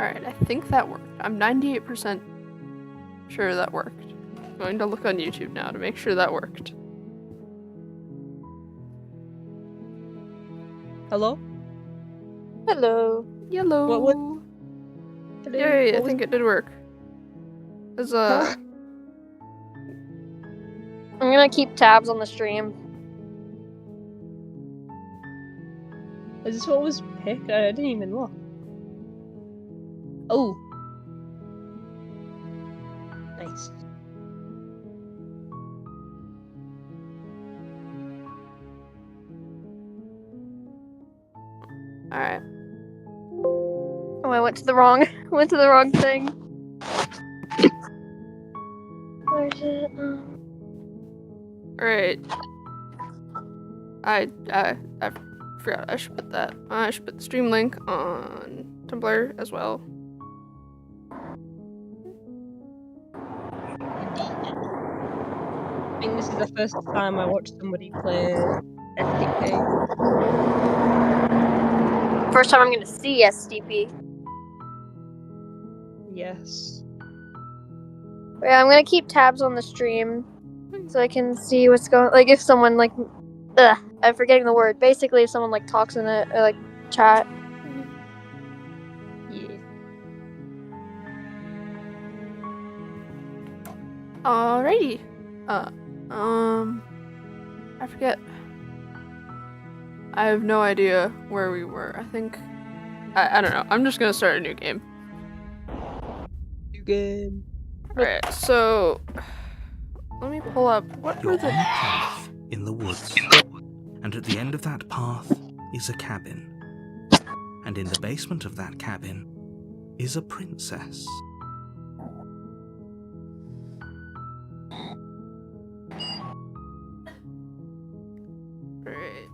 Alright, I think that worked. I'm 98% sure that worked. I'm going to look on YouTube now to make sure that worked. Hello? Hello. Yellow. What Yay, I think it did work. There's I'm gonna keep tabs on the stream. Is this what was picked? I didn't even look. Oh. Nice. Alright. Oh, I went to the wrong thing. Where's it? Alright. I forgot I should put that. I should put the stream link on Tumblr as well. I think this is the first time I watched somebody play SDK. First time I'm gonna see STP. Yes. Yeah, I'm gonna keep tabs on the stream so I can see what's going. Like if someone I'm forgetting the word. Basically, if someone talks in it or chat. Yeah. Alrighty. I forget. I have no idea where we were. I think I don't know. I'm just gonna start a new game. New game. Alright, so let me pull up what You're were on a the path in the woods, and at the end of that path is a cabin. And in the basement of that cabin is a princess. Right.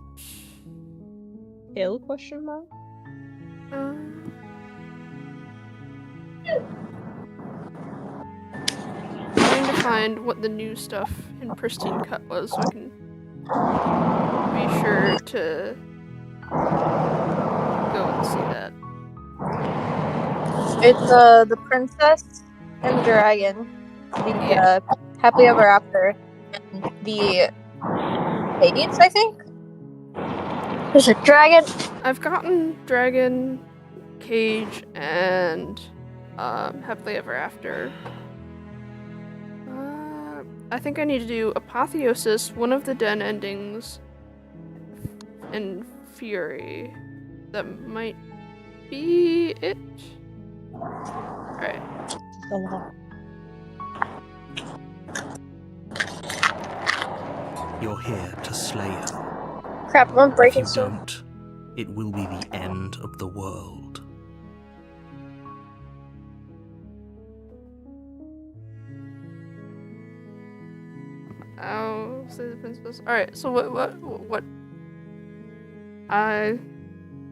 Hill question mark? Trying to find what the new stuff in Pristine Cut was so I can be sure to go and see that. It's the princess and the dragon. The happily ever after. And the ladies, I think. There's a dragon. I've gotten Dragon, Cage, and Happily Ever After. I think I need to do Apotheosis, one of the Den endings, and Fury. That might be it. Alright. A lot. You're here to slay her. Crap, I'm If breaking you stuff. don't, it will be the end of the world. I'll say the princess. Alright, so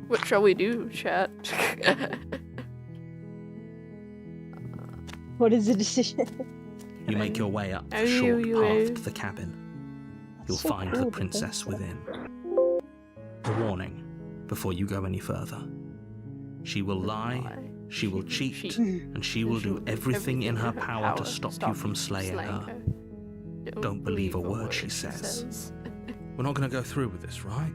what shall we do, chat? What is the decision? You make your way up the Oh, short you- path to the cabin. You'll So find cool, the princess within. A warning before you go any further. She will lie, she will cheat, and she will do everything in her power to stop you from slaying her. Don't believe a word she says. We're not going to go through with this, right?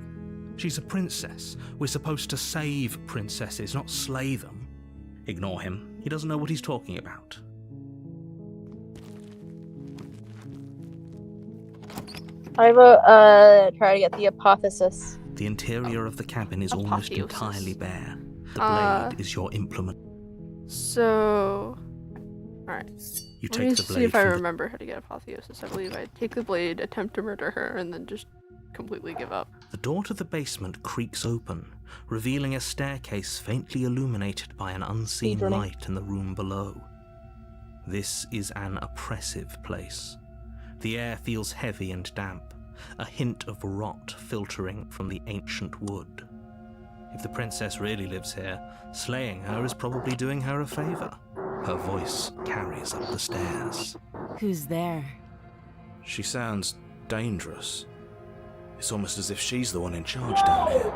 She's a princess. We're supposed to save princesses, not slay them. Ignore him. He doesn't know what he's talking about. I vote try to get the apotheosis. The interior of the cabin is almost Apotheosis. entirely bare. The blade is your implement. So, alright. You Let me take the see blade if I from the remember how to get Apotheosis. I believe I take the blade, attempt to murder her, and then just completely give up. The door to the basement creaks open, revealing a staircase faintly illuminated by an unseen Speedrunning. light in the room below. This is an oppressive place. The air feels heavy and damp, a hint of rot filtering from the ancient wood. If the princess really lives here, slaying her is probably doing her a favor. Her voice carries up the stairs. Who's there? She sounds dangerous. It's almost as if she's the one in charge down here.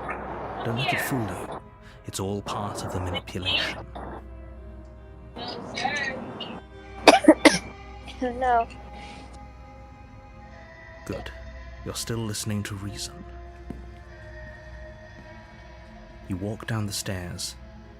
Don't let it fool you. It's all part of the manipulation. No. Good. You're still listening to reason. You walk down the stairs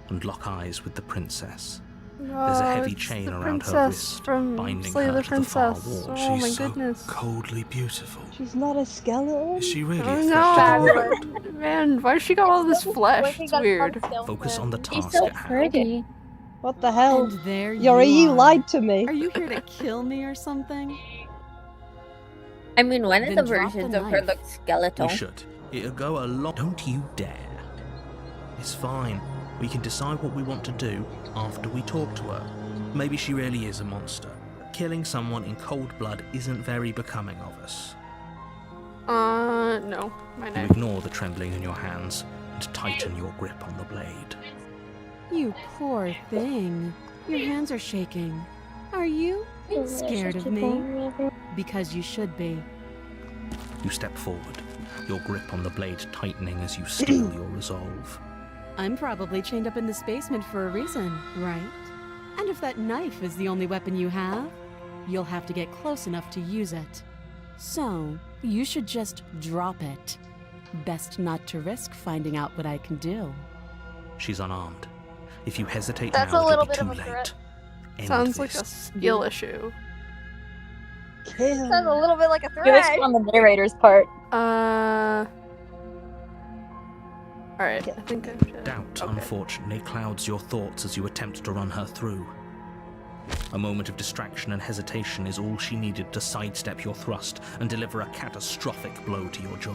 and lock eyes with the princess. There's a heavy it's chain the around her princess wrist, from binding Slay her the to the far Princess. wall. Oh my She's so goodness. coldly beautiful. She's not a skeleton. Is she really Oh a threat to the world? no, man! Why she got all this flesh? It's weird. Focus on the She's task so at hand. pretty. What the hell? And there Yuri, you you are. lied to me. Are you here to kill me or something? I mean, one of Then the drop the versions of her knife. looked skeletal. We should. It'll go a long... Don't you dare. It's fine. We can decide what we want to do after we talk to her. Maybe she really is a monster. Killing someone in cold blood isn't very becoming of us. No. My You knife. ignore the trembling in your hands and tighten your grip on the blade. You poor thing. Your hands are shaking. Are you scared of me? Because you should be. You step forward, your grip on the blade tightening as you steel your resolve. I'm probably chained up in this basement for a reason, right? And if that knife is the only weapon you have, you'll have to get close enough to use it. So, you should just drop it. Best not to risk finding out what I can do. She's unarmed. If you hesitate That's now, a little it'll be bit too of a late. threat. End Sounds like this. a skill issue. Kill. Sounds a little bit like a Twist threat. on the narrator's part. Alright, I think I should. Doubt, Okay. unfortunately, clouds your thoughts as you attempt to run her through. A moment of distraction and hesitation is all she needed to sidestep your thrust and deliver a catastrophic blow to your jaw.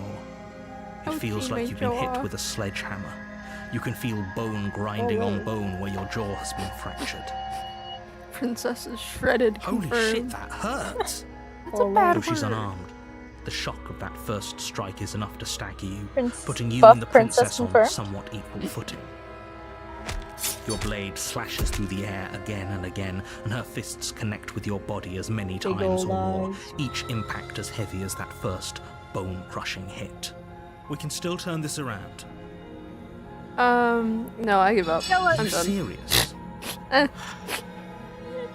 It Ouchie, feels my like you've been hit jaw. with a sledgehammer. You can feel bone grinding Oh, on whoa. bone where your jaw has been fractured. Princess is shredded. Holy confirmed. shit, that hurts! That's a Oh, bad Though she's word. unarmed, the shock of that first strike is enough to stagger you, Prince putting you buff and the princess princess on confirmed. somewhat equal footing. Your blade slashes through the air again and again, and her fists connect with your body as many Big times ol' or more, eyes. each impact as heavy as that first bone-crushing hit. We can still turn this around. No, I give up. Kill Are I'm you done. serious? Eh.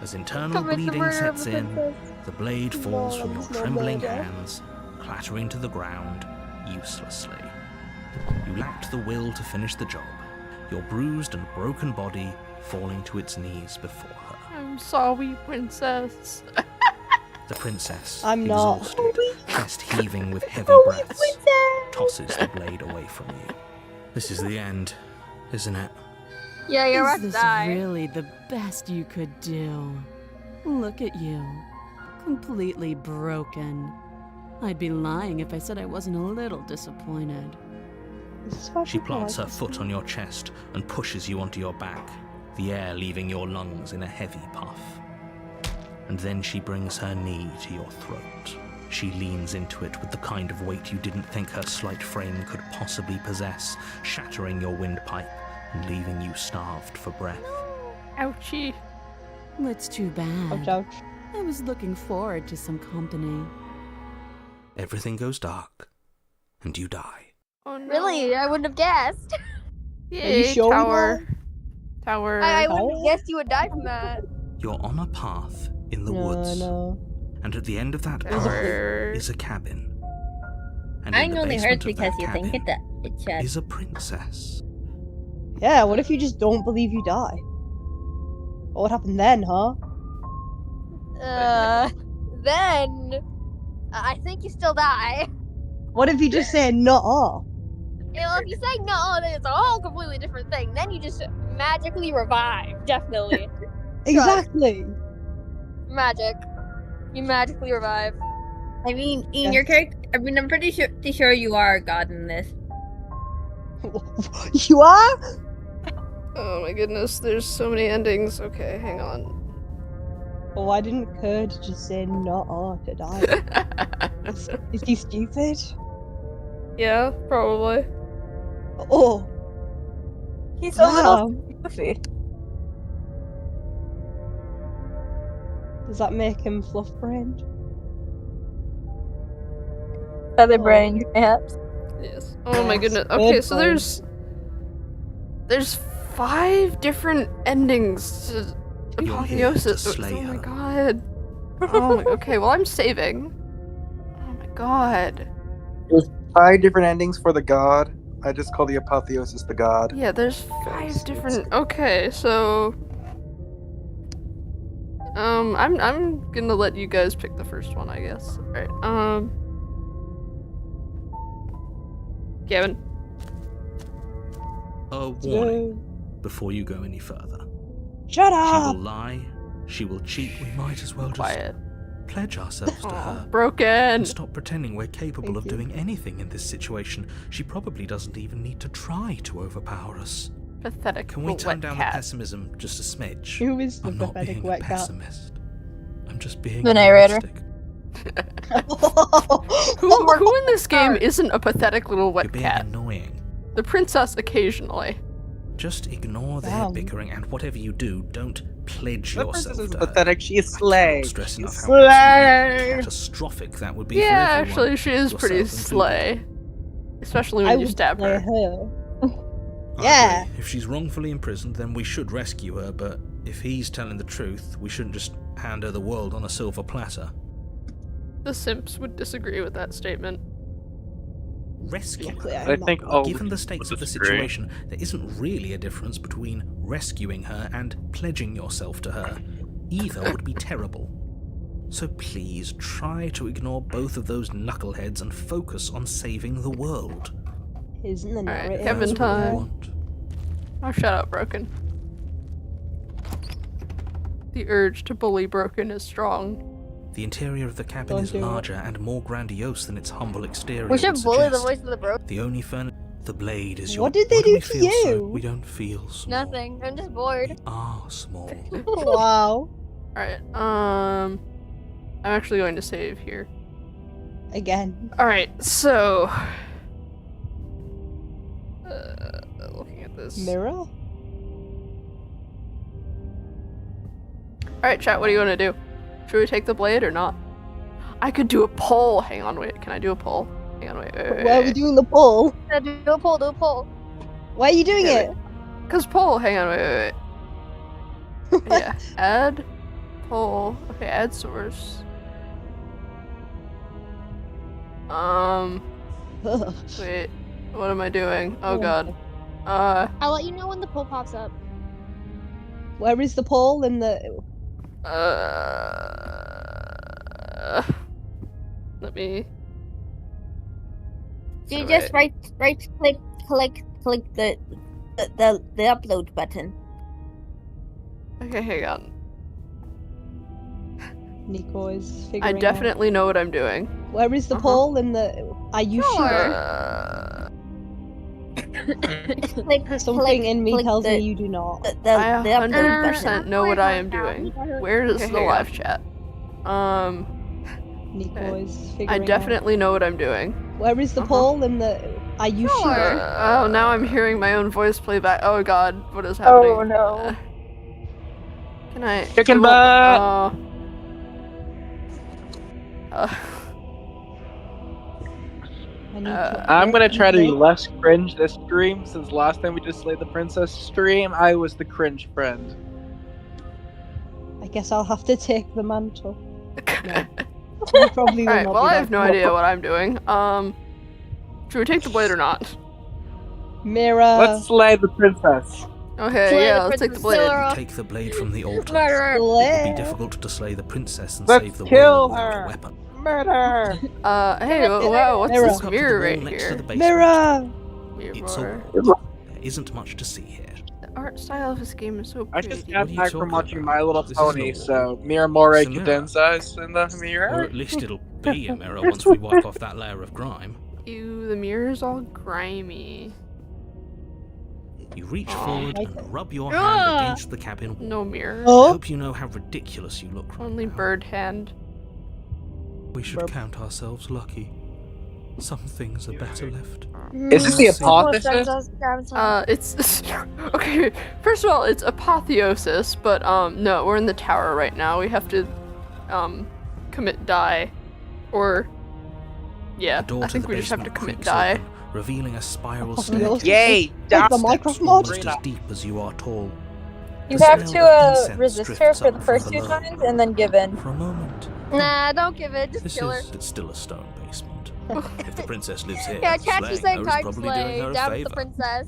As internal Commit the bleeding murder of sets the in, princess. the blade falls from your it's not trembling murder. hands, clattering to the ground uselessly. You lacked the will to finish the job, your bruised and broken body falling to its knees before her. I'm sorry, princess. The princess, I'm not. exhausted, chest heaving with heavy breaths, tosses the blade away from you. This is the end, isn't it? Yeah, you're about Is to this die. really the best you could do? Look at you. Completely broken. I'd be lying if I said I wasn't a little disappointed. This is why She people plants her like this. foot on your chest and pushes you onto your back, the air leaving your lungs in a heavy puff. And then she brings her knee to your throat. She leans into it with the kind of weight you didn't think her slight frame could possibly possess, shattering your windpipe and leaving you starved for breath. Ouchie. That's too bad. Ouch, ouch. I was looking forward to some company. Everything goes dark, and you die. Oh no. Really? I wouldn't have guessed. Yay, sure we tower. Tower. I wouldn't have guessed you would die from that. You're on a path in the No, woods, no. and at the end of that Tower. path is a cabin. And I in the only basement heard of that because you think cabin it should. is a princess. Yeah, what if you just don't believe you die? What would happen then, huh? Then I think you still die. What if you just say no? You know, if you say no, then it's a whole completely different thing. Then you just magically revive. Definitely. Exactly. Magic. You magically revive. I mean, in Yeah. your character, I mean, I'm pretty sure you are a god in this. You are? Oh my goodness, there's so many endings. Okay, hang on. Oh, why didn't Kurd just say no to die? Is he stupid? Yeah, probably. Oh, He's wow. goofy. Does that make him fluff brained? Feather brain, perhaps. Yes. Oh my Yes, goodness. good Okay, so point. there's 5 different endings to You're here to Apotheosis. slay Oh my her. god. Oh, okay, well, I'm saving. Oh my god. There's 5 different endings for the god. I just call the apotheosis the god. Yeah, there's 5 different. Okay, so. I'm gonna let you guys pick the first one, I guess. Alright, Gavin. A warning before you go any further. Shut She up! will lie, she will cheat. We might as well just Quiet. pledge ourselves to her. Broken. And stop pretending we're capable Thank of you. doing anything in this situation. She probably doesn't even need to try to overpower us. Pathetic. Can we little turn wet down cat. the pessimism just a smidge? Who is the I'm not pathetic being wet a cat? pessimist. I'm just being The narrator. realistic. Who in this game isn't a pathetic little You're wet being cat? annoying. The princess occasionally. Just ignore their Damn. bickering, and whatever you do, don't pledge The yourself princess is to her. pathetic. She is I slay. cannot stress enough how Slay. absolutely catastrophic that would be for Yeah, everyone. actually, she is pretty yourself included. slay. Especially I when you would stab slay her. her. I Yeah. agree. If she's wrongfully imprisoned, then we should rescue her, but if he's telling the truth, we shouldn't just hand her the world on a silver platter. The simps would disagree with that statement. Rescue Luckily, her. I'm I not. think all Given the stakes of the disagree. situation, there isn't really a difference between rescuing her and pledging yourself to her. Either would be terrible. So please try to ignore both of those knuckleheads and focus on saving the world. Isn't the Alright, narrator? Kevin That's what I time. want. Oh, shut up, Broken. The urge to bully Broken is strong. The interior of the cabin Don't is do it. larger and more grandiose than its humble exterior We should would bully the suggest. voice of the bro. The only the blade is your. What did they Why do we to feel so- you? we don't feel small. Nothing. I'm just bored. We are small. Wow. Alright, I'm actually going to save here. Again. Alright, so. Looking at this. Mirror? Alright, chat, what do you want to do? Should we take the blade or not? I could do a poll. Hang on, wait. Can I do a poll? Hang on, wait. Why are we doing the poll? Do a poll. Do a poll. Why are you doing Okay, it? Cause poll. Hang on, wait. Yeah, add poll. Okay, add source. Wait. What am I doing? Oh god. I'll let you know when the poll pops up. Where is the poll in the... Let me. You Alright. just right click the upload button. Okay, hang on. Nico is figuring I out. definitely know what I'm doing. Where is the Uh-huh. poll in the... Are you sure? Something in me click tells the- me you do not. I the upload 100% button. know what I am doing. Where is Okay, the hang live on. chat? Nico is figuring I out. definitely know what I'm doing. Where is the Uh-huh. poll in the... Are you sure? Oh, now I'm hearing my own voice play back. Oh god, what is happening? Oh no. Can I? Chicken it won't- butt! I need Uh, to- I'm gonna try to be less cringe this stream, since last time we just slayed the princess stream, I was the cringe friend. I guess I'll have to take the mantle. You probably will Alright, not well be I that have no good. idea what I'm doing. Should we take the blade or not? Mirror. Let's slay the princess. Okay, Slay yeah, the let's take the princess. blade. We take the blade from the altar. Murderer. It would Slay. be difficult to slay the princess and Let's save the kill world without her. a weapon. Murder! Hey, wow, what's Mirror. this Walk up to mirror the wall right next to here? the basement. Mirror. It's a Mirror. wall. There isn't much to see here. The art style of this game is so I pretty. just What got are you back from talking watching about? My Little This is Pony, normal. so Mirror More It's a mirror. Cadenzas in the Or mirror. at least it'll be a mirror once we wipe off that layer of grime. Ew, the mirror's all grimy. You reach Aw. forward Like and rub your hand against the cabin wall. No mirror. I Oh. hope you know how ridiculous you look right Only now. bird hand. We should Burp. count ourselves lucky. Some things are better left. Is this the Mm. apotheosis? It's okay. First of all, it's apotheosis, but no, we're in the tower right now. We have to die, or yeah, The door I to think the we just have to basement commit creaks die. open, revealing a spiral Apotheosis. staircase Yay! Like the Dust Minecraft steps. mod. just as deep as you are tall. You The have smell to of incense resist her drifts for up the from first 2 below. times and then give in. For a moment. Nah, don't give it. Just This kill her. is it's still a stone basement. If the princess lives here, Yeah, catch you slaying same her is time probably doing slay. her a Dab the favor. princess.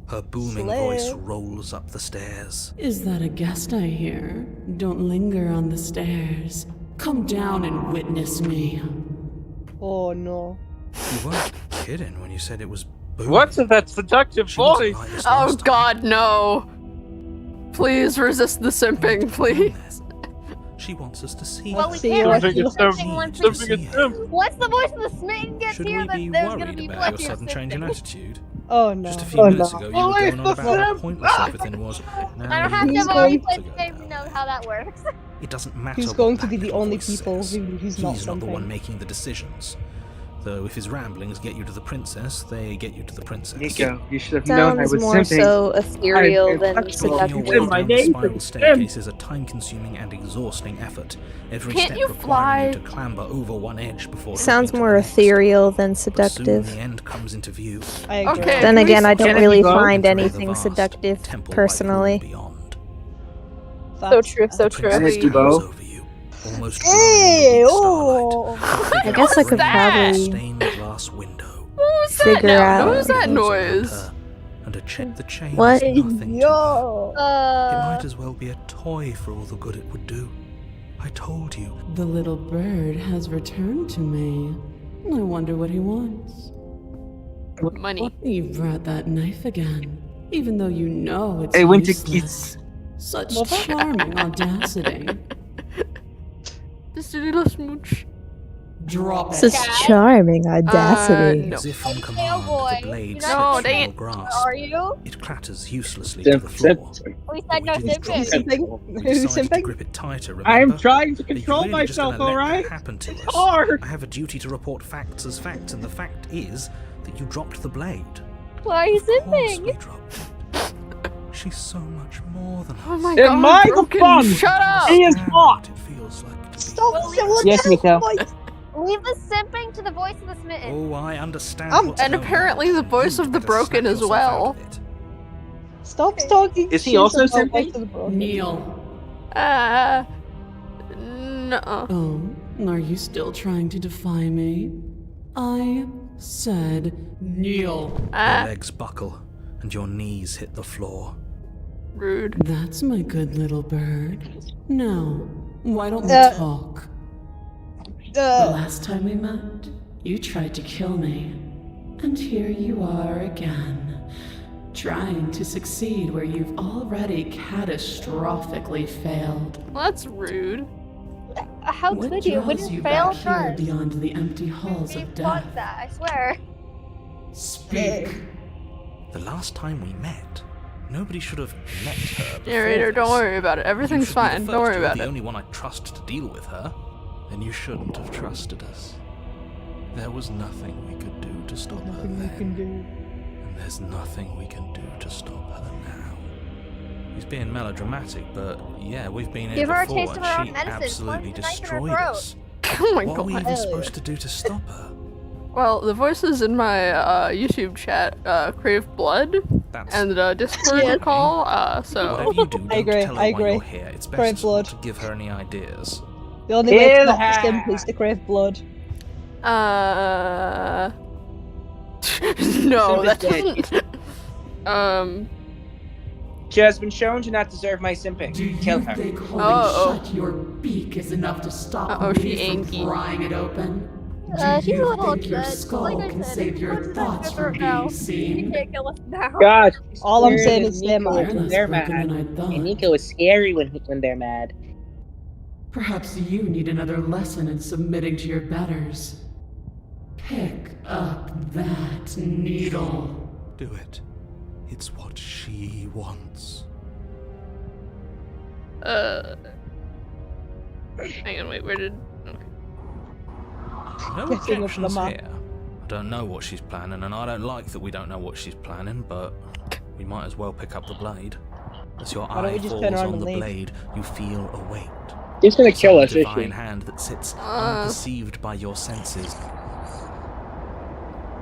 Her booming Slay. voice rolls up the stairs. Is that a guest I hear? Don't linger on the stairs. Come down and witness me. Oh no. You weren't kidding when you said it was booming. What's with that seductive She wasn't voice? like this Oh last time. god, no. Please resist the simping, please. She wants us to see Well, her. we See can't you let later. the Simping simping once Need it's to Simping see her. once the voice of the smitten gets Should here, we be then there's gonna worried be about plenty your of sudden change in simping. attitude? Oh no. Just a few minutes ago, you were going on about how pointless everything was. Now I don't have to He's have already going played to the go game to down know there. how that works. It doesn't matter. Who's what going to that be the little only voice people says. who's He's not not the something? one making the decisions. Though if his ramblings get you to the princess, they get you to the princess. Nico, you should have known I Sounds was more simping. so ethereal I'm than untouchable. On your seductive. way It's my down the name, spiral it's staircase is a time-consuming and exhausting effort. Every Can't step you requiring you fly? to clamber over one edge before Sounds leaping to more the next. ethereal than But soon seductive. the end comes into view. I agree. Okay. Then Can we again, I don't can really we go? find Entering the anything vast, seductive temple-like personally. room beyond. So true, so The true. princess Can it towers go? over you, almost glowing in the weak starlight. I guess I could probably Stained glass window. What was that figure now? out. What was that Hands around noise? her, and the chain What? is nothing to her. It Uh, might as well be a toy for all the good it would do. I told you. The little bird has returned to me. I wonder what he wants. Money. You brought that knife again, even though you know it's Hey, Winter useless. Such charming audacity. Just a little smooch. Drop it. Such charming audacity. No. As if on Hey, command, boy. the blade No, slips dang from your it. grasp. are you? It clatters uselessly to Simp, the simp, floor. simp. We said no But we didn't simping. drop it. Simping? We Who's decided to simping? grip it tighter, remember? I'm trying to Are you control really just myself, gonna let alright? that happen to us? Hard. I have a duty to report facts as facts, and the fact is that you dropped the blade. Why are you Of course we simping? dropped it. She's so much more than Oh my It god. might have Broken. fun. Shut up! He is Understand hot. what it feels like to be Stop yours. selling Yes, Nico. Leave the simping to the voice of the smitten. Oh, I understand. Um, what's And going apparently on. the voice You'd of the better broken snap as yourself well. out of it. Stop talking. Is he shit also about simping? Voice of the Broken. Kneel. No. Oh, are you still trying to defy me? I said kneel. Your legs buckle, and your knees hit the floor. Rude. That's my good little bird. Now, why don't we talk? The last time we met, you tried to kill me. And here you are again, trying to succeed where you've already catastrophically failed. Well, that's rude. How What could you? We draws you didn't fail back here first. beyond the empty halls We of fought death? that, I swear. Speak. The last time we met, nobody should have met her. before Narrator, don't this. worry about it. You Everything's should be the fine. first. Don't worry You're about the it. only one I trust to deal with her. Then you shouldn't have trusted us. There was nothing we could do to stop her Nothing we then. can do. And there's nothing we can do to stop her now. He's being melodramatic, but yeah, we've been here Give her a before, taste of and her own she medicine. absolutely Plunge the knife in her destroyed throat. us. Oh my What are we god. even supposed to do to stop her? Well, the voices in my YouTube chat crave blood That's and Discord Yeah. call. So whatever you do, don't agree, tell her I why agree. you're here. It's Crave best blood. not to give her any ideas. The only way to Kill not be her. simp is to crave blood. no, that Simp is doesn't. She has been shown to not deserve my simping. Do you Kill her. think holding Uh-oh. shut your beak is enough to stop Uh-oh, she me from angry. prying it open? She's Do a you little think your upset. skull Like I can said, save your what's that thoughts good from for now? being You seen? can't kill us now. God. All I'm Scared saying of is they're Nico You're mad. when less they're broken mad. than I thought. And Nico is scary when they're mad. Perhaps you need another lesson in submitting to your betters. Pick up that needle. Do it. It's what she wants. Hang on, wait, where did... Okay. No Getting up the objections map. here. I don't know what she's planning, and I don't like that we don't know what she's planning, but we might as well pick up the blade. As your Why don't eye we just falls turn around on and the leave? blade, you feel a weight. She's gonna kill us, Some is she? divine hand that sits unperceived by your senses.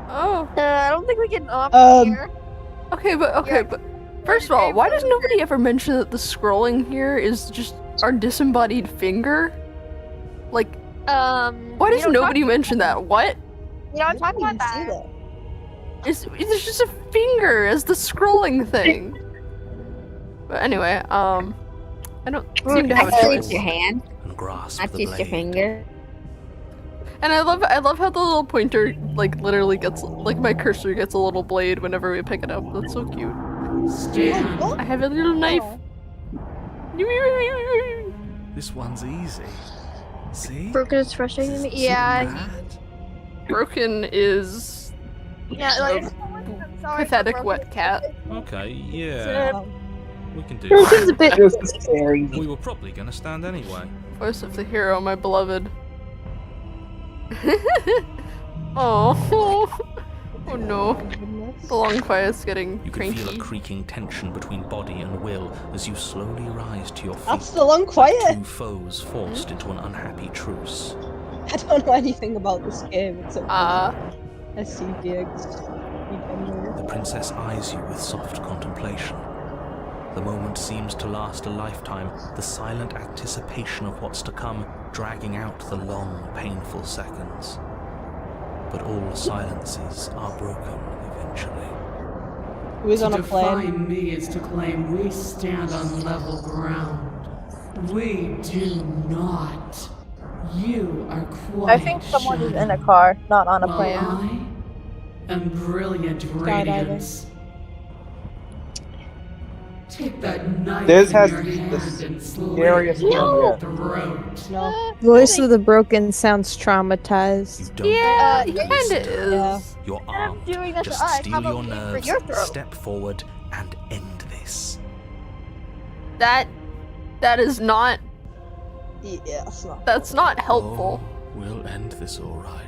Oh, I don't think we can opt Um, here. okay, but... First of all, why does nobody ever mention that the scrolling here is just our disembodied finger? Like, why does nobody mention that? What? You don't talk about that. It's just a finger as the scrolling thing. But anyway, I don't seem to have a Actually, choice. it's your hand, And grasp not the just your blade. finger. And I love how the little pointer like literally gets like my cursor gets a little blade whenever we pick it up. That's so cute. Stand. I have a little knife. This one's easy. See? Broken is frustrating me. This Yeah. isn't bad. Broken is Yeah, like, I'm sorry. pathetic wet cat. Okay, yeah. Um, We can do Broken's a that. bit. This is scary. We were probably gonna stand anyway. Voice of the hero, my beloved. Oh, oh no. goodness. The long quiet's getting You can feel a cranky. creaking tension between body and will as you slowly rise to your feet. That's the long quiet. Two foes forced into an unhappy truce. I don't know anything about this game except Ah, SCPX. The princess eyes you with soft contemplation. The moment seems to last a lifetime, the silent anticipation of what's to come dragging out the long, painful seconds. But all silences are broken eventually. Who's on To a plane? define me is to claim we stand on level ground. We do not. You are quite I think someone is in a shattered, car, not on a while plane. I am brilliant radiance. Take that knife This in has your to be the hand and slit scariest your one yet. throat. No. Voice of the Broken sounds traumatized. You don't yeah, need it to kinda stir. Yeah. is. You're I'm armed. doing that to Just us. How steel about your we for nerves, your throat? step forward, and end this. That is not. Yeah, it's not. That's not helpful. Oh, we'll end this all right.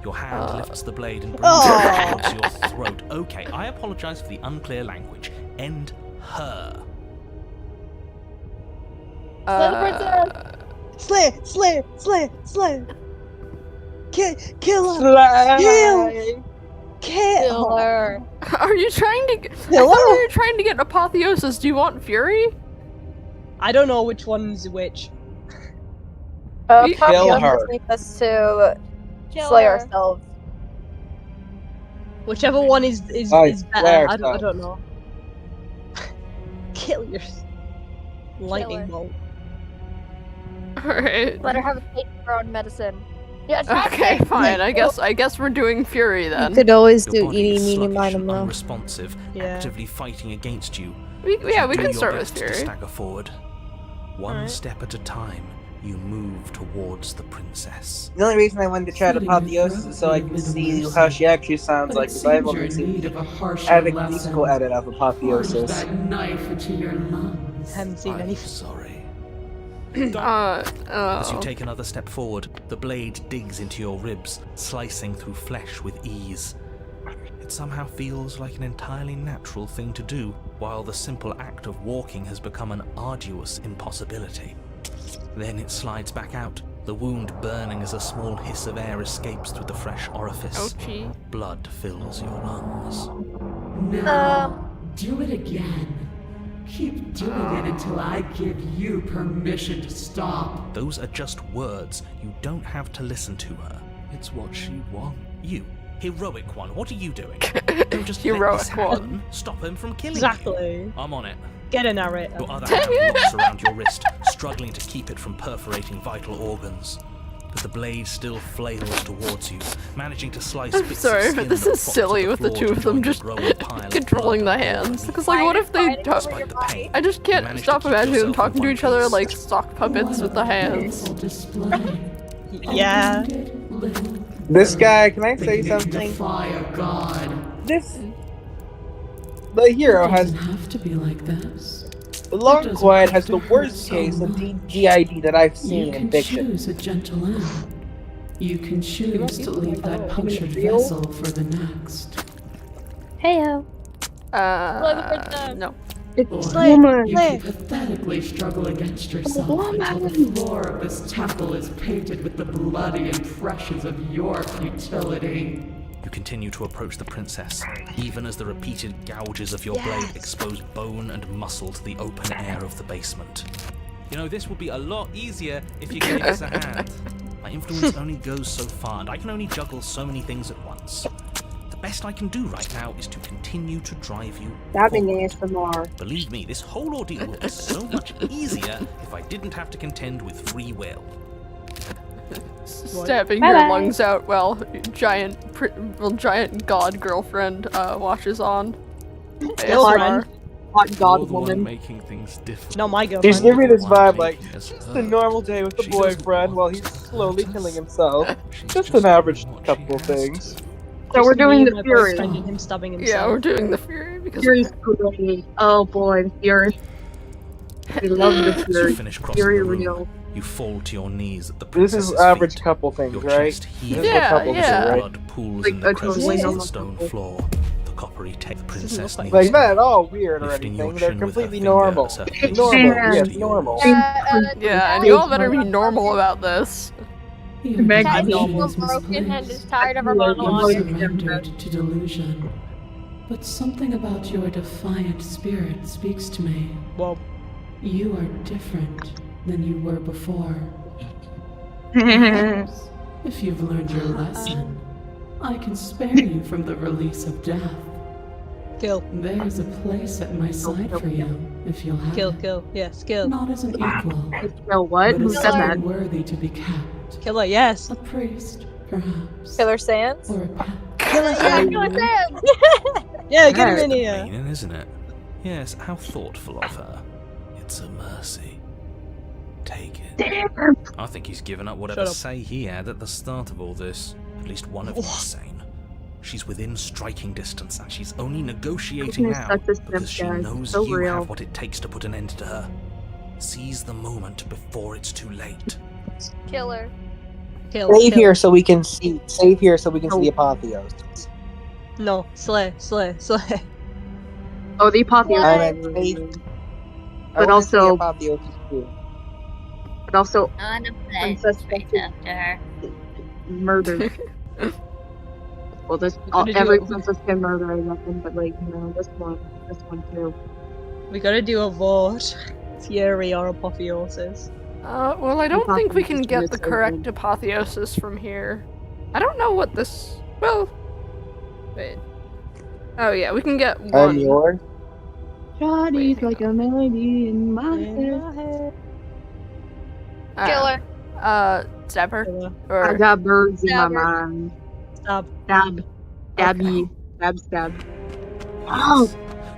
Your hand lifts the blade and brings Oh. it towards your throat. Okay, I apologize for the unclear language. End her. Slay! Slay! Slay! Slay! Kill her! Slay! Kill her! Are you trying to? I Kill thought her? we were trying to get apotheosis. Do you want fury? I don't know which one's which. Kill Probably her. just need us to Kill slay her. ourselves. Whichever one is Alright, better. slay I don't ourselves. know. Kill yourself. Lightning her. bolt. Alright. Let her have a taste of her own medicine. Yeah, try to Okay, take- fine. I guess we're doing fury You then. could always Your do body eeny, is meeny, sluggish miny, and moe. unresponsive, Yeah. actively fighting against you. We As you can do your start with best to fury. stagger forward. One Alright. step at a time, you move towards the princess. The only reason I wanted to try Slitting apotheosis your is so I throat can with see mercy. how she actually sounds But like, it because I've seems only you're in seen need of a harsher the lesson. musical edit of Plunge apotheosis. that knife into your lungs. Haven't seen I'm anything. sorry. As you Oh. take another step forward, the blade digs into your ribs, slicing through flesh with ease. It somehow feels like an entirely natural thing to do, while the simple act of walking has become an arduous impossibility. Then it slides back out, the wound burning as a small hiss of air escapes through the fresh orifice. Ouchie. Blood fills your lungs. Now, do it again. Keep doing it until I give you permission to stop. Those are just words. You don't have to listen to her. It's what she wants. You, heroic one, what are you doing? Don't just let Heroic this happen. one. Stop him from killing you. Exactly. I'm on it. Get a narrator. Your other hand locks around your wrist, struggling to keep it from perforating vital organs. But the blade still flails towards you, managing to slice I'm bits sorry, of but skin this that is prop silly to with the floor two to of them join the just growing pile of controlling blood the underneath. hands. Because like, what if they Fighting talk? over your Despite the body. pain, I just you can't manage to stop keep imagining them yourself talking in to one each other piece. like sock puppets with the hands. Painful display. Yeah. Little This guy, can I say thinking to something? defy a god. The hero Doesn't has, have to be like this. the Long doesn't Quiet have has to the hurt worst so case of much. DID that I've You seen can in fiction. choose a gentle end. You can choose to leave that Oh, punctured real? vessel for the next. Heyo. No. Or you can pathetically struggle against yourself until the floor of this temple is painted with the bloody impressions of your futility. You continue to approach the princess, even as the repeated gouges of your blade expose bone and muscle to the open air of the basement. You know, this would be a lot easier if you gave us a hand. My influence only goes so far, and I can only juggle so many things at once. The best I can do right now is to continue to drive you forward. Believe me, this whole ordeal would be so much easier if I didn't have to contend with free will. Stabbing your lungs out while giant god girlfriend watches on. Girlfriend. Hot You're god the one woman. making things difficult. Not my girlfriend. He's giving me this vibe like, Making us just a hurt. normal day with the She doesn't boyfriend want while he's to slowly hurt us. killing himself. She's Just an average doing what couple she has things. to. So we're doing the My Fury. boyfriend and him stabbing himself. Yeah, we're doing the Fury because Fury's great. Oh boy, the Fury. We love the As you Fury. finish crossing Fury the room, real. you fall to your knees at the This princess's is average feet. couple things, Your right? chest This heaving. is what couples yeah. do, right? Blood pools Like in the a totally crevices of normal the stone couple. floor. The coppery tech the princess kneels Like, not there, at all weird or lifting your anything. They're chin with her completely finger normal. as her face Normal, falls yes, to normal. yours. yeah, and you all better be normal about this. Meg, That I'm he's normal. broken and is tired of her Like, monologue. Surrendered to delusion. But something about your defiant spirit speaks to me. Well, You are different than you were before. Perhaps, if you've learned your lesson, I can spare you from the release of death. kill, There's a place at my side for you, if you'll have kill, it. kill. Yes, kill. Not as an equal, Yo, what? but Who as said that? someone worthy to be kept. Kill her, yes. A priest, perhaps. Killer Sands? Or a pet. Kill her, Yeah, yes. Killer Sands! Yeah, get him in The here. meaning, isn't it? Yes, how thoughtful of her. It's a mercy. Take it. I think he's given up whatever Shut up. say he had at the start of all this. At least one of you is sane. She's within striking distance, and she's only negotiating Goodness, now such a because she step, guys. knows So you real. have what it takes to put an end to her. Seize the moment before it's too late. Killer. Kill, Save kill. here so we can see. Save here so we can see the apotheosis. No, slay, slay, slay. Oh, the apotheosis. I meant save. But I wanna see the also- apotheosis too. But also On a Princess plane straight after her. murder. Well, this gotta do every it. princess can murder, I reckon, but like, you know, this one too. We gotta do a vote. Fury or apotheosis. Well, I don't think we can Apotheosis get is the so correct good. apotheosis from here. I don't know what this. Well, wait. Oh yeah, we can get I'm one. yours. Johnny's hang like a melody in my head. Stab her. Kill her. Or I got birds in my Stab her. mind. Stab. Stab. Stabby. Stab, stab. Oh,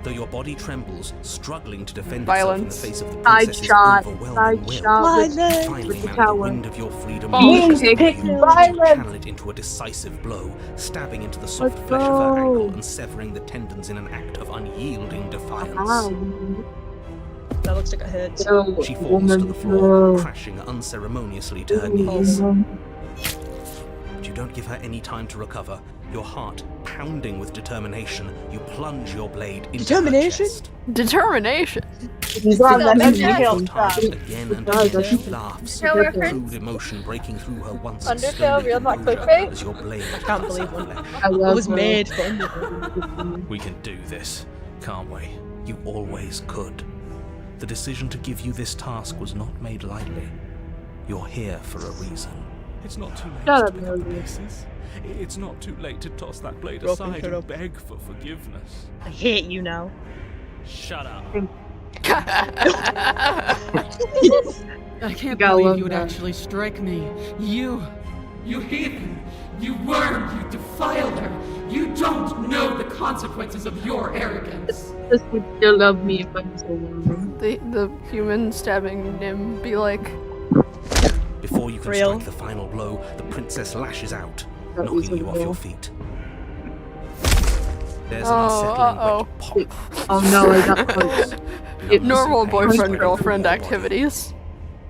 Though your body trembles, struggling to defend Violence. itself in the face of the side princess's shot. overwhelming Side will. shot. Violence. Finally With the manage the tower. wind of your freedom Oh, pushes pick through it. you, Violence. channel it into a decisive blow, stabbing into the soft Let's flesh of her go. ankle and severing the tendons in an act of unyielding defiance. That looks like it hurts. She falls to the floor, crashing unceremoniously to her knees. But you don't give her any time to recover. Your heart pounding with determination, you plunge your blade into Determination? her chest. determination. He's on that Still, menu. yeah. Several times, again and again, she laughs, Show her crude emotion breaking through her once Undertale, splendid real not composure clickbait? as your blade Can't cuts believe her it. flesh. I It love was her. made for Undertale. We can do this, can't we? You always could. The decision to give you this task was not made lightly. You're here for a reason. It's not too late Shut to up, pick up the Rosie. pieces. It's not too late to toss that blade Broken, aside shut and up. beg for forgiveness. I hate you now. Shut up. I can't gotta believe love you would that. actually strike me. You heathen! You worm! You defiler! You don't know the consequences of your arrogance! This would still love me if I'm so lonely. The human stabbing Nim be like, Before you can Real. strike the final blow, the princess lashes out, That was knocking you off real. your feet. There's an oh, unsettling uh-oh. wet pop. Oh no, I got close. Numbness Normal and pain spreading through boyfriend-girlfriend your body. activities.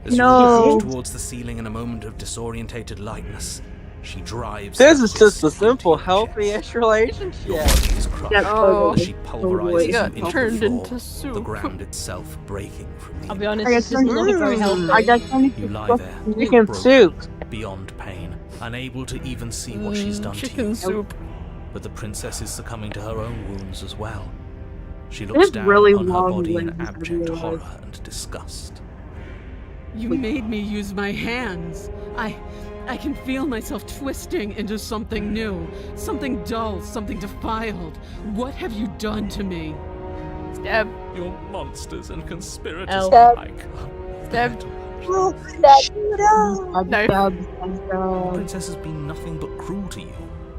As No. you reach towards the ceiling in a moment of disorientated lightness, she drives. This her is just a fist simple, into your chest. healthy-ish Your relationship. body is crushed That's Oh. as she totally. pulverizes He got you into turned the floor, into soup. the ground itself breaking from the I'll be impact. honest, I this got doesn't look very healthy. I got turned You into lie there, Chicken broken, soup. beyond pain, unable to even see what she's done to Chicken you. soup. but the princess is succumbing to her own wounds as well. She looks It's down really upon her long body in limbs, I abject realize. horror and disgust. You made me use my hands. I can feel myself twisting into something new, something dull, something defiled. What have you done to me? Stab. You're monsters and conspirators Ow. alike. Stab. The princess has been nothing but cruel to you.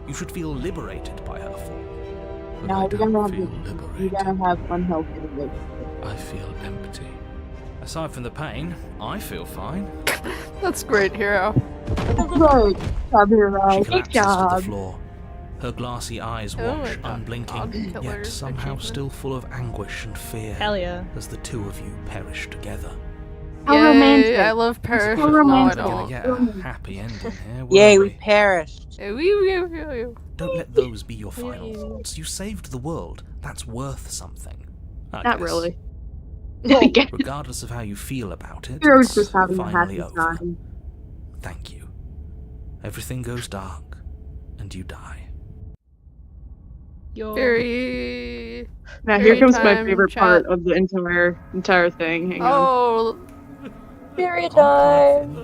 You should feel liberated by her fall. But No, I we don't gotta feel have liberated. you gotta have unhealthy relationship. I feel empty. Aside from the pain, I feel fine. That's great, hero. Good job, She hero. Good collapses to the job. floor. Her glassy eyes Oh watch, my God. unblinking, Dog killer yet somehow achievement. still full of anguish and fear Hell yeah. as the two of you perish together. How Yay, romantic. I love Parish. so No, I romantic. We're gonna don't. get a happy ending here, won't Yay, we we? perished. Don't let those be your final thoughts. You saved the world. That's worth something. I Not guess. really. Regardless of how you feel about it, Hero's it's just having a finally happy over. time. Thank you. Everything goes dark, and you die. Very. Now Very here comes my time, favorite chat. part of the entire thing. Hang on. Oh, Period time.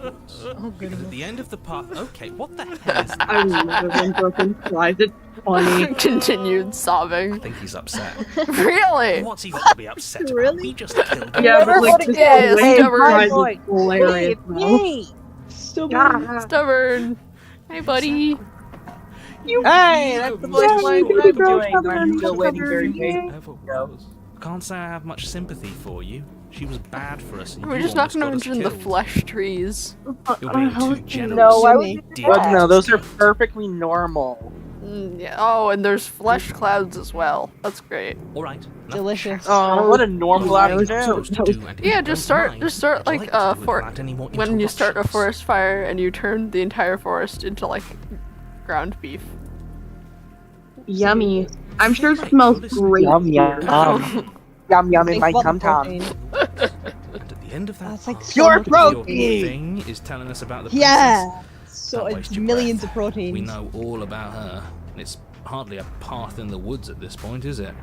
And at the end of the part, okay, what the hell is that? I love it when Brooklyn flies. It's funny. continued I sobbing. think he's upset. Really? What's he got to be upset about? Really? We just killed him. Yeah, Never but like vote just again. the way Hey, he stubborn. cries boy. is hilarious. though. Yay! Stubborn. Yeah. Stubborn. Hey, buddy. Hey, that's the voice line baby I'm girl, doing. stubborn, I'm still waiting very stubborn, patiently. Ever was. Can't say I have much sympathy for you. She was bad for us, and We're you just not almost gonna got us mention the killed. flesh trees. You're being too generous. No, why would you do Dear But no, those are Pristine. perfectly normal. Yeah. Oh, and there's flesh clouds as well. That's great. All right. enough Delicious. Oh, what a normal Yeah, it was afternoon. supposed to do, and if Yeah, you just don't start mind, I'd like like to do it for without any more when you start a interruptions. forest fire and you turn the entire forest into like ground beef. Yummy. I'm sure it smells great. Yum, yum, yum, yum in Think my about the tum-tum. protein. And at the end of that, That's like part, so Pure much your protein. thing is telling us about the princess. Yeah. So Don't it's waste your millions breath. of proteins. We know all about her. And it's hardly a path in the woods at this point, is it?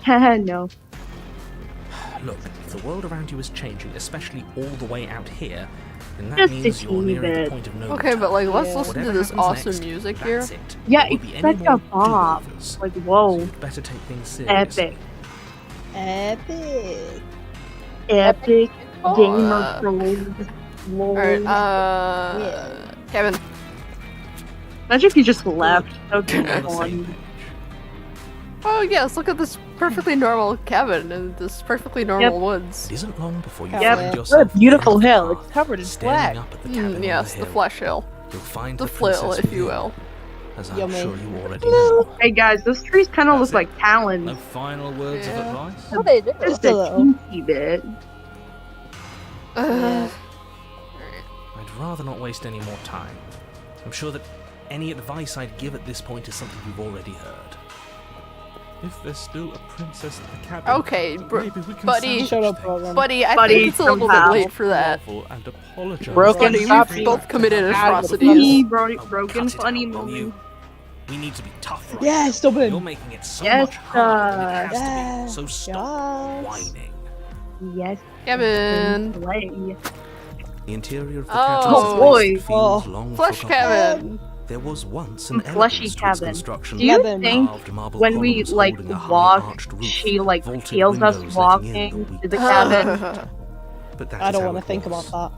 No. Look, if the world around you is changing, especially all the way out here, then that Just a means you're teeny nearing the bit. point of no Okay, return. but like let's Yeah. listen to Whatever this happens awesome next, music here. that's it. Yeah, There won't it's be any such a more bop. do-overs. Like, So whoa. you'd better take things seriously. Epic. Epic. Epic. Oh, Gamer trolls. Alright, Yeah. Kevin. Imagine if you just left. That We're would be on the same fun. page. Oh yes, look at this perfectly normal cabin in this perfectly normal woods. It isn't long before you Yep. find What a yourself What a beautiful at the hill. path, It's covered in staring flag. up at the cabin on Yes, the the hill. flesh hill. You'll find The the flill, princess if you within, will. as I'm Yummy. sure you already know. Hey guys, those trees kind of That's look it. like talons. No final words Yeah. of advice? Oh, they do. Just a a little. teensy bit. Uh, I'd rather not waste any more time. I'm sure that any advice I'd give at this point is something you've already heard. If there's still a princess at the cabin, Okay, maybe we can buddy. salvage Shut up, things. Rogan. buddy, I Buddy, think it's a little somehow. bit late for that. Marvel and apologize. Broken Buddy, stop we've being both committed out of the atrocities. Broken Oh, cut it funny out, will you? moment. We need to be tough right Yeah, now. stubborn. You're making it so Yes, much harder than it has yeah, to be. So stop yes. whining. Yes. Kevin. Play. The interior of the Oh. cabin Oh, boy. feels long Flesh forgotten. cabin. There was once an Fleshy elegance to its cabin. construction. Do you Kevin. think Carved marble when we columns like holding a high walk, arched roof, she like vaulted feels us windows letting in walking the to the weak cabin? But that I is don't how want it to think was. about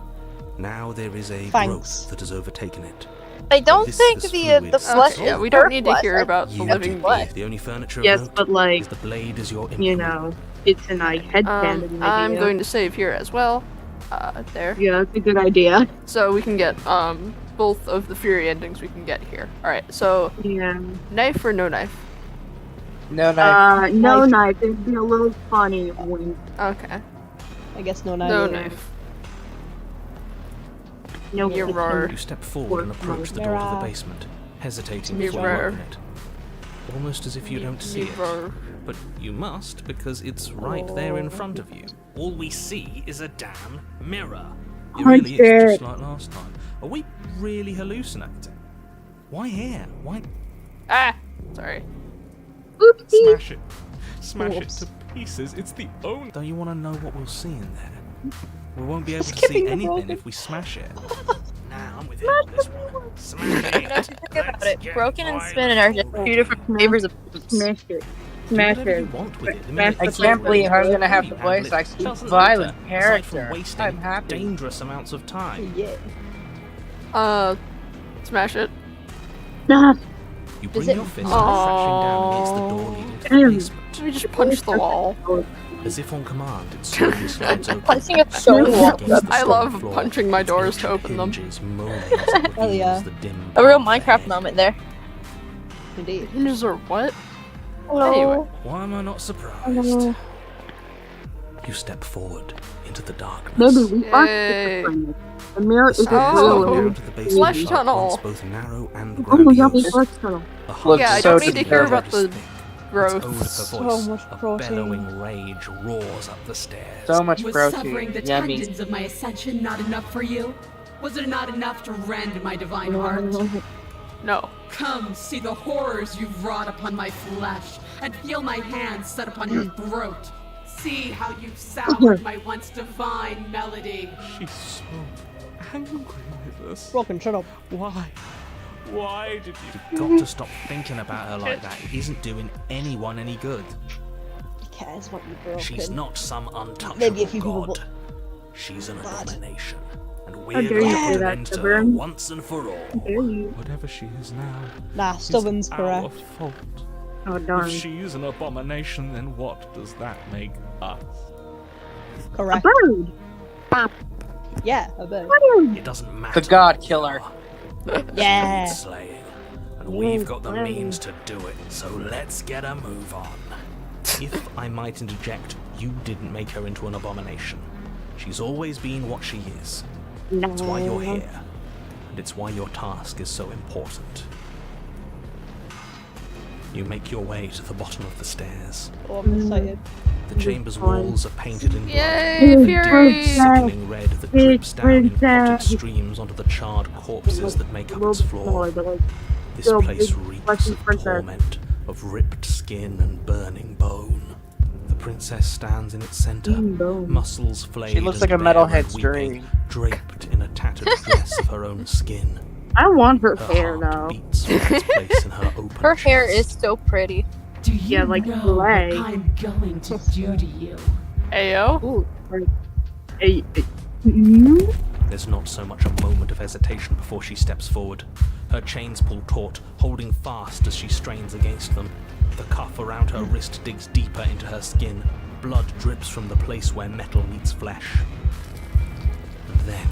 Now there is a Thanks. growth that has overtaken it. I don't This think is the fluid. flesh. Okay, yeah, is we don't her need to flesh. hear about the You living do. flesh. The only furniture Yes, of note but like, is the blade is your you implement. know, it's a nice headband. I'm going to save here as well. There. Yeah, that's a good idea. So we can get both of the fury endings we can get here. Alright, so Yeah. knife or no knife? No, no. No knife. It'd be a little funny. Wink. Okay. I guess no No knife. knife. No You knife. roar. You step forward and approach the door to the basement, hesitating before you Mirror. open it. Almost as if you don't see it. Mirror. But you must, because it's right there in front of you. All we see is a damn mirror. It really is, just like last time. Are we really hallucinating? Why here? Why? Ah! Sorry. Oopsie. Smash it. Smash Whoops. it to pieces. It's the only. Don't you want to know what we'll see in there? We won't be able to Skipping see the anything broken. if we smash it. Nah, I'm with you on this one. Smash it. You know, to think about it, Let's broken and get spinning are just two different flavors of Smash it. Do Smash whatever you it. want with it. The Smash minute I it's can't ready, believe I'm gonna have you to handle voice it. like super Doesn't violent matter. Aside from character. wasting I'm happy. dangerous amounts of time. Yeah. Smash it. Stop. You bring it- your fist Aw. crashing down against the door leading to the Damn. basement. Let me just punch the wall. As if on command, it slowly slides open. Punching it so well. Against the I stone love floor, punching my its doors to ancient open them. hinges moaning as it Hell yeah. reveals the dim A real path Minecraft ahead. moment there. Indeed. Hinges are what? Hello. Anyway. Why am I not surprised? Hello. You step forward into the darkness. Maybe we are Yay. schizophrenic. The mirror The is stairs Oh. leading real. down to the basement Flesh are tunnel. once both narrow and Oh, we have a grandiose. flesh tunnel. The Looks Yeah, I so don't need to hear disturbing. about the growth. Its odor So voice much of protein. bellowing rage roars up the stairs. So much Was protein. severing the Yummy. tendons of my ascension not enough for you? Was it not enough to rend my divine heart? No. Come, see the horrors you've wrought upon my flesh, and feel my hands set upon your throat. See how you've soured my once divine melody. She's so angry with us. Broken, shut up. Why? Why did you? You've got to stop thinking about her like that. It isn't doing anyone any good. Who cares what you broken? She's not some untouchable Maybe a few people god. She's an Bad. abomination, and How we're dare going you to say put that, an end to her Stubborn? once and for all. Dare you? Whatever she is now, Nah, stubborn's is our correct. fault. Oh, If darn. she's an abomination, then what does that make us? A Correct. bird. Yeah, a bird. It doesn't matter. The God what you Killer. are. Yeah. Needs slaying, and we've got the means to do it. So let's get a move on. If I might interject, you didn't make her into an abomination. She's always been what she is. That's why you're here, and it's why your task is so important. You make your way to the bottom of the stairs. Oh, I'm excited. The chamber's walls are painted in blood. Yay, Deep, Fury! sickening red that drips down in potted streams onto the charred corpses that make up its floor. This Still place big reeks fleshy of princess. torment, of ripped skin and burning bone. The princess stands in its center, Bone. muscles flayed She looks and like a bare metalhead and weeping, dream. draped in a tattered dress of her own skin. I want her Her hair heart now. beats for its place in her open Her hair chest. is so pretty. Do you Yeah, like know Slay. what I'm going to do to you? Ayo. Ooh. Hey, you? There's not so much a moment of hesitation before she steps forward. Her chains pull taut, holding fast as she strains against them. The cuff around her wrist digs deeper into her skin. Blood drips from the place where metal meets flesh. And then,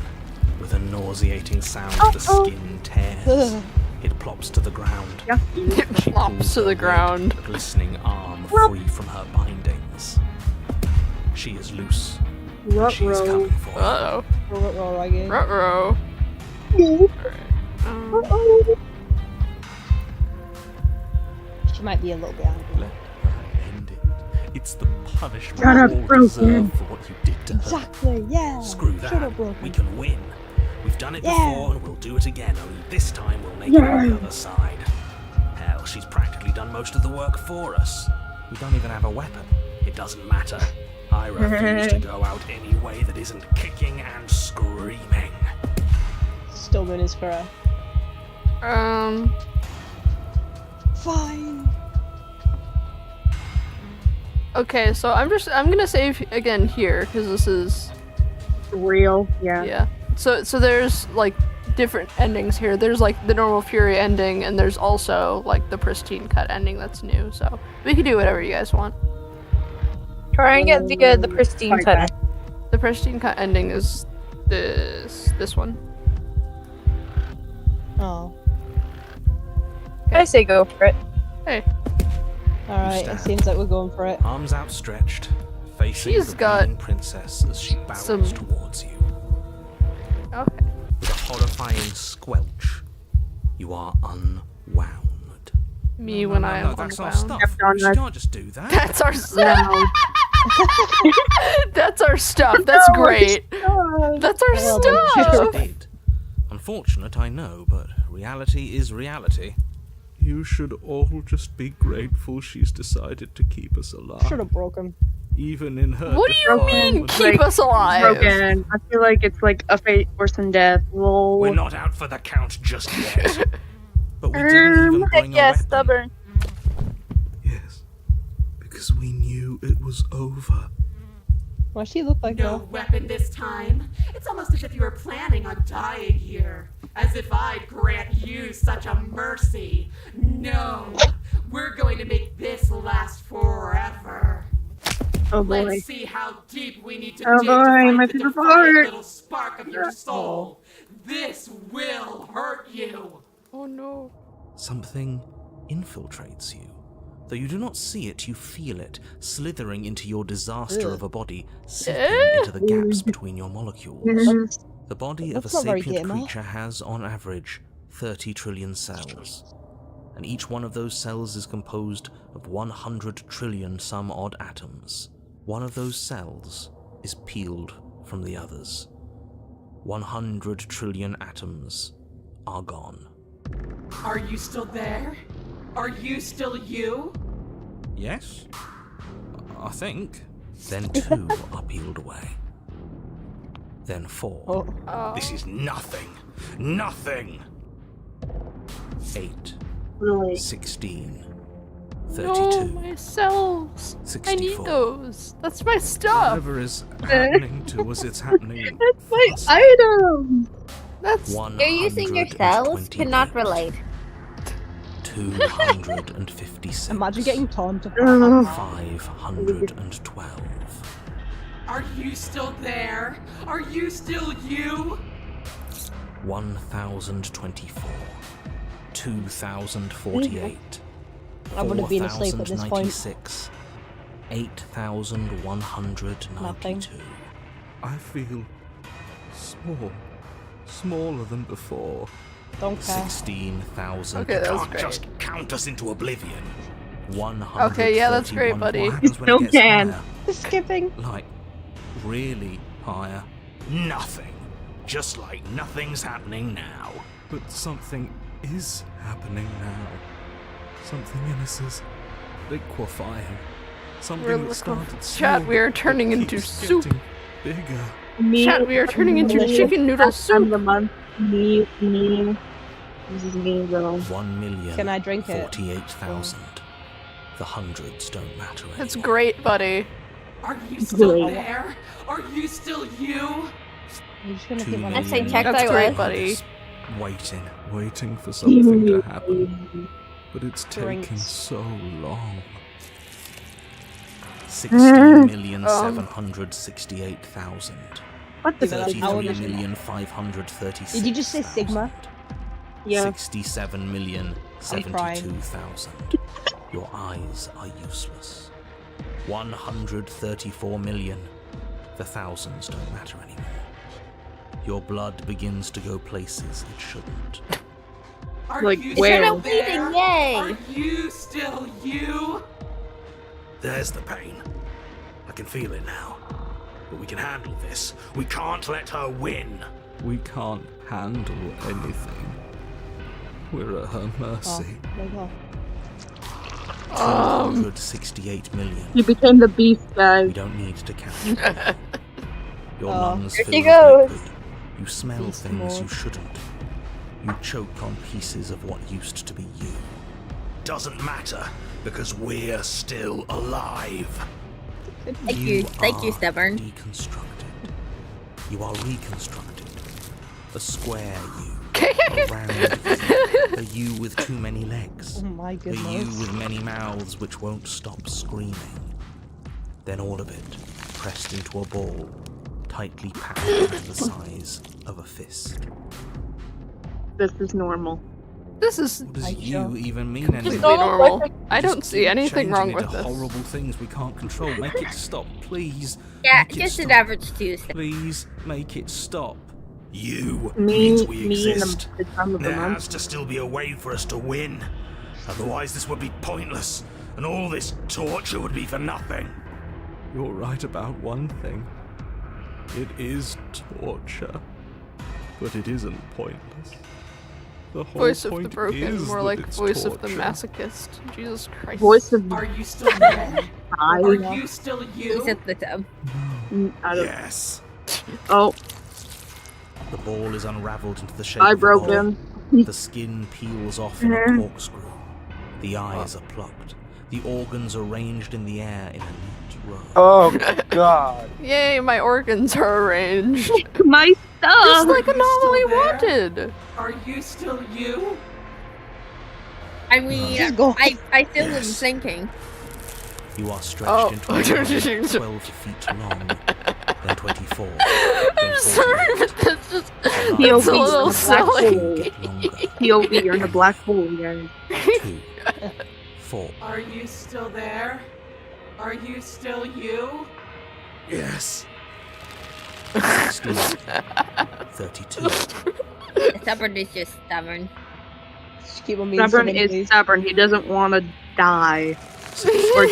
with a nauseating sound, the skin tears. It plops to the ground. Yeah. It She plops pulls to her the red, ground. glistening arm free from her bindings. She is loose. and She's Ruh-roh. coming for you. Uh-oh. Roll again. Ruh-roh. She might be a little bit angry. Let her end it. It's the punishment Shut up, we all Broken. deserve for what you did to her. Exactly, yeah. Screw Shut that. up, Broken. We can win. We've done it Yeah. before and we'll do it again, only this time we'll make it on the other side. Hell, she's practically done most of the work for us. We don't even have a weapon. It doesn't matter. I refuse to go out any way that isn't kicking and screaming. Stubborn is correct. Fine. Okay, so I'm gonna save again here because this is Real, yeah. yeah. So there's like different endings here. There's like the normal Fury ending, and there's also like the Pristine cut ending that's new. So we can do whatever you guys want. Try and get the pristine cut. The Pristine cut ending is this one. Oh. I say go for it. Hey, Alright, stand. it seems like we're going for it. Arms outstretched, facing She's the got bleeding princess as she bows some- towards you. okay. With a horrifying squelch, you are unwound. Me when I am that's our unwound. stuff. Done She that. can't just do that. That's our Now, that's our stuff. That's great. That's our Well done. stuff. Indeed. Unfortunate, I know, but reality is reality. You should all just be grateful she's decided to keep us alive. Should have broken. Even in her What do you mean, defilement. keep us alive? Broken. I feel like it's like a fate worse than death. Lol. We're not out for the count just yet. But we didn't even bring a Yeah, weapon. stubborn. Yes, because we knew it was over. Why she look like No that? weapon this time? It's almost as if you were planning on dying here. As if I'd grant you such a mercy. No! We're going to make this last forever. Oh boy. Let's see how deep we need to Oh dig boy, to find my the favorite defiant part. little spark of your soul. This will hurt you. Oh no. Something infiltrates you. Though you do not see it, you feel it, slithering into your disaster of a body, seeping into the gaps between your molecules. The body of a That's not very sapient gamer. creature has, on average, 30 trillion cells. And each one of those cells is composed of 100 trillion some odd atoms. One of those cells is peeled from the others. 100 trillion atoms are gone. Are you still there? Are you still you? Yes? I think. Then 2 are peeled away. Then 4. Oh, Oh. This is nothing. Nothing. 8. Really. 16. No, 32. my cells. 64. I need those. That's my stuff. Whatever is happening to us, it's happening. That's my fast. item! That's You're using your cells? Cannot 128. relate. 256. imagine getting taunted. 512. Are you still there? Are you still you? 1024. 2048. I would have been asleep at this point. 4096. 8192. Nothing. I feel small. Smaller than before. Don't care. 16,000. Okay, that was Can't great. just count us into oblivion. 131. Okay, yeah, that's great, buddy. What happens when it Still gets can. higher? Skipping. Like, really higher. Nothing. Just like nothing's happening now. But something is happening now. Something in us is liquefying. Something We're that started Chat, small we are turning but into keeps soup. getting bigger. Me. Chat, we are turning into Delicious. chicken noodle I'm soup. the month. Me. This is me, girl. 1,048,000. Can I drink it? The hundreds don't matter anymore. That's great, buddy. Are you still Really? there? Are you still you? I'm just gonna 2 keep on. I'd say million check That's I great, was. buddy. Waiting for something to happen. But it's taking Drinks. so long. Um, 16,768,000. What the Give it like 33,536,000. Did you just say Sigma? Yeah. 67,072,000. Your eyes are useless. 134 million. The thousands don't matter anymore. Your blood begins to go places it shouldn't. Are Like, you where? still Bleeding, there? yay! Are you still you? There's the pain. I can feel it now. But we can handle this. We can't let her win. We can't handle anything. We're at her Oh, mercy. there you go. 268 million. You became the beast, We guys. don't need to count. Your Oh. lungs There fill she with goes. liquid. You smell Beast things mode. you shouldn't. You choke on pieces of what used to be you. Doesn't matter, because we're still alive. Thank you, are stubborn. Deconstructed. You are reconstructed. A square you. A round you. A you with too many legs. Oh my A you goodness. with many mouths which won't stop screaming. Then all of it pressed into a ball, tightly packed around the size of a fist. This is normal. This is What does I you don't- even mean completely anymore? normal. I Just don't see keep anything wrong changing with into this. horrible things we can't control. Make it stop, please. Yeah, Make it just an stop. average Tuesday. Please make it stop. You Me, means we me, and exist. the time of the There month. has to still be a way for us to win. Otherwise, this would be pointless, and all this torture would be for nothing. You're right about one thing. It is torture. But it isn't pointless. The whole Voice of the point broken, is more that like it's voice of the torture. masochist. Jesus Christ. Voice of Are you still there? Are I. you still He you? said the dub. I don't. Yes. Oh, The ball is unraveled into the shape I of a broke body. him. The skin peels off in a corkscrew. The eyes are plucked. The organs arranged in the air in a neat row. Oh God. Yay, my organs are arranged. My stuff. Just like Are you still Anomaly there? wanted. Are you still you? I mean, Just go. I still am Yes. thinking. You are stretched Oh. into a line 12 feet long, then 24, then I'm sorry, 48. but that's just The it's a POV little in the black silly. hole. Get longer. POV, you're in a black hole, guys. 2, 4. Are you still there? Are you still you? Yes. 16, 32. Stubborn is just stubborn. Just keep on being Stubborn stubborn, is please. stubborn. He doesn't want to die. Or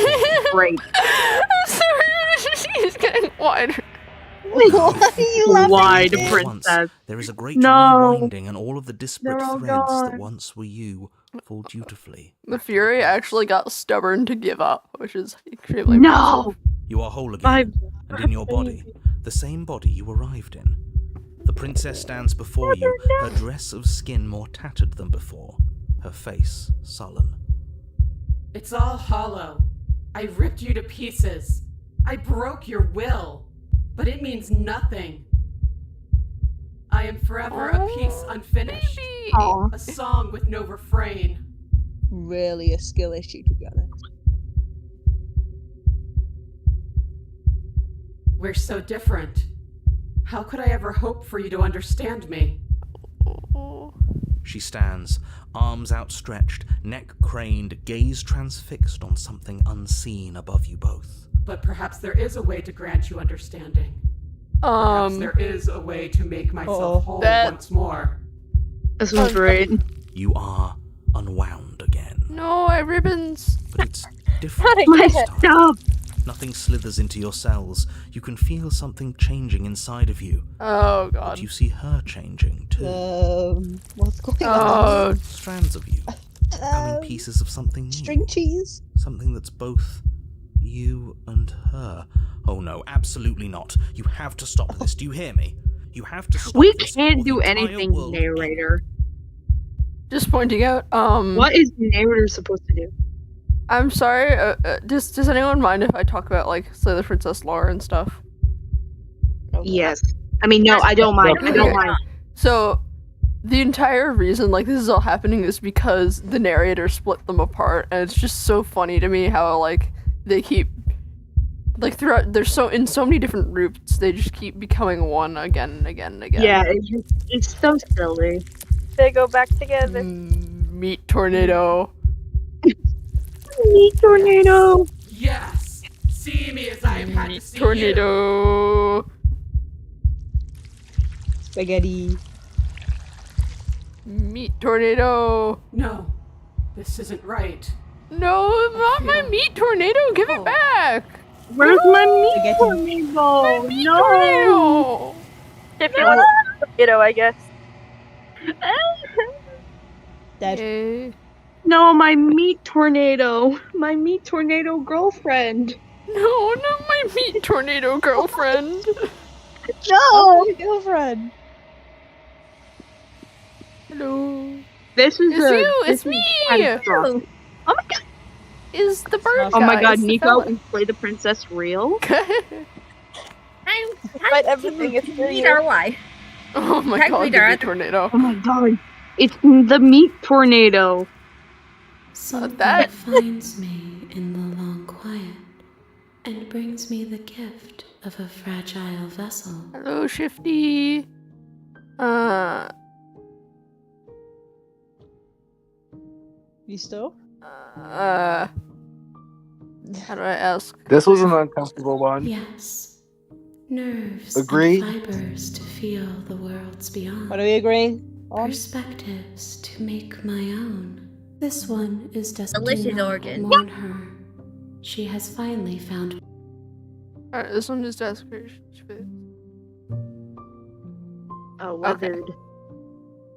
break. I'm sorry, he's getting wider. Why are you laughing? Wide at it? princess. There is a great No. rewinding, and all of the disparate They're all threads that gone. once were you fall dutifully. The Fury actually got stubborn to give up, which is extremely No! You are whole My again, and in your body, the same body you arrived in. The princess stands before you, her dress of skin more tattered than before, her face sullen. It's all hollow. I ripped you to pieces. I broke your will. But it means nothing. I am forever a piece unfinished. Maybe. Aw. A song with no refrain. Really a skill issue, to be honest. We're so different. How could I ever hope for you to understand me? She stands, arms outstretched, neck craned, gaze transfixed on something unseen above you both. But perhaps there is a way to grant you understanding. Perhaps there is a way to make myself whole that- once more. This one's great. You are unwound again. No, I ribbons. But it's different My this time. stuff! Nothing slithers into your cells. You can feel something changing inside of you. Oh But god. you see her changing too. What's going on? Oh, Strands of you, becoming pieces of something new. String cheese? Something that's both you and her. Oh no, absolutely not. You have to stop this. Do you hear me? You have to stop We this, can't or the do entire anything, world will end. narrator. just pointing out. What is narrator supposed to do? I'm sorry. Does anyone mind if I talk about like Slay the Princess lore and stuff? Yes. I mean, no, I don't mind. I don't Okay. mind. So, the entire reason like this is all happening is because the narrator split them apart, and it's just so funny to me how like they keep like throughout. They're so in so many different routes. They just keep becoming one again and again and again. Yeah, it's so silly. They go back together. Meat tornado. Tornado! Yes! See me as I have had to see you. Tornado. Spaghetti. Meat tornado. No, this isn't right. No, not my meat tornado. Give it back. Where's my meat Spaghetti. tornado? Meat No! tornado. If you want a tornado, I guess. Dead. Yay. No, my meat tornado. My meat tornado girlfriend. No, not my meat tornado girlfriend. No! Your girlfriend. Hello. This is It's you, it's me. catastrophic. Oh my god! Is the bird Oh my guy, god, it's the Nico fella. and Slay the Princess real? But everything is for you. Why? Oh my Tag god, me, the Dad. meat tornado. Oh my god. It's the meat tornado. Something that- finds me in the long quiet and brings me the gift of a fragile vessel. Hello, Shifty. You still? How do I ask? This was an uncomfortable one. Yes. Nerves Agreed. and fibers to feel the worlds beyond. What are we agreeing on? Perspectives to make my own. This one is destined Delicious to not organ. mourn her. She has finally found. Alright, this one is desperation. Oh, weathered.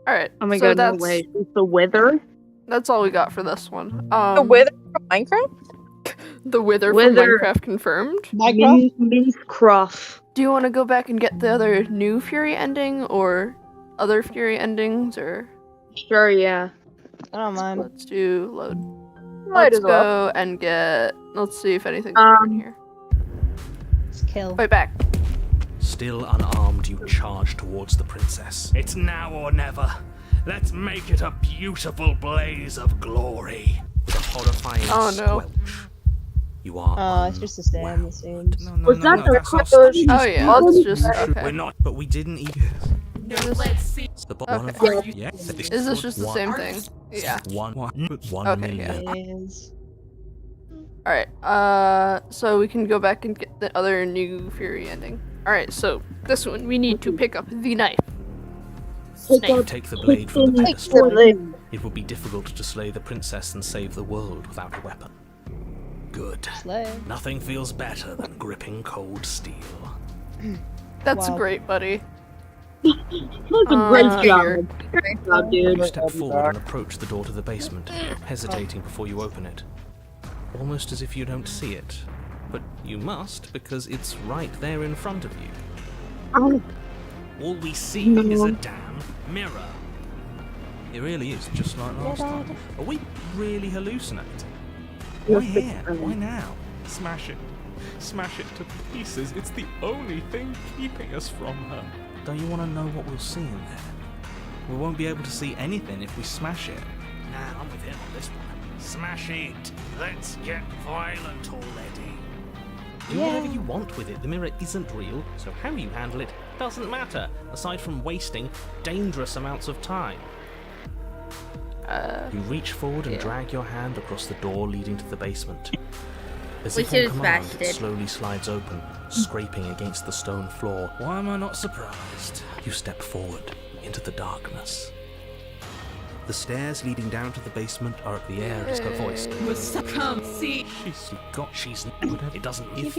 Alright. Oh my so god, no that's, way. It's the wither? That's all we got for this one. The Wither from Minecraft? The Wither from Wither. Minecraft confirmed. Minecraft? Minecraft. Do you want to go back and get the other new Fury ending, or other Fury endings, or... Sure, yeah. I don't mind. Let's do load. Might Let's as well. go and get... Let's see if anything's different here. Let's kill. Fight back. Still unarmed, you charge towards the princess. It's now or never. Let's make it a beautiful blaze of glory. With a horrifying squelch. You are It's just the same, it seems. No, Was that the that's not Oh, Oh yeah, let's just... We're Okay. not, but we didn't eat No, let's see. the bottom Okay. of yeah. Is this just the same thing? Yeah. One Okay, million. yeah. It is. Alright, so we can go back and get the other new Fury ending. Alright, so this one, we need to pick up the knife. Take the blade from the Take pedestal. the blade. It would be difficult to slay the princess and save the world without a weapon. Good. Slay. Nothing feels better than gripping cold steel. That's Wow. great, buddy. That's a great Here. job. Great job, dude. You step forward and approach the door to the basement, hesitating before you open it. Almost as if you don't see it. But you must, because it's right there in front of you. Oh, All we see is a damn mirror. It really is, just like last time. Are we really hallucinating? Why here? Why now? Smash it. Smash it to pieces. It's the only thing keeping us from her. Don't you want to know what we'll see in there? We won't be able to see anything if we smash it. Nah, I'm with him on this one. Smash it. Let's get violent already. Do whatever you want with it. The mirror isn't real, so how you handle it doesn't matter, aside from wasting dangerous amounts of time. You reach forward and drag your hand across the door leading to the basement. As We if on should've command, smashed it it. slowly slides open, scraping against the stone floor. Why am I not surprised? You step forward into the darkness. The stairs leading down to the basement are up the air as her voice. Come see. She's whatever. It doesn't give.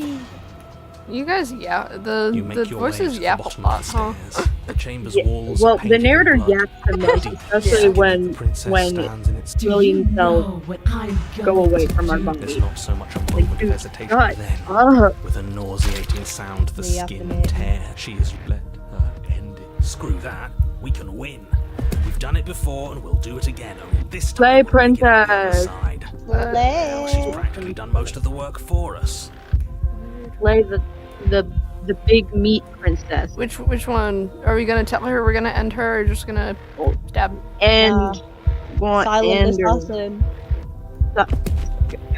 You guys, yeah, You the make your way voices to yap the a bottom lot, of the huh? stairs. The chamber's Yeah, walls well, are the painted in narrator blood. yaps the most, Deep especially second, when the princess when stands in its William cells Know what I'm go going away to from our do. body. There's not so much a moment of dude, hesitation shut then. up. With a nauseating sound, the We have skin to make- tear. She has let her end it. Screw that. We can win. We've done it before and we'll do it again. Only this time Slay, we'll make it on the other princess. side. Well, she's practically done most of the work for us. Slay the big meat princess Which one? Are we gonna tell her we're gonna end her, or just gonna stab? and want Silent and assassin.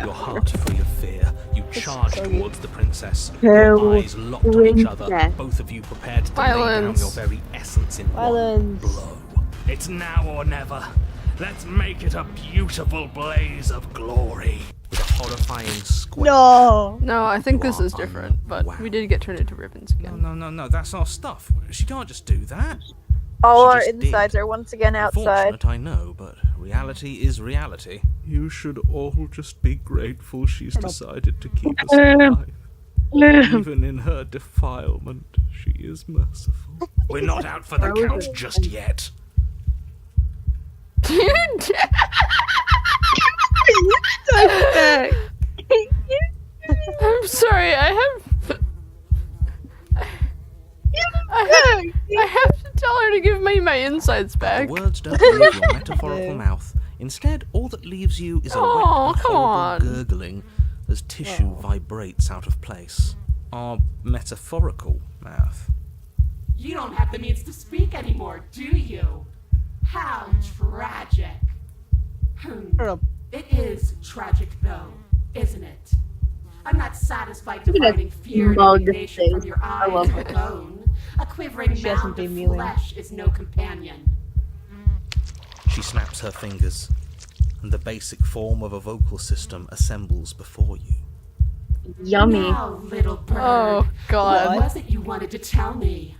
Your heart free of fear, you charge so towards the princess. Kill Your eyes locked on each other, princess. both of you prepared to lay down Violence. your very essence in Violence. one blow. It's now or never. Let's make it a beautiful blaze of glory. With a horrifying squeak. No. No, I think You this are is different, but unwound. we did get turned into ribbons again. No, that's our stuff. She can't just do that. All She our just insides did. are once again outside. Unfortunate, I know, but reality is reality. You should all just be grateful she's decided to keep us Um, alive. Even in her defilement, she is merciful. We're not out for the count just yet. I'm sorry, I have to tell her to give me my insides back. The words don't leave your metaphorical mouth. Instead, all that leaves you is a wet Aw, and come horrible on. gurgling as tissue vibrates out of place. Our metaphorical mouth. You don't have the means to speak anymore, do you? How tragic. It is tragic, though, isn't it? I'm not satisfied Look at that dividing fear and mug indignation from face. your I eyes love it. alone. A quivering She hasn't mound of been mewing. flesh is no companion. She snaps her fingers, and the basic form of a vocal system assembles before you. Yummy. Now, little bird, Oh, what God. was it you wanted to tell me?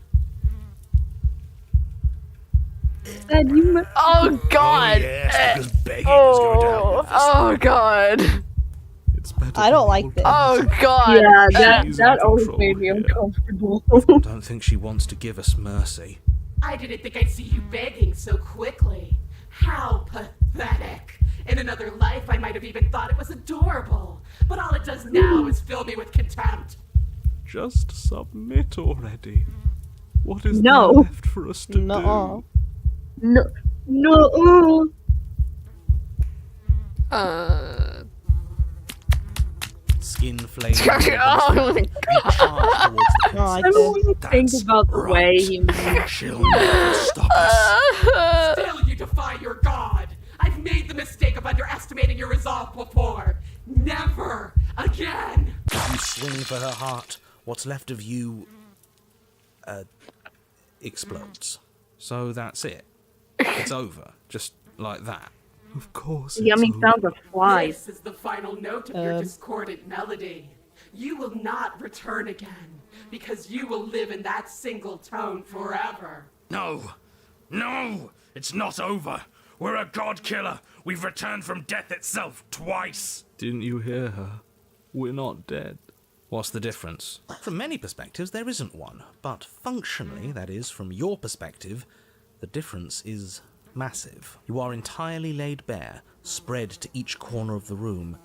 Said you mu- Oh, God. Yes, because begging is going to help with this. Oh, God. It's better I don't than like all this. Oh, God. Yeah, She's that in always control made me here. uncomfortable. I don't think she wants to give us mercy. I didn't think I'd see you begging so quickly. How pathetic. In another life, I might have even thought it was adorable. But all it does now is fill me with contempt. Just submit already. What is No. there left for us to Nuh-uh. do? No. Skin flame. Oh my Reach hard towards the No, I I don't did. want to think about the way he She'll never stop us. Still you defy your god. I've made the mistake of underestimating your resolve before. Never again. You swing for her heart. What's left of you explodes. So that's it. It's over. Just like that. Of course. Yummy it's sounds of flies. This is the final note of your discordant melody. You will not return again, because you will live in that single tone forever. No! No! It's not over! We're a god killer! We've returned from death itself twice! Didn't you hear her? We're not dead. What's the difference? From many perspectives, there isn't one. But functionally, that is, from your perspective, the difference is massive. You are entirely laid bare, spread to each corner of the room.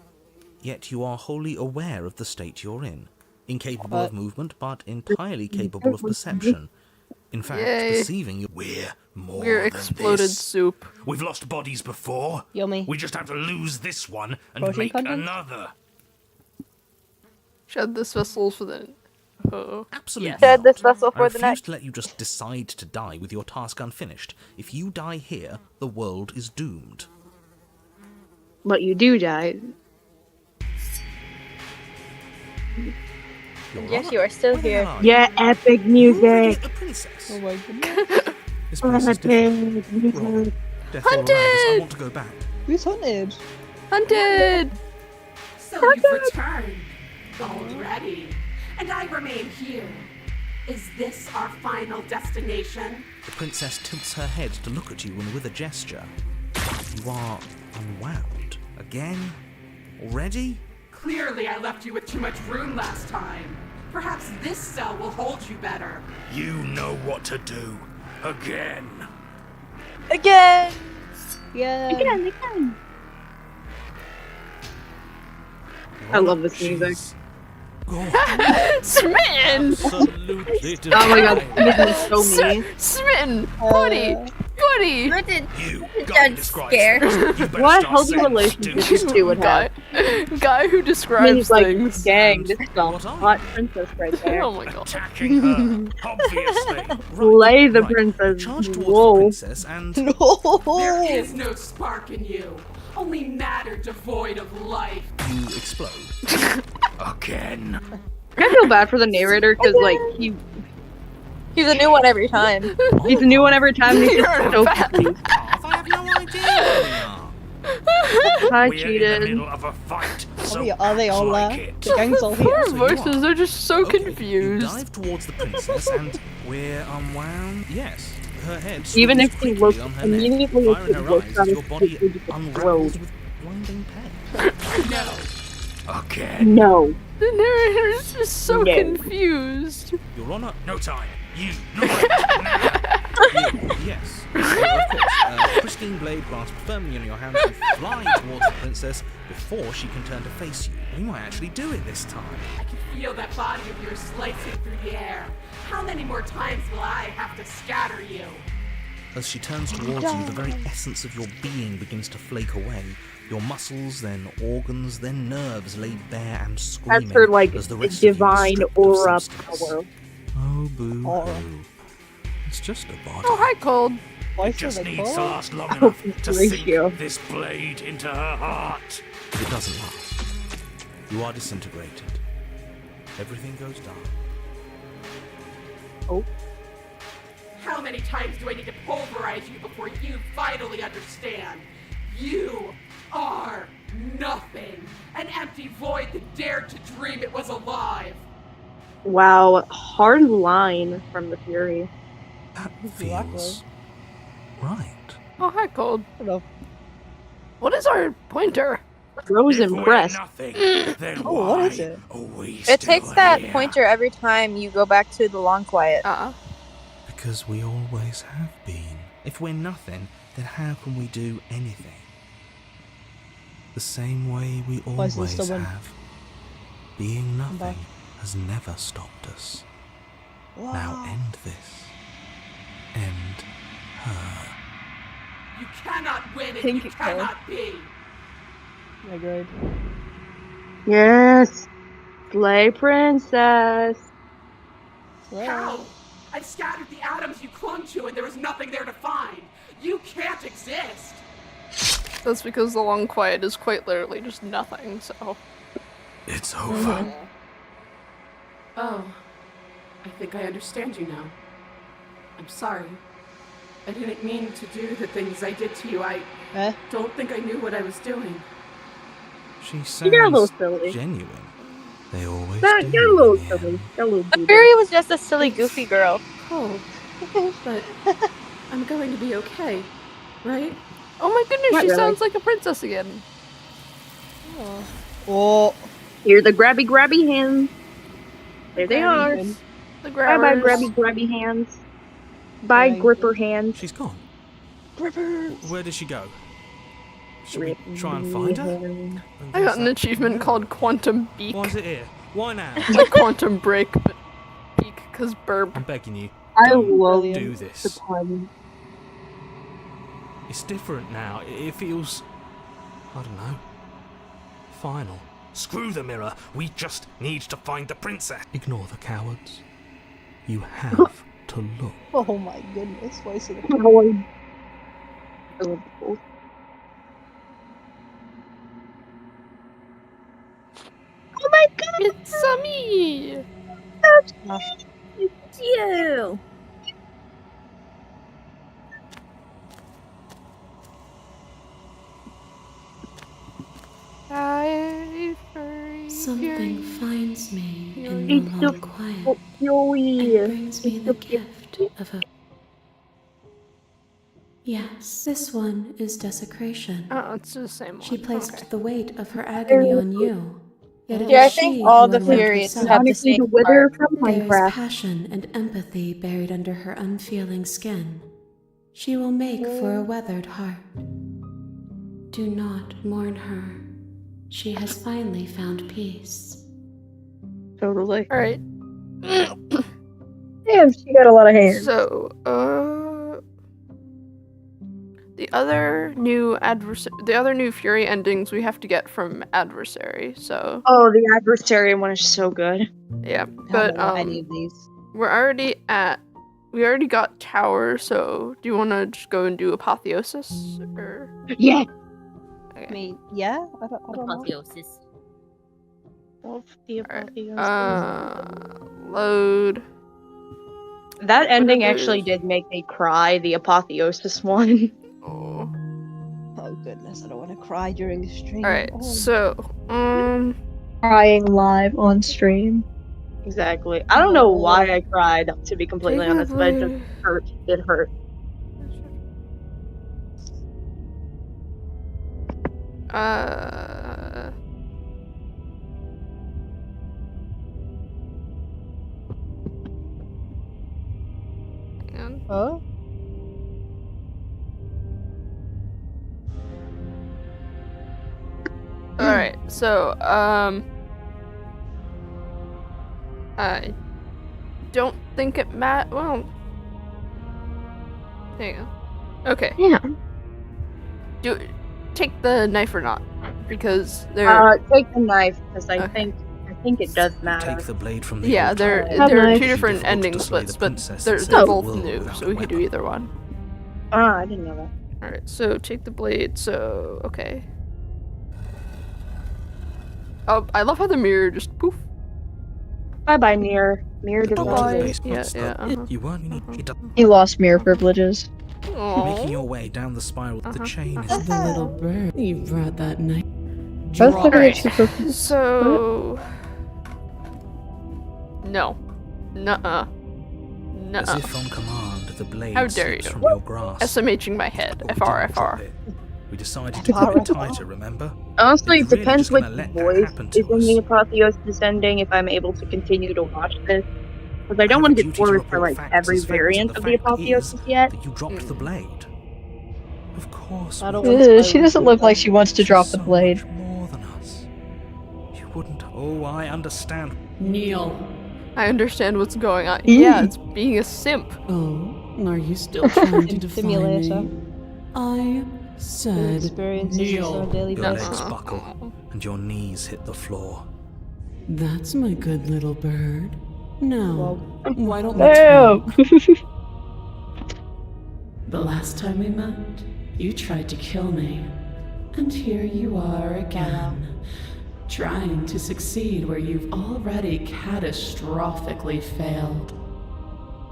Yet you are wholly aware of the state you're in. Incapable of movement, but entirely capable of perception. In fact, Yay. perceiving you. We're more We're than exploded this. soup. We've lost bodies before. Yummy. We just have to lose this one and Protein make content? another. Shed this vessel for the. Oh. Absolutely Yes. Shed this not. vessel I for the refuse night. to let you just decide to die with your task unfinished. If you die here, the world is doomed. But you do die. Yes, you are still here. Yeah, epic music. The princess. Oh my goodness. This place is different. Epic music. Wrong. Death all around us. I want to go back. Who's hunted? Hunted! So you've returned already, and I remain here. Is this our final destination? The princess tilts her head to look at you, and with a gesture, you are unwound. Again? Already? Clearly, I left you with too much room last time. Perhaps this cell will hold you better. You know what to do. Again. Again! Yeah. Again. I love this music. Smitten! Absolutely Oh my god, divine. this is so mean. Smitten! Buddy! Buddy! Rooted. You Judge guy describes scare. things. You better What start healthy saying relationship stupid you two would guy, have? guy who I mean, describes he's like, things. dang, this is a What are hot princess right there. Oh my god. attacking her, obviously. Slay the Right. princess. Charge towards the Whoa. princess and There is no spark in you, only matter devoid of life. you explode. Again. I feel bad for the narrator because, like, He's a new one every time. he's a new one every time. And he's You're just so fat. confused. I have no idea where we are. Hi, We're in the cheated. middle of a fight, so Are they all act there? like it. The gang's all here. Poor So you voices are. are just so Okay, confused. You dive towards the princess and we're unwound. Yes, her head Even swivels if he quickly looks on her neck. immediately Fire if in he her looks eyes at as his your body face, it unravels explodes. with blinding pain. No. Again. No. The narrator is just so No. confused. Your Honor, No time. You. No right now. yes. Of course. Pristine blade grasped firmly in your hand, you fly towards the princess before she can turn to face you. We might actually do it this time. I can feel that body of yours slicing through the air. How many more times will I have to scatter you? As she turns towards you, the very essence of your being begins to flake away. Your muscles, then organs, then nerves laid bare and screaming That's her, like, as the rest of you is divine stripped of aura substance. power. Oh, boo. Aura. It's just a body. Oh, hi, Cold. Why Just so they needs to call? last long Oh, enough to ratio. sink this blade into her heart. But it doesn't last. You are disintegrated. Everything goes dark. How many times do I need to pulverize you before you finally understand? You are nothing. An empty void that dared to dream it was alive. Wow, hard line from the Fury. That Exactly. feels right. Oh, hi, Cold. Hello. What is our pointer? Rose If we're impressed. nothing, then Oh, why what is it? are we It still takes that here? pointer every time you go back to the long quiet. Uh-uh. Because we always have been. If we're nothing, then how can we do anything? The same way we Why is there always someone- have. Being back. nothing has never stopped us. Now end this. End her. You cannot win and Think you it cannot be. My god. Yes. Slay princess. How? I scattered the atoms you clung to and there was nothing there to find. You can't exist. That's because the long quiet is quite literally just nothing, so. It's over. Oh, I think I understand you now. I'm sorry. I didn't mean to do the things I did to you. I don't think I knew what I was doing. She You're a little sounds silly. genuine. They always You're do. a little in the silly. end. You're a little The boober. fairy was just a silly, goofy girl. Cold, but I'm going to be okay, right? Oh my goodness, Not she really. sounds like a princess again. Oh. Here are the grabby hands. There they are. Grabby. The Bye bye grabbers. grabby hands. Bye Thank gripper hands. She's gone. Grippers. Where did she go? Should we try and find her? I got an achievement called Quantum Beak. Why is it here? Why now? Like Quantum Break, but beak, cause burp. I'm begging you. I Don't love do the this. pun. It's different now. It feels, I don't know, final. Screw the mirror. We just need to find the princess. Ignore the cowards. You have to look. Oh my goodness. Why is it? Oh my god! It's me! It's you! Something finds me in It's the so long quiet. Joey. It brings me the gift of a... Yes, this one is desecration. Oh, it's the same one. She placed Okay. the weight of her agony on you. Yet it Yeah, I was think she all who the unwound Furies herself. have the Honestly, same the wither heart. from There is Minecraft. passion and empathy buried under her unfeeling skin. She will make for a weathered heart. Do not mourn her. She has finally found peace. Totally. Alright. Damn, she got a lot of hands. So, the other new Fury endings we have to get from Adversary, so Oh, the adversary one is so good. yeah. I But don't know any of these. we already got Tower, so do you wanna just go and do Apotheosis? Or Yeah. I mean, yeah. I don't know. Apotheosis. Load. That ending Whatever. actually did make me cry, the apotheosis one. Oh. Oh goodness, I don't want to cry during the stream. Alright, Oh. so Crying live on stream. Exactly. I don't know why I cried, to be completely honest, but it just hurt. It hurt. Hang on. Huh? Alright, so, I don't think it well, there you go. Okay. Yeah. Take the knife or not, because they're, Take the knife, because I think it does matter. Take the blade from the yeah, altar. there are knife. two different Difficult to ending slay the splits, but princess they're that saves the both world new, without so a we could do weapon. either one. Ah, I didn't know that. Alright, so take the blade, so, okay. Oh, I love how the mirror just poof. Bye bye, Mirror. Mirror The door to the Bye-bye. basement's Yeah, the- You won't need it. He lost mirror privileges. Making your way down the spiral, the chain is The little bird you brought that night. Alright, so... No. Nuh-uh. as Nuh-uh. if on command. The blade How dare slips you. from your grasp. SMHing my head. But we FR, didn't drop FR. it. We decided to grip it tighter, remember? Honestly, If it you're really depends just which gonna let that voice happen to is in us. the apotheosis ending if I'm able to continue to watch this. Because I don't want to get duty spoilers report for like facts every as facts, and variant of the fact apotheosis is yet. that you dropped the blade. Of course. I we don't do. want spoilers She doesn't look like she wants to She's drop the so blade. much more than us. You wouldn't. Oh, I understand. Neil. I understand what's going on. Eee. Yeah, it's being a simp. Oh, are you still trying to define Simulator. me? I Your said experiences is on a Neil. daily Your basis. legs buckle and your knees hit the floor. that's my good little bird. Now, why don't we Damn. talk? The last time we met, you tried to kill me. And here you are again, trying to succeed where you've already catastrophically failed.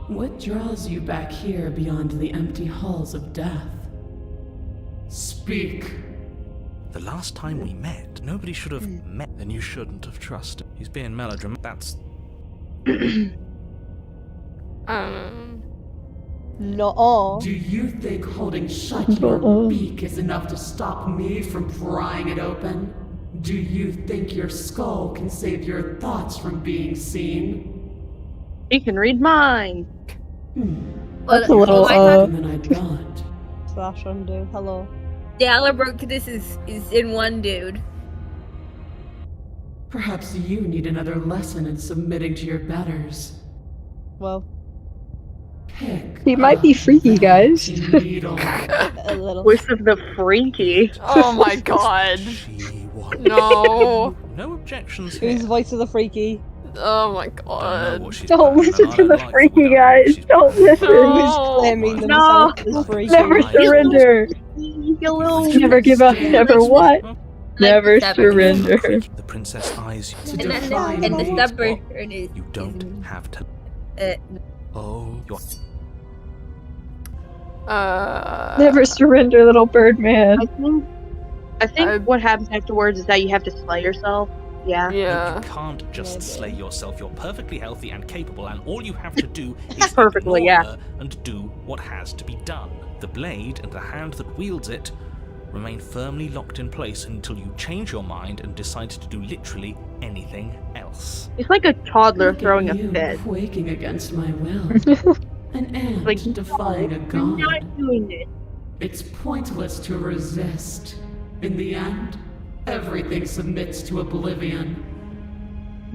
What draws you back here beyond the empty halls of death? Speak. The last time we met, nobody should have met. Then you shouldn't have trusted. He's being melodramatic. That's No. Do you think holding shut your beak is enough to stop me from prying it open? Do you think your skull can save your thoughts from being seen? He can read mine. That's a little, Than I thought. Slash undo. Hello. The Alabrookidus is in one dude. Perhaps you need another lesson in submitting to your betters. Well, Pick He might be freaky, guys. needle. a little. Voice of the freaky. Oh my god. She won. No. No objections here. Who's voice of the freaky? Oh my Don't know god. what she's Don't planning, listen and I to don't the like freaky we don't know what guys. she's Don't planning. listen. No. Claiming No. themselves as freaky. Never surrender. You little. Never give up. Never what? Never Like surrender. The princess eyes you. To And then define and the what- stubborn is You don't have to. uh, Oh, you're. Never surrender, little bird man. I think I- what happens afterwards is that you have to slay yourself. Yeah. Yeah. You can't just Maybe. slay yourself. You're perfectly healthy and capable, and all you have to do is Perfectly, ignore yeah. her and do what has to be done. The blade and the hand that wields it remain firmly locked in place until you change your mind and decide to do literally anything else. It's like a toddler Look at throwing a you fit. quaking against my will. An ant Like, defying a I'm god. not doing it. It's pointless to resist. In the end, everything submits to oblivion.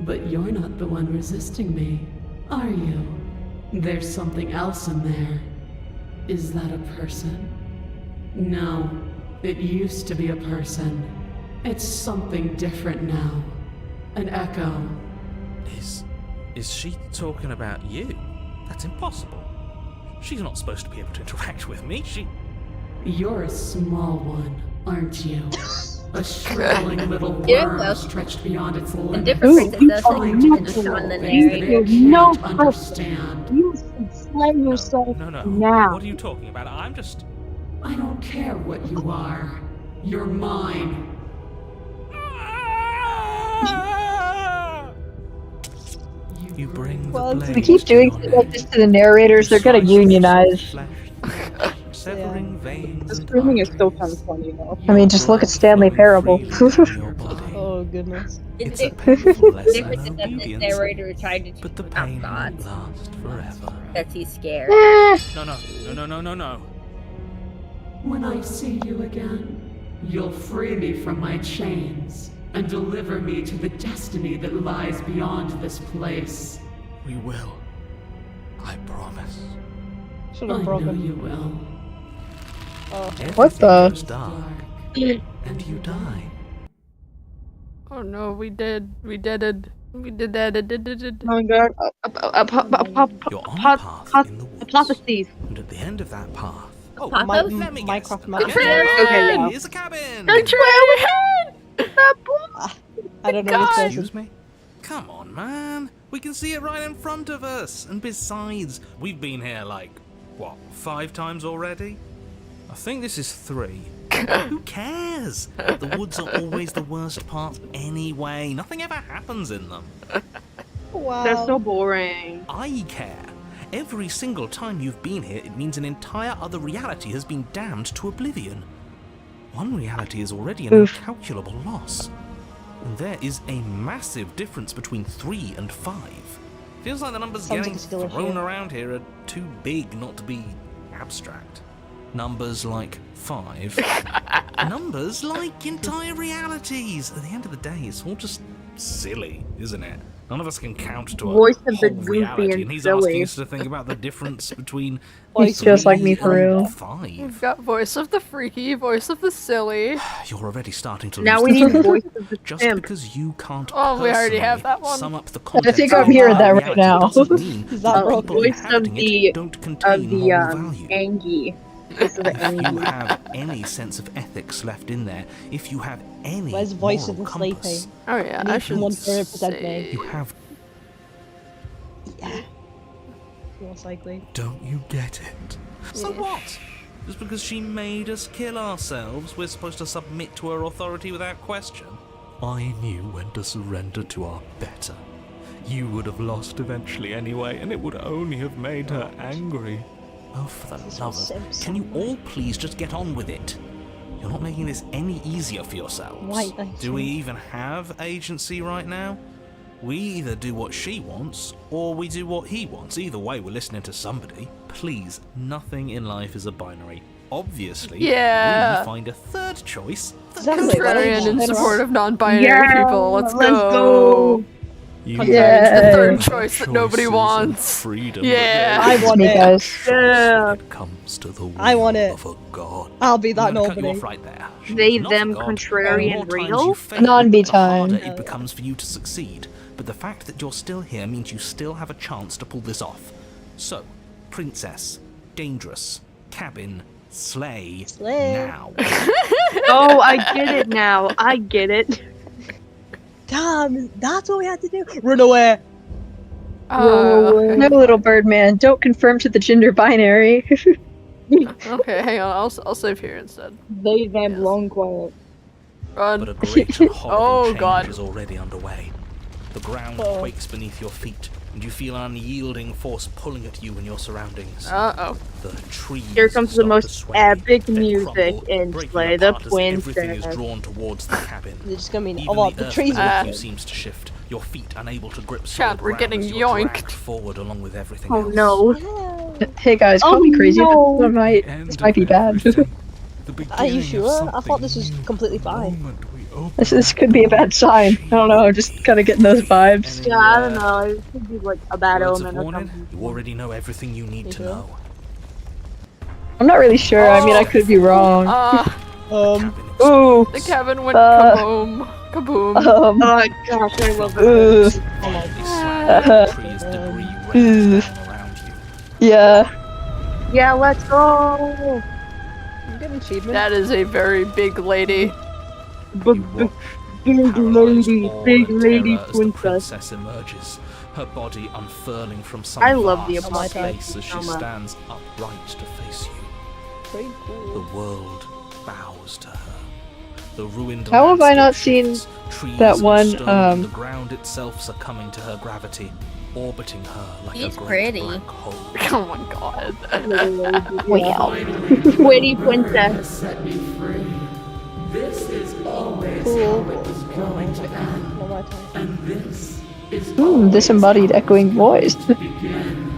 But you're not the one resisting me, are you? There's something else in there. Is that a person? No, it used to be a person. It's something different now. An echo. Is she talking about you? That's impossible. She's not supposed to be able to interact with me. You're a small one, aren't you? A shriveling little Yeah, worm well. stretched beyond its a limits. different princess Trying does to it control on the things that it narrator. No can't understand. You should slay yourself No. now. What are you talking about? I'm just. I don't care what you are. You're mine. You bring Well, the blade. We keep doing to your stuff like neck. this to the narrators, they're gonna Slice unionize. flesh, severing veins The and screaming is still arteries. kind of funny though. I mean, just look at Stanley Parable. Oh goodness. It's a painful lesson Different in than this obedience, narrator tried to but the teach pain about won't gods last forever. because he's scared. No. When I see you again, you'll free me from my chains and deliver me to the destiny that lies beyond this place. We will. I promise. Should I have know broken. you will. Oh. What the? Everything goes dark, and you die. Oh no, we did it. We did that. Oh my god. You're on a path in the woods, Apotheoses. and at the end of that path. Oh, Pathos? let me guess. Minecraft A map. cabin. Okay, yeah. Here's a cabin. I don't know which Excuse person. me? Come on, man. We can see it right in front of us. And besides, we've been here like, what, 5 times already? I think this is 3. Who cares? The woods are always the worst part anyway. Nothing ever happens in them. Wow. They're so boring. I care. Every single time you've been here, it means an entire other reality has been damned to oblivion. One reality is already an incalculable loss. And there is a massive difference between 3 and 5. Feels like the numbers Sounds getting like a skill issue. thrown around here are too big not to be abstract. Numbers like 5. Numbers like entire realities. At the end of the day, it's all just silly, isn't it? None of us can count to a Voice of the whole goofy reality, and and he's silly. asking us to think about the difference between He's just like me for 3 real. and 5. We've got voice of the freaky, voice of the silly. You're already starting to Now lose we the need thing. voice of the Just simp. because you can't Oh, we already have personally that one. sum up the I context think of I'm hearing that reality right now. doesn't mean Is that that the broken? people Voice of inhabiting the it don't contain moral value. Angie. Voice of the If you Angie. have any sense of ethics left in there, if you have any Where's voice of moral the compass, sleepy? Oh yeah, I I need should someone to represent say... me. you have. Most likely. Don't you get it? So Yeah. what? Just because she made us kill ourselves, we're supposed to submit to her authority without question? I knew when to surrender to our better. You would have lost eventually anyway, and it would only have made her angry. Oh, for the This love was of... Simpson. Can you all please just get on with it? You're not making this any easier for yourselves. Right, Do we even have agency right now? We either do what she wants, or we do what he wants. Either way, we're listening to somebody. Please, nothing in life is a binary. Obviously, Yeah. we find a third choice. Exactly. Contrarian in Let's- support of non-binary Yeah, people. Let's go. You It's the third Yeah. choice that nobody choices and wants. Freedom, Yeah. I It's want me, it. guys. Yeah. When it comes to the will I want it. of a god. I'll be that I'm gonna cut you nobody. off right there. She They, is not a them, god. contrarian, The more times real? you fail, Non-B the harder time. it becomes for you to succeed. But the fact that you're still here means you still have a chance to pull this off. So, princess, dangerous, cabin, slay, Slay. now. Oh, I get it now. I get it. Damn, that's what we had to do. Run away. No, little bird man, don't conform to the gender binary. Okay, hang on. I'll save here instead. They, them, Yes. long quiet. Run. But a great and horrible Oh, change God. is already underway. The ground Oh. quakes beneath your feet, and you feel an unyielding force pulling at you and your surroundings. Uh-oh. The trees Here comes the start to most sway, epic then music crumble, in breaking Slay the apart as everything is Princess. drawn towards the cabin. They're just gonna mean, Even oh, well, the the earth trees beneath are you seems to shift, your feet unable to grip Chad, solid we're ground getting as you're yoinked. dragged forward along with everything Oh else. no. Hey guys, call Oh, me crazy. no. This might be bad. Are you sure? I thought this was completely fine. This could be a bad sign. I don't know. I'm just kind of getting those vibes. Yeah, I don't know. It could be like a bad Words omen of or warning, something. you already know everything you need to know. I'm not really sure. I mean, I could be wrong. Ooh. The cabin went Uh, kaboom. Kaboom. Oh gosh, I love Ooh. it. Trees, debris Ooh. rains down around you. Yeah. Yeah, let's go. I'm getting achievement. That is a very big lady. Big lady, Awe big and lady terror as the princess. princess emerges, her body unfurling from some I love the vast Apocalypse space as she so much. stands upright to face you. Pretty cool. The world bows to her. The ruined How have I not landscape seen shifts, trees that and one, stone, um, the ground itself succumbing to her gravity, orbiting her like He's a great pretty. black hole. Oh my god. Wow. Pretty princess. Set me free. This is always Cool. how it was going to end. No more time. And this is Disembodied echoing voice. begin.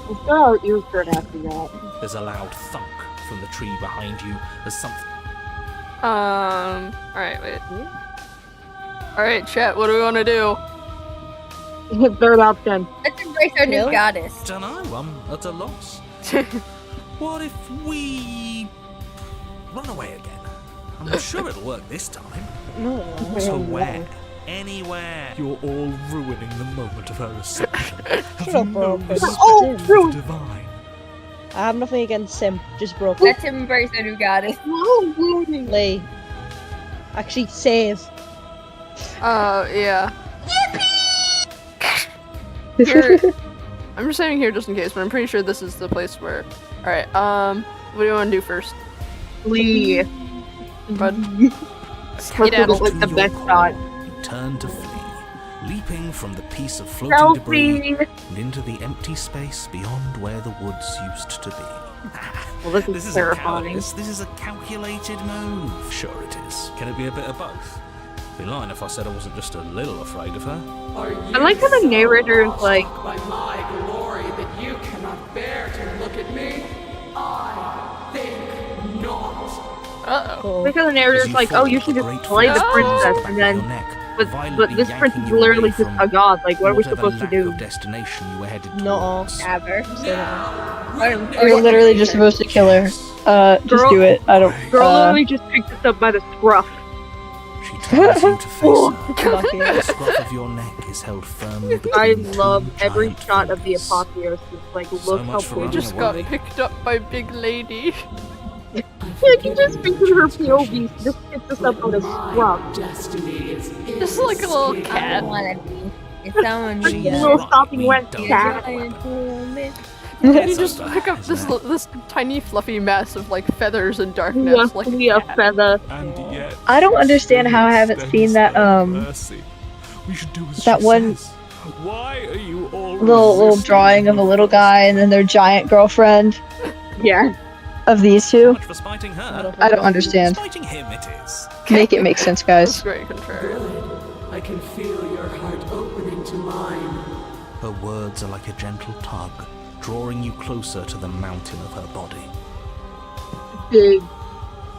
We'll throw our ears hurt after that. There's a loud thunk from the tree behind you as something Alright, wait. Alright, chat, what do we want to do? Third option. Let's embrace our new Really? goddess. Dunno, I'm at a loss. What if we run away again? I'm sure it'll work this time. No. To where? Anywhere. You're all ruining the moment of her reception. Shut up, bro. Oh, true. Divine. I have nothing against Sim. Just broke. Let's embrace our new goddess. Lee. Actually, save. Yeah. Here, I'm just saying here just in case, but I'm pretty sure this is the place where... Alright, what do you want to do first? Lee. Bud? Skedaddle like the best shot. You turn to flee, leaping from the piece of floating debris and into the empty space beyond where the woods used to be. Well, this is terrifying. This is a calculated move. Sure it is. Can it be a bit of both? I'd be lying if I said I wasn't just a little afraid of her. I like how the narrator is like, By my glory that you cannot bear to look at me? I think not. Uh-oh. like how the narrator is like, oh, you should just slay the princess, and then, but this princess is literally just a god. Like, what are we supposed to do? Destination you were headed No. towards. Ever. You're literally just supposed to kill her. Just Girl- do it. I don't. Girl literally just picked us up by the scruff. She turns you to face her. Lucky. The scruff of your neck is held firmly between I two love every giant shot of the fingers. apotheosis. Like, So look how much for cool. running Just got away. picked up by Big Lady. You can just picture her POV. She just picked us up by the scruff. Destiny is Just like a little I cat. wanna be. If someone Like be a little stopping wet don't cat. You just pick up this tiny fluffy mess of like feathers and darkness, like Roughly a feather. And yet, I don't understand how I haven't extends seen that no mercy. We should do as that she one says. Why are you all little resisting drawing of a little guy and then their giant girlfriend Yeah. of these two. Much for spiting her. I don't understand. Spiting him it is. Make it make sense, That's guys. very contrary. I can feel your heart opening to mine. Her words are like a gentle tug, drawing you closer to the mountain of her body. Big.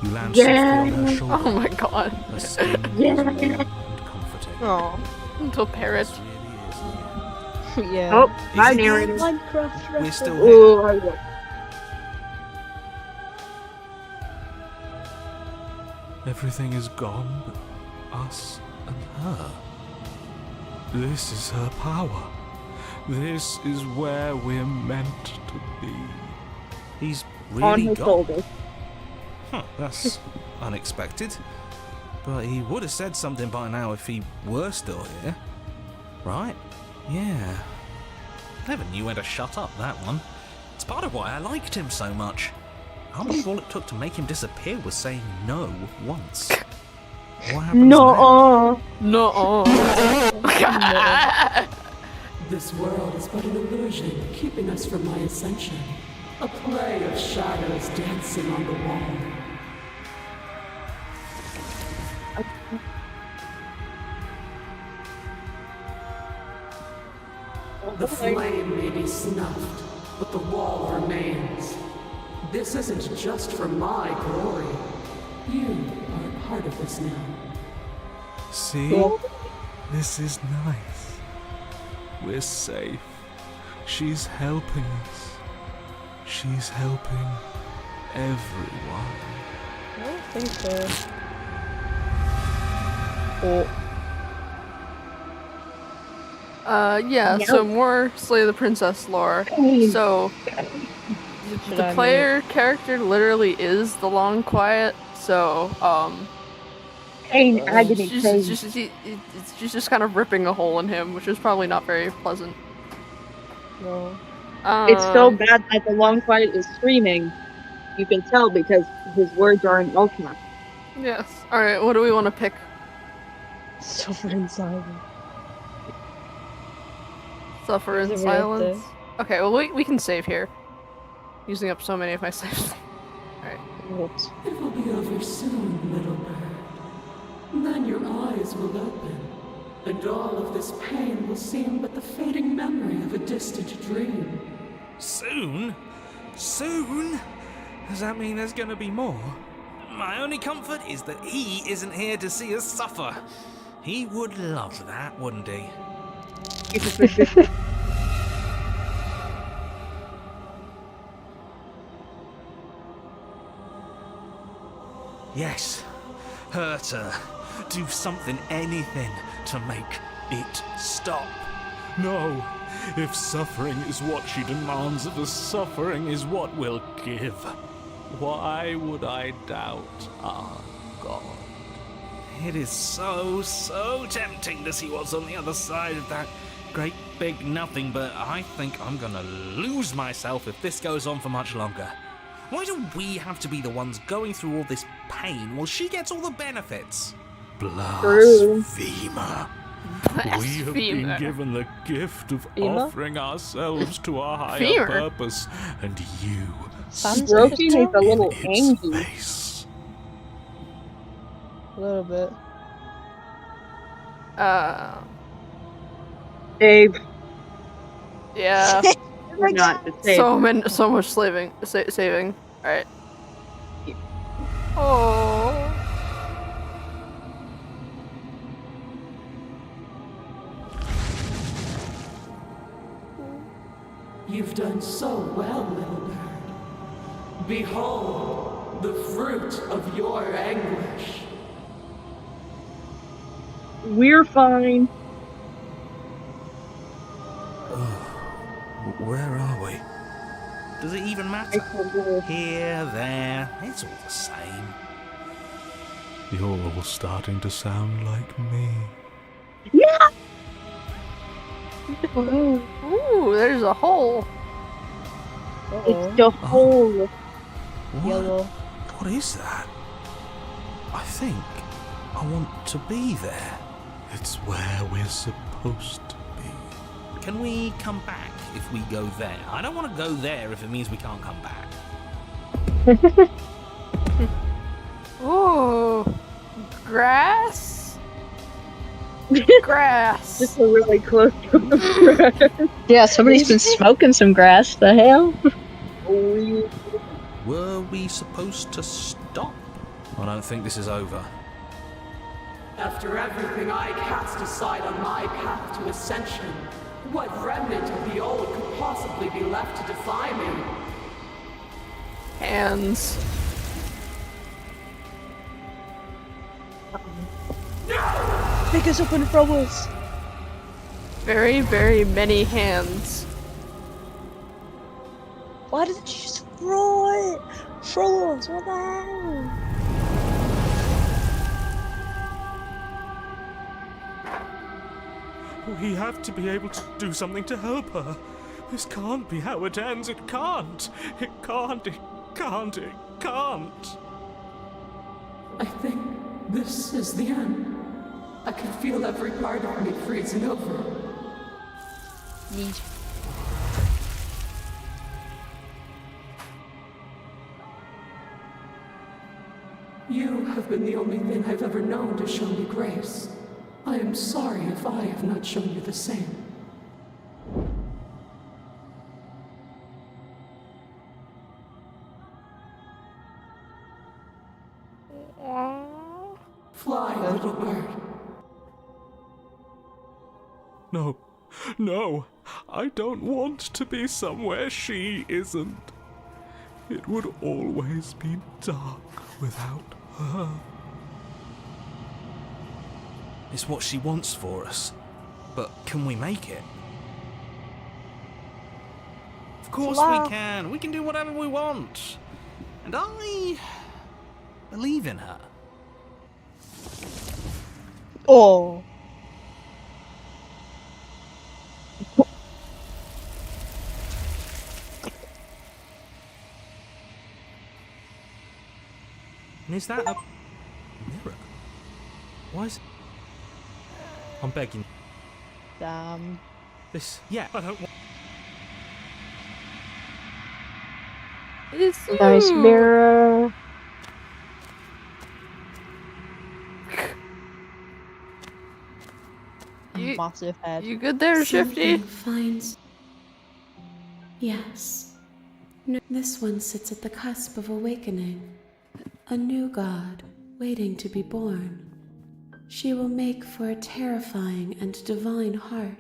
You land Yeah. softly on her shoulder. Oh my god. Her skin is Yeah. warm and comforting. Aw. Little parrot. This really is, Yeah. Oh, Is my it narrator. Minecraft We're still here. Oh, I will. Everything is gone but us and her. This is her power. This is where we're meant to be. He's On really her gone. shoulder. Huh, that's unexpected. But he would have said something by now if he were still here. Right? Yeah. Never knew when to shut up, that one. It's part of why I liked him so much. I believe all it took to make him disappear was saying no once. What happens No. No. This world is but an illusion, keeping us from my ascension. A play of shadows dancing on the wall. The flame may be snuffed, but the wall remains. This isn't just for my glory. You are a part of this now. See? This is nice. We're safe. She's helping us. She's helping everyone. I don't think so. Oh. Yeah, so more Slay the Princess lore. So, Should the I player character literally is the Long Quiet, so, Pain, agony, pain. she's just kind of ripping a hole in him, which is probably not very pleasant. No. It's so bad that the long quiet is screaming. You can tell because his words are in ultimate. Yes. Alright, what do we want to pick? Suffer in silence. Suffer in Is it right silence? Okay, well, we can save here. Using up so many of my saves. Alright. Whoops. It will be over soon, little bird. Then your eyes will open, and all of this pain will seem but the fading memory of a distant dream. Soon? Soon? Does that mean there's gonna be more? My only comfort is that he isn't here to see us suffer. He would love that, wouldn't he? Yes, hurt her. Do something, anything, to make it stop. No! If suffering is what she demands of us, suffering is what we'll give. Why would I doubt our God? It is so tempting to see what's on the other side of that great big nothing, but I think I'm gonna lose myself if this goes on for much longer. Why do we have to be the ones going through all this pain while she gets all the benefits? Blasphemer! We have been Blasphemer. given the gift of Blasphemer? offering ourselves to a higher Fear. purpose, and you Brokey is a little in its angry. face. A little bit. Dave. Yeah. We're not the same. So much saving. All right. Oh. You've done so well, little bird. Behold, the fruit of your anguish. We're fine. Where are we? Does it even matter? Here, there, it's all the same. You're all starting to sound like me. Yeah! Ooh, there's a hole. It's the hole. What? What is that? I think I want to be there. It's where we're supposed to be. Can we come back if we go there? I don't want to go there if it means we can't come back. Ooh, grass. Grass. Just really close to the grass. Yeah, somebody's been smoking some grass. The hell? Were we supposed to stop? I don't think this is over. After everything I cast aside on my path to ascension, what remnant of the old could possibly be left to defy me? Hands. Pick us up and throw us. Very, very many hands. Why didn't you just throw it? Throw us, what the hell? We have to be able to do something to help her. This can't be how it ends. It can't. It can't. It can't. It can't. I think this is the end. I can feel every part of me freezing over. Neat. You have been the only thing I've ever known to show me grace. I am sorry if I have not shown you the same. Fly, little bird. No. No. I don't want to be somewhere she isn't. It would always be dark without her. It's what she wants for us. But can we make it? Of course we can. We can do whatever we want. And I believe in her. Oh. And is that a mirror? Why is it? I'm begging. Damn. This. Yeah, I don't want. It's Nice mirror. Massive head. You good there, Shifty? Something finds. Yes. No, this one sits at the cusp of awakening. A new god, waiting to be born. She will make for a terrifying and divine heart.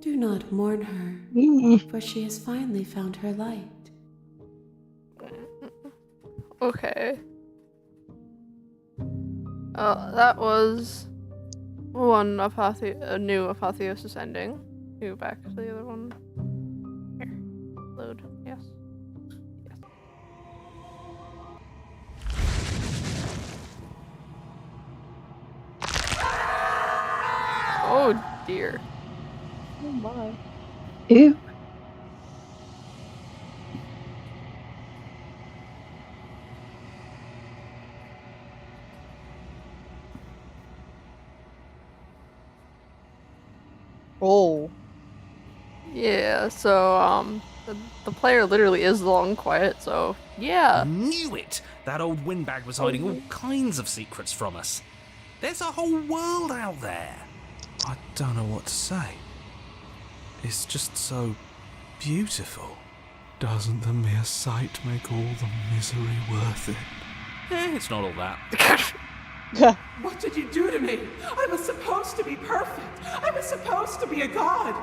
Do not mourn her, for she has finally found her light. Okay. That was one a new Apotheosis ending. Go back to the other one. Here. Load. Yes. Yes. Oh dear. Oh my. Ew. Oh. Yeah, so, the player literally is long quiet, so, yeah. Knew it! That old windbag was hiding all kinds of secrets from us. There's a whole world out there. I don't know what to say. It's just so beautiful. Doesn't the mere sight make all the misery worth it? It's not all that. What did you do to me? I was supposed to be perfect. I was supposed to be a god.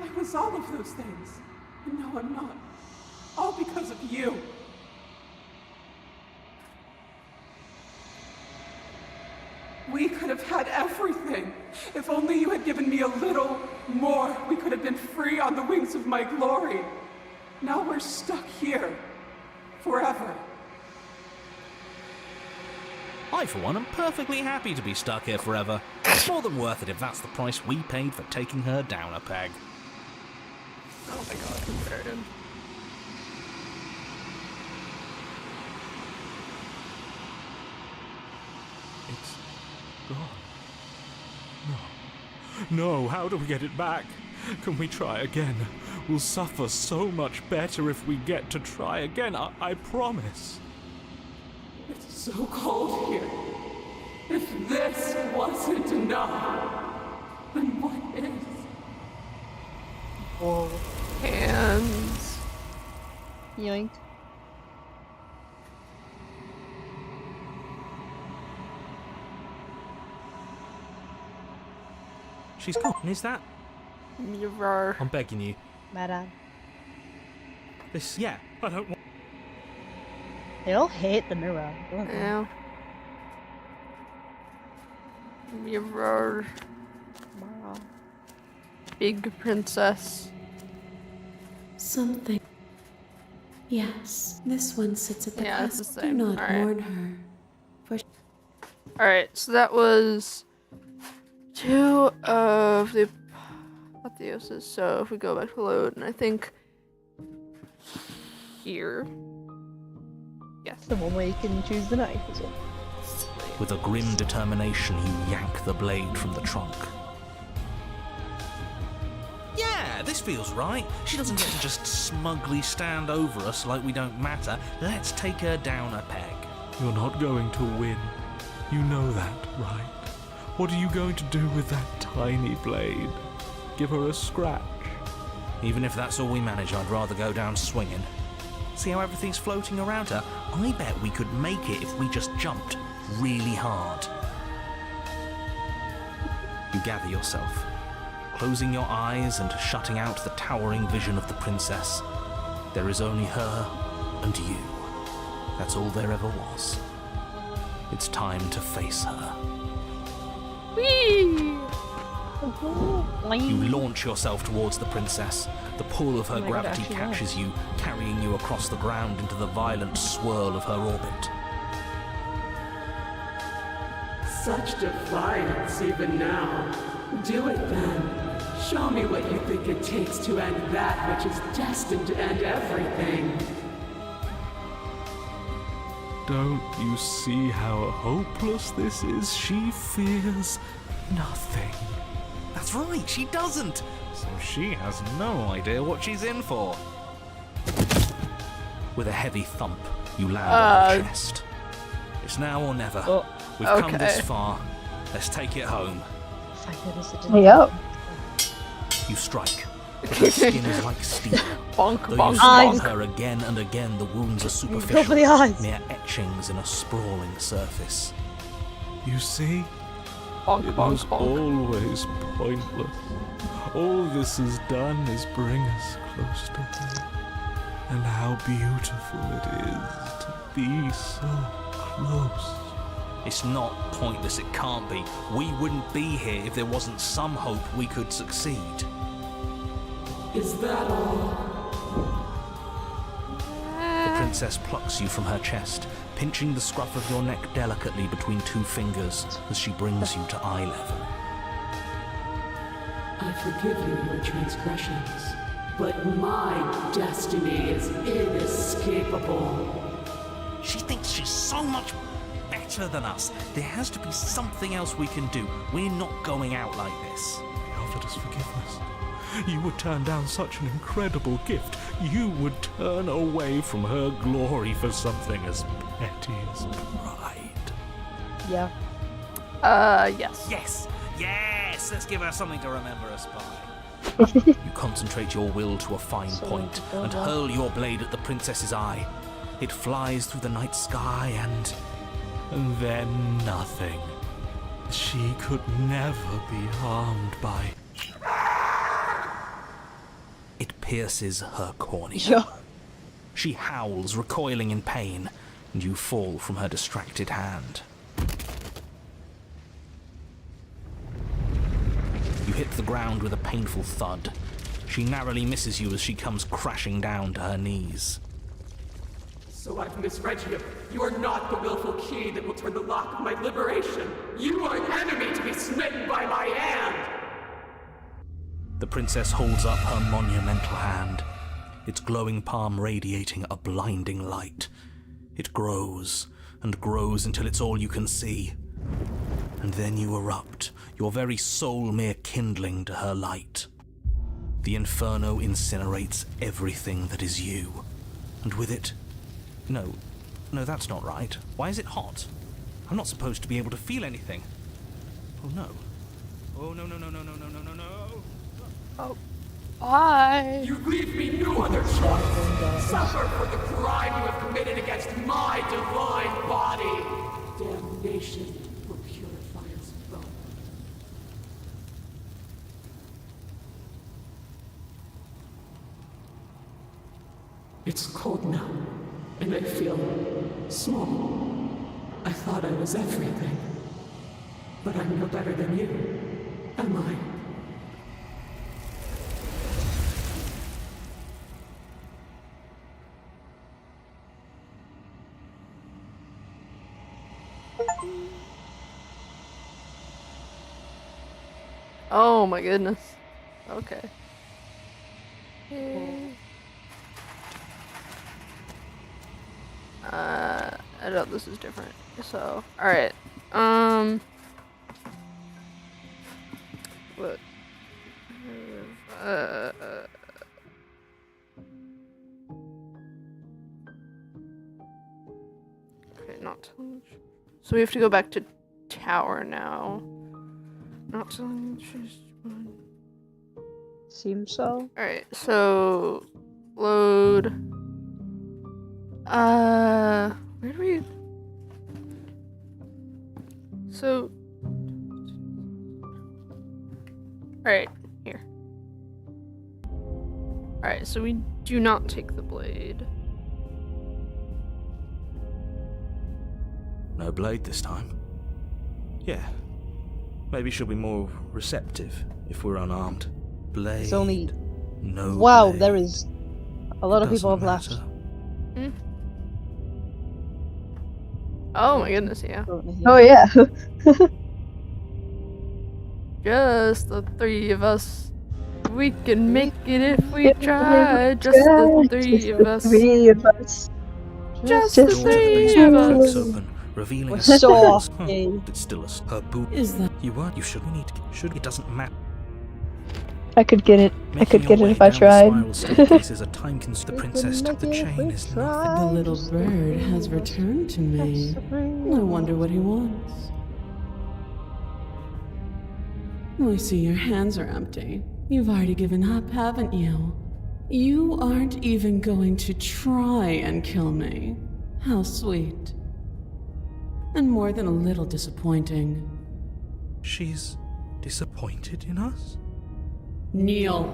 I was all of those things. And now I'm not. All because of you. We could have had everything. If only you had given me a little more, we could have been free on the wings of my glory. Now we're stuck here. Forever. I, for one, am perfectly happy to be stuck here forever. It's more than worth it if that's the price we paid for taking her down a peg. Oh my god, Pristine. It's gone. No, how do we get it back? Can we try again? We'll suffer so much better if we get to try again, I promise. It's so cold here. If this wasn't enough, then what is? Whoa. Hands. Yoink. She's gone, is that? Mirror. I'm begging you. Madam. This, yeah, I don't want... They all hate the mirror. Yeah. Mirror. Big princess. Something. Yes, this one sits at the Yeah, it's cusp. the Do same. not Alright. warn her. For Alright, so that was 2 of the apotheosis. So if we go back to load, and I think here. Yes. The one where you can choose the knife as well. With a grim determination, you yank the blade from the trunk. Yeah, this feels right. She doesn't get to just smugly stand over us like we don't matter. Let's take her down a peg. You're not going to win. You know that, right? What are you going to do with that tiny blade? Give her a scratch? Even if that's all we manage, I'd rather go down swinging. See how everything's floating around her? I bet we could make it if we just jumped really hard. You gather yourself, closing your eyes and shutting out the towering vision of the princess. There is only her and you. That's all there ever was. It's time to face her. Whee! You launch yourself towards the princess. The pull of her Oh my God, gravity actually catches you, carrying you across the ground into the violent swirl of her orbit. Such defiance even now. Do it then. Show me what you think it takes to end that which is destined to end everything. Don't you see how hopeless this is? She fears nothing. That's right, she doesn't. So she has no idea what she's in for. With a heavy thump, you land on her chest. It's now or never. Oh, We've come this far. Let's take it home. thank goodness it didn't. Yep. You strike. Her skin is like steel. Bonk, Though bonk, you stab bonk. her again and again, the wounds are Go superficial, for the eyes. mere etchings in a sprawling surface. You see? Bonk, It bonk, was bonk. always pointless. All this has done is bring us close to her. And how beautiful it is to be so close. It's not pointless, it can't be. We wouldn't be here if there wasn't some hope we could succeed. Is that all? The princess plucks you from her chest, pinching the scruff of your neck delicately between 2 fingers as she brings you to eye level. I forgive you your transgressions, but my destiny is inescapable. She thinks she's so much better than us. There has to be something else we can do. We're not going out like this. He offered us forgiveness. You would turn down such an incredible gift. You would turn away from her glory for something as petty as pride. Yeah. Yes. Yes! Yes! Yes, let's give her something to remember us by. You concentrate your will to a fine point and hurl your blade at the princess's eye. It flies through the night sky and then nothing. She could never be harmed by... It pierces her cornea. Yeah. She howls, recoiling in pain, and you fall from her distracted hand. You hit the ground with a painful thud. She narrowly misses you as she comes crashing down to her knees. So I've misread you. You are not the willful key that will turn the lock of my liberation. You are an enemy to be smitten by my hand. The princess holds up her monumental hand, its glowing palm radiating a blinding light. It grows and grows until it's all you can see. And then you erupt, your very soul mere kindling to her light. The inferno incinerates everything that is you. And with it... No, that's not right. Why is it hot? I'm not supposed to be able to feel anything. Oh no. Oh no. Oh. Why? You leave me no other choice. Suffer for the crime you have committed against my divine body. Damnation will purify us both. It's cold now, and I feel small. I thought I was everything. But I'm no better than you, am I? Oh my goodness. Okay. I doubt this is different. So, alright. What? Okay, not telling. So we have to go back to tower now. Not telling. Seems so. Alright, so load. Where do we? So. Alright, here. Alright, so we do not take the blade. No blade this time. Yeah. Maybe she'll be more receptive if we're unarmed. Blade. It's only. No. Wow, blade. there is a lot of people have left. Hmm? Oh my goodness, yeah. Oh yeah. Just the three of us. We can make it if we try. Just the three of us. Just the three of us. Open, revealing We're a so surprise. off game. It's still her boob. Is that? You what? You should. We need. Should. It doesn't matter. I could get it. I could get it if I tried. Is a time the princess took the chain is nothing. The little bird has returned to me. I wonder what he wants. I see your hands are empty. You've already given up, haven't you? You aren't even going to try and kill me. How sweet. And more than a little disappointing. She's disappointed in us? Kneel.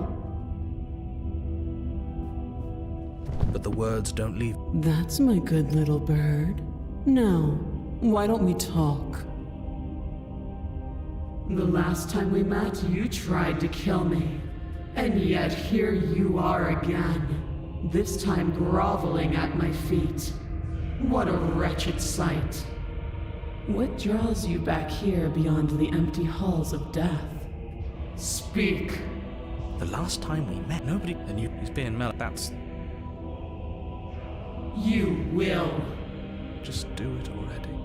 But the words don't leave. That's my good little bird. Now, why don't we talk? The last time we met, you tried to kill me. And yet here you are again. This time groveling at my feet. What a wretched sight. What draws you back here beyond the empty halls of death? Speak. The last time we met, nobody. And he's being mellow. That's. You will. Just do it already.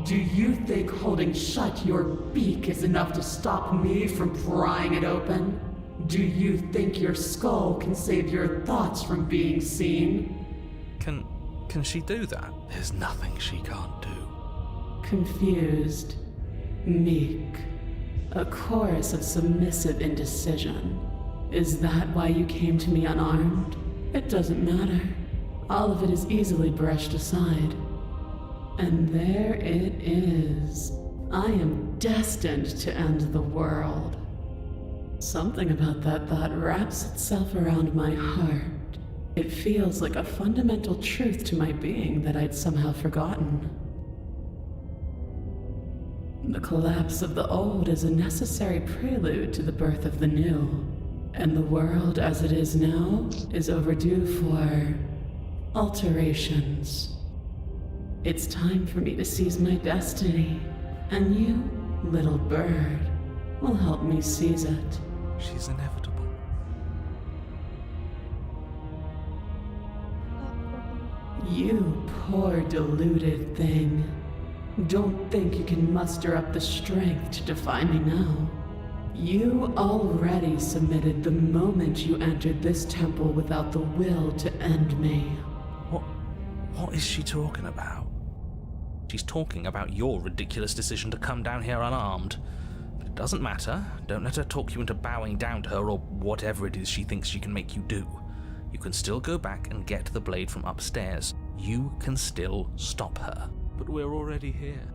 Do you think holding shut your beak is enough to stop me from prying it open? Do you think your skull can save your thoughts from being seen? Can she do that? There's nothing she can't do. Confused. Meek. A chorus of submissive indecision. Is that why you came to me unarmed? It doesn't matter. All of it is easily brushed aside. And there it is. I am destined to end the world. Something about that thought wraps itself around my heart. It feels like a fundamental truth to my being that I'd somehow forgotten. The collapse of the old is a necessary prelude to the birth of the new, and the world as it is now is overdue for alterations. It's time for me to seize my destiny, and you, little bird, will help me seize it. She's inevitable. You poor deluded thing. Don't think you can muster up the strength to defy me now. You already submitted the moment you entered this temple without the will to end me. What is she talking about? She's talking about your ridiculous decision to come down here unarmed. But it doesn't matter. Don't let her talk you into bowing down to her or whatever it is she thinks she can make you do. You can still go back and get the blade from upstairs. You can still stop her. But we're already here,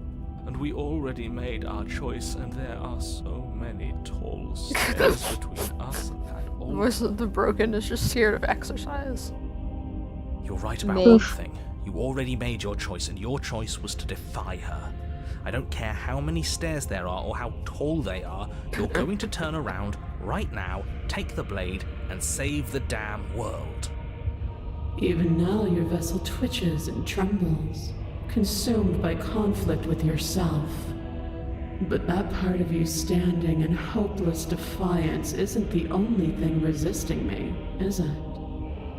and we already made our choice, and there are so many tall stairs between us and that The old... voice of the broken is just scared of exercise. You're right about one thing. You already made your choice, and your choice was to defy her. I don't care how many stairs there are or how tall they are, you're going to turn around right now, take the blade, and save the damn world. Even now your vessel twitches and trembles, consumed by conflict with yourself. But that part of you standing in hopeless defiance isn't the only thing resisting me, is it?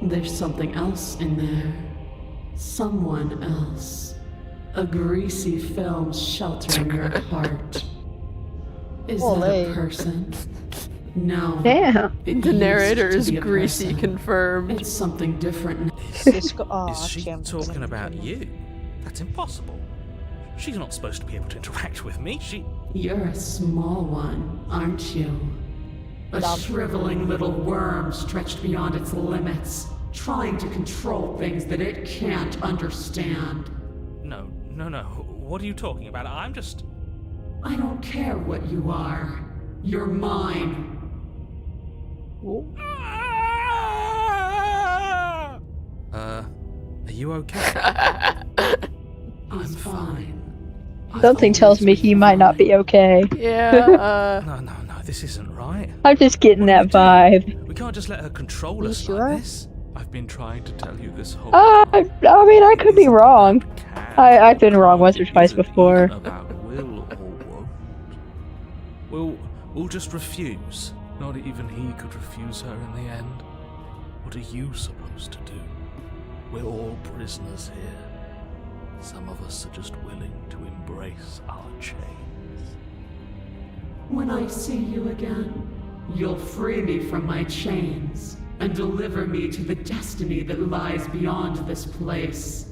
There's something else in there. Someone else. A greasy film sheltering your heart. Is that a person? No. Damn. The narrator is greasy confirmed. It's something different. Is she talking about you? That's impossible. She's not supposed to be able to interact with me. You're a small one, aren't you? A shriveling little worm stretched beyond its limits, trying to control things that it can't understand. No. What are you talking about? I'm just... I don't care what you are. You're mine. Are you okay? I'm fine. Something tells me he might not be okay. Yeah, No, this isn't right. I'm just getting that vibe. We can't just let her control us like this. I've been trying to tell you this whole I mean, I could be wrong. I've been wrong once or twice before. About will or won't. We'll just refuse. Not even he could refuse her in the end. What are you supposed to do? We're all prisoners here. Some of us are just willing to embrace our chains. When I see you again, you'll free me from my chains and deliver me to the destiny that lies beyond this place.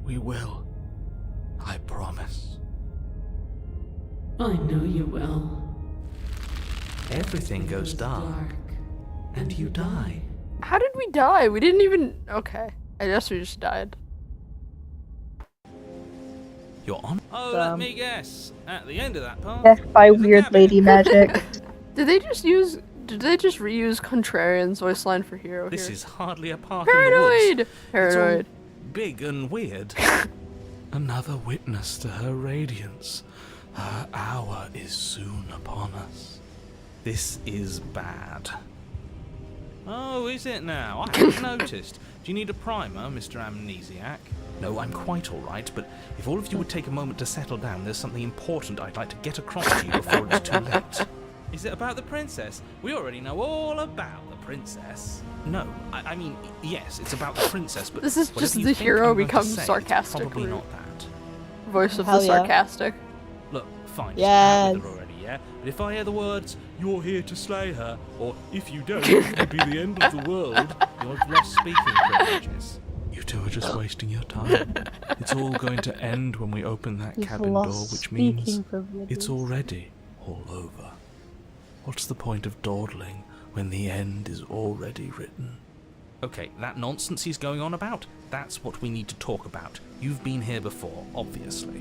We will. I promise. I know you will. Everything goes dark, and you die. How did we die? We didn't even... Okay. I guess we just died. You're on? Oh, let me guess. At the end of that part... Death by weird lady magic. Did they just reuse Contrarian's voice line for Hero This here? is hardly a park in the woods. Paranoid! It's all big and weird. Another witness to her radiance. Her hour is soon upon us. This is bad. Oh, is it now? I hadn't noticed. Do you need a primer, Mr. Amnesiac? No, I'm quite alright, but if all of you would take a moment to settle down, there's something important I'd like to get across to you before it's too late. Is it about the princess? We already know all about the princess. No, I mean, yes, it's about the princess, but This is whatever just you the think hero I'm going to becomes say, it's sarcastic. probably not that. Voice of Hell the yeah. sarcastic. Look, fine, Yes. just with her already, yeah? But if I hear the words, "You're here to slay her," or "If you don't, it'll be the end of the world," you've lost speaking privileges. You two are just wasting your time. It's all going to end when we open that You've cabin door, lost which means speaking privileges. it's already all over. What's the point of dawdling when the end is already written? Okay, that nonsense he's going on about, that's what we need to talk about. You've been here before, obviously.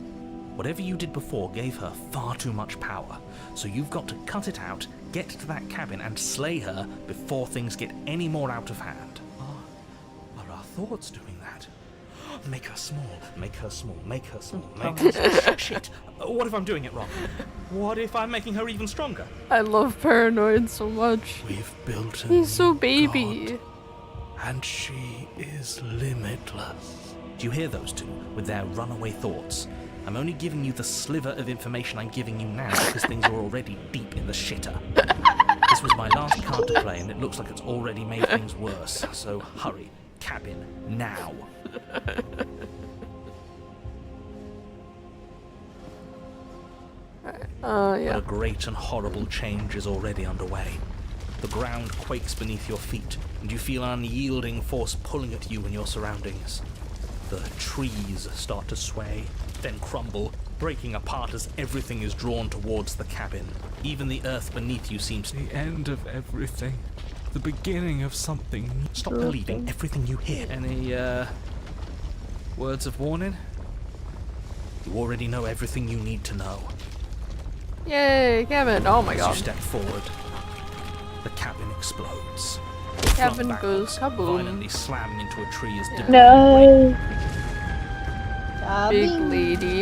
Whatever you did before gave her far too much power, so you've got to cut it out, get to that cabin, and slay her before things get any more out of hand. Are our thoughts doing that? Make her small, make her small, make her small, make her small. Shit, what if I'm doing it wrong? What if I'm making her even stronger? I love Paranoid so much. We've built a He's so new baby. god, and she is limitless. Do you hear those two with their runaway thoughts? I'm only giving you the sliver of information I'm giving you now because things are already deep in the shitter. This was my last card to play and it looks like it's already made things worse. So hurry, cabin, now. Yeah. But a great and horrible change is already underway. The ground quakes beneath your feet and you feel an unyielding force pulling at you and your surroundings. The trees start to sway, then crumble, breaking apart as everything is drawn towards the cabin. Even the earth beneath you seems The end of everything. The beginning of something. Stop believing everything you hear. Any, words of warning? You already know everything you need to know. Yay, cabin. Oh my As god. you step forward, the cabin explodes. Cabin goes kaboom. Violently slamming into a tree as debris. No. Big lady.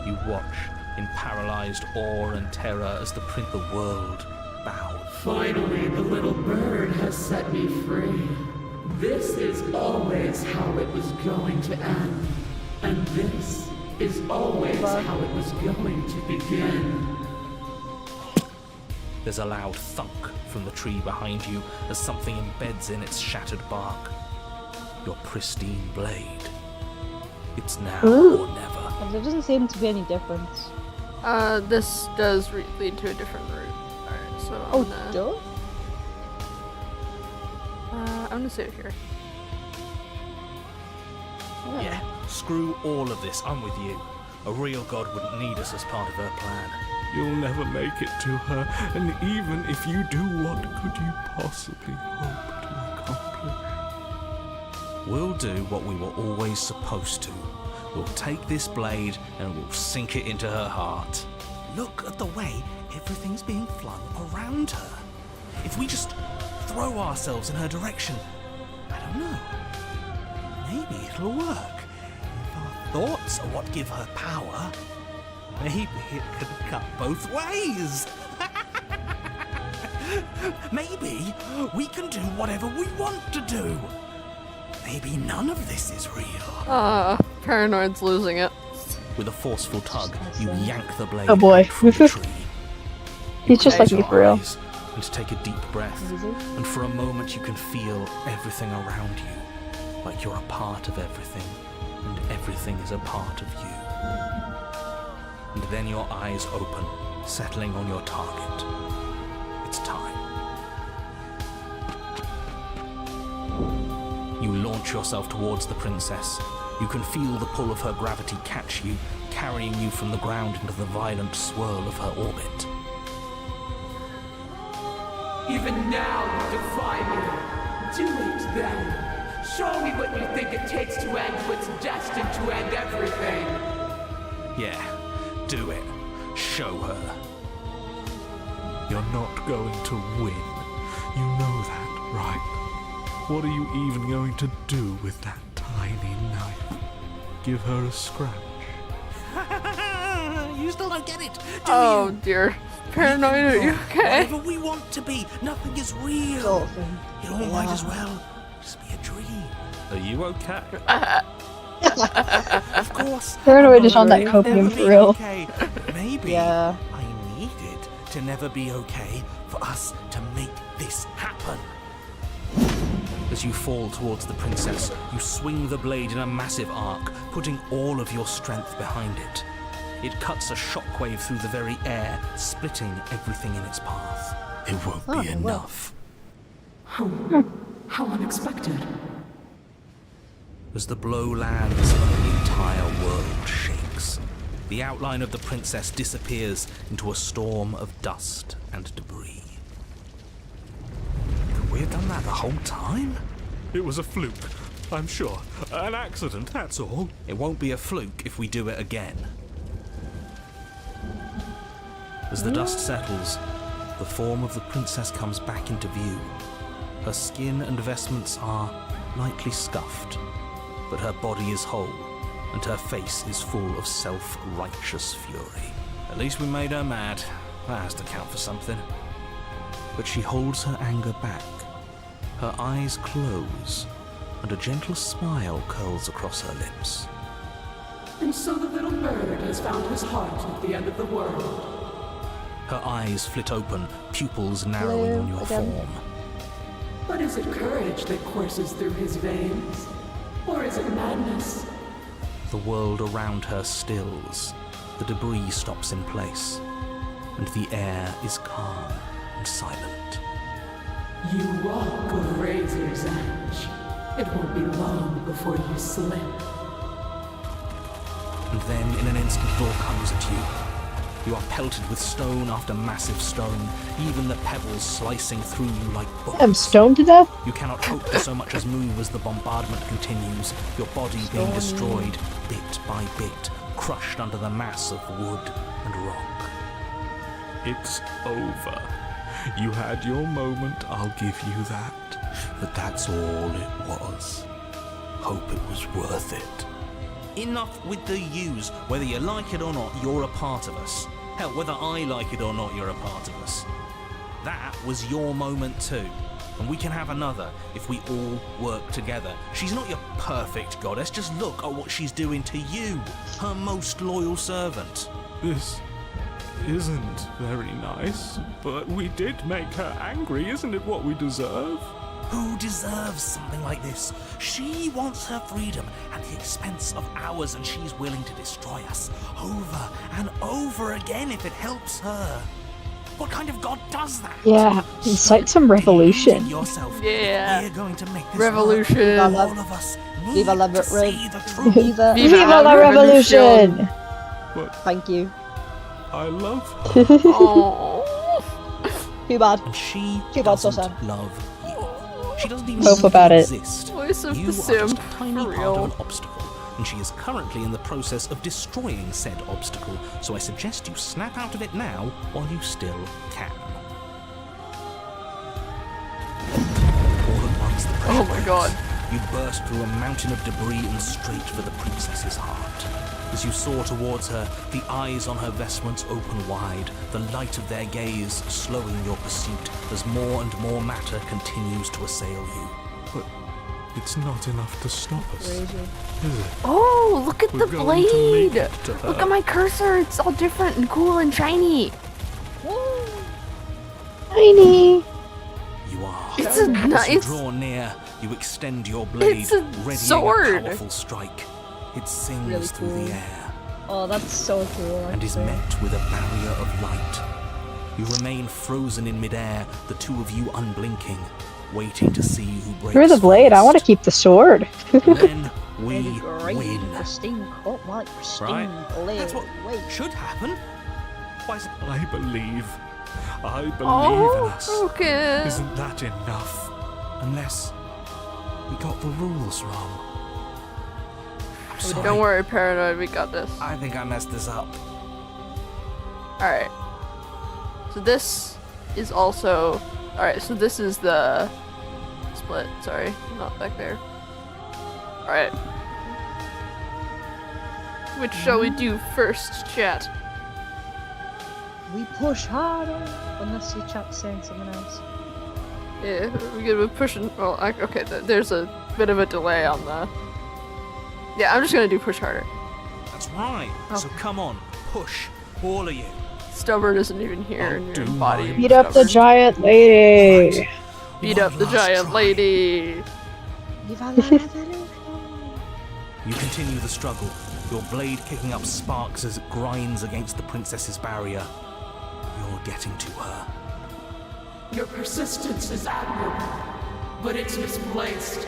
You watch in paralyzed awe and terror as the world bows. Finally, the little bird has set me free. This is always how it was going to end. And this is always how it was going to begin. There's a loud thunk from the tree behind you as something embeds in its shattered bark. Your pristine blade. It's now or never. There doesn't seem to be any difference. This does lead to a different route. Alright, so I'm gonna save here. Yeah, screw all of this, I'm with you. A real god wouldn't need us as part of her plan. You'll never make it to her, and even if you do, what could you possibly hope to accomplish? We'll do what we were always supposed to. We'll take this blade and we'll sink it into her heart. Look at the way everything's being flung around her. If we just throw ourselves in her direction, I don't know, maybe it'll work. If our thoughts are what give her power, maybe it could cut both ways. Maybe we can do whatever we want to do. Maybe none of this is real. Paranoid's losing it. With a forceful tug, you yank the blade Oh boy. from the tree. He's just like me for real. And take a deep breath, and for a moment you can feel everything around you, like you're a part of everything, and everything is a part of you. And then your eyes open, settling on your target. It's time. You launch yourself towards the princess. You can feel the pull of her gravity catch you, carrying you from the ground into the violent swirl of her orbit. Even now you defy me. Do it then. Show me what you think it takes to end what's destined to end everything. Yeah, do it. Show her. You're not going to win. You know that, right? What are you even going to do with that tiny knife? Give her a scratch? You still don't get it, do Oh you? dear. Paranoid, are you okay? Whatever we want to be, nothing is real. It all might as well just be a dream. Are you okay? Of course. Paranoid is on that I'll copium never for be real. Okay. But maybe Yeah. I needed to never be okay for us to make this happen. As you fall towards the princess, you swing the blade in a massive arc, putting all of your strength behind it. It cuts a shockwave through the very air, splitting everything in its path. It won't be enough. How unexpected. As the blow lands, the entire world shakes. The outline of the princess disappears into a storm of dust and debris. Could we have done that the whole time? It was a fluke, I'm sure. An accident, that's all. It won't be a fluke if we do it again. As the dust settles, the form of the princess comes back into view. Her skin and vestments are lightly scuffed, but her body is whole, and her face is full of self-righteous fury. At least we made her mad. That has to count for something. But she holds her anger back. Her eyes close, and a gentle smile curls across her lips. And so the little bird has found his heart at the end of the world. Her eyes flit open, pupils narrowing on your form. But is it courage that courses through his veins? Or is it madness? The world around her stills. The debris stops in place, and the air is calm and silent. You walk a razor's edge. It won't be long before you slip. And then in an instant, Thor comes at you. You are pelted with stone after massive stone, even the pebbles slicing through you like bullets. I'm stoned to death? You cannot hope to so much as move as the bombardment continues, your body being destroyed bit by bit, crushed under the mass of wood and rock. It's over. You had your moment, I'll give you that. But that's all it was. Hope it was worth it. Enough with the yous. Whether you like it or not, you're a part of us. Hell, whether I like it or not, you're a part of us. That was your moment too. And we can have another if we all work together. She's not your perfect goddess, just look at what she's doing to you, her most loyal servant. This isn't very nice, but we did make her angry. Isn't it what we deserve? Who deserves something like this? She wants her freedom at the expense of ours, and she's willing to destroy us over and over again if it helps her. What kind of god does that? Yeah, incite some revolution. Yeah. We're going to make this Revolution. work. All of us need Viva la to see the truth. Viva la revolution! But Thank you. I love her. Too bad. And she Too bad, so doesn't sad. love you. She doesn't even Hope about it. exist. Voice of You the are just simp, a tiny for part of real. an obstacle, and she is currently in the process of destroying said obstacle, so I suggest you snap out of it now while you still can. All at once, the pressure Oh my god. builds. You burst through a mountain of debris and straight for the princess's heart. As you soar towards her, the eyes on her vestments open wide, the light of their gaze slowing your pursuit as more and more matter continues to assail you. But it's not enough to stop us, is it? Oh, look at We're the going to make blade! it to Look her. at my cursor, it's all different and cool and shiny. Tiny! You are. It's a As you nice. draw near, you extend your blade, It's a readying sword. a powerful strike. It sings Really through cool. the air Oh, that's so cool. and is actually. met with a barrier of light. You remain frozen in midair, the two of you unblinking, waiting to see who breaks Screw the blade, I want to first. keep the sword. And then we Really great, win. pristine cut like pristine Right? blade. That's what Wait. should happen. Why is it? I believe in Oh, us. okay. Isn't that enough? Unless we got the rules wrong. I'm sorry. Don't worry, Paranoid, we got this. I think I messed this up. Alright. So this is also... Alright, so this is the... Split, sorry. Not back there. Alright. Which shall we do first, chat? We push harder. Unless your chat's saying something else. Yeah, we're gonna be pushing... Well, okay, there's a bit of a delay on the... Yeah, I'm just gonna do push harder. That's right. Oh. So come on, push, all of you. Stubborn isn't even here, and your body. Beat up the giant lady! Beat up the giant lady! Viva la revolution. You continue the struggle, your blade kicking up sparks as it grinds against the princess's barrier. You're getting to her. Your persistence is admirable. but it's misplaced.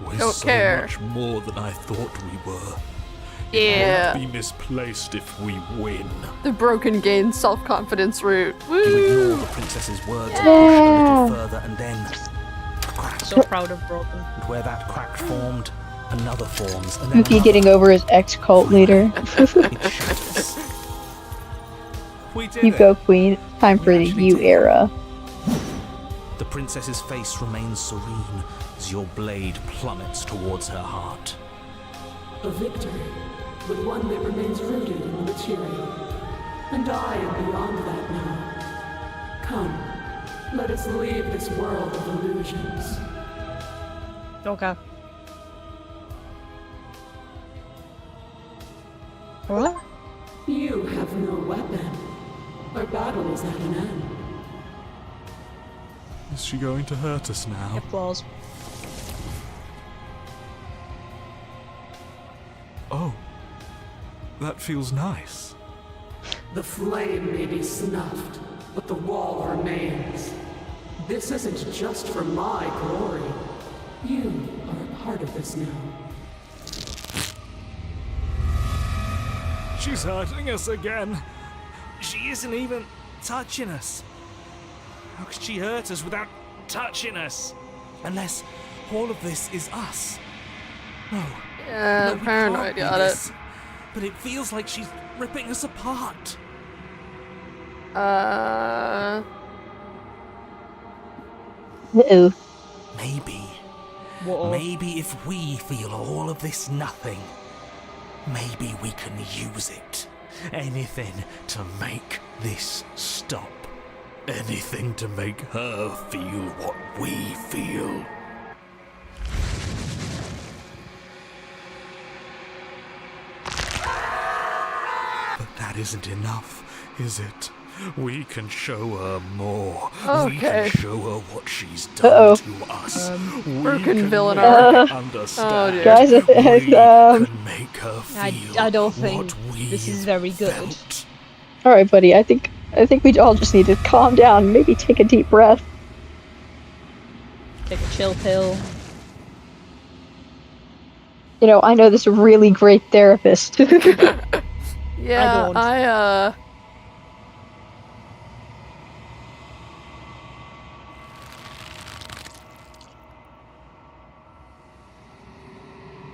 We're Don't so care. much more than I thought we were. Yeah. Won't be misplaced if we win. The broken gain self-confidence route. You Woo! ignore the princess's words and push a little further, and then crack. So proud of Broken. And where that crack formed, another forms, and then Mookie another. getting over his ex-cult leader. It shatters. We did You go, Queen. Time for the you era. The princess's face remains serene as your blade plummets towards her heart. A victory, but one that remains rooted in the material. And I am beyond that now. Come, let us leave this world of illusions. Okay. What? You have no weapon. Our battle is at an end. Is she going to hurt us now? Applause. Oh. That feels nice. The flame may be snuffed, but the wall remains. This isn't just for my glory. You are a part of this now. She's hurting us again. She isn't even touching us. How could she hurt us without touching us? Unless all of this is us. No. Yeah, we paranoid, can't be got this. it. But it feels like she's ripping us apart. Uh-oh. Maybe if we feel all of this nothing, maybe we can use it. Anything to make this stop. Anything to make her feel what we feel. But that isn't enough, is it? We can show her more. We Okay. can show her what she's done to us. We Broken can villain make arc. her Oh, understand. dear. Guys, We um, can make her I feel don't think what we this is very good. felt. Alright, buddy, I think we all just need to calm down and maybe take a deep breath. Take a chill pill. You know, I know this really great therapist. Yeah, don't.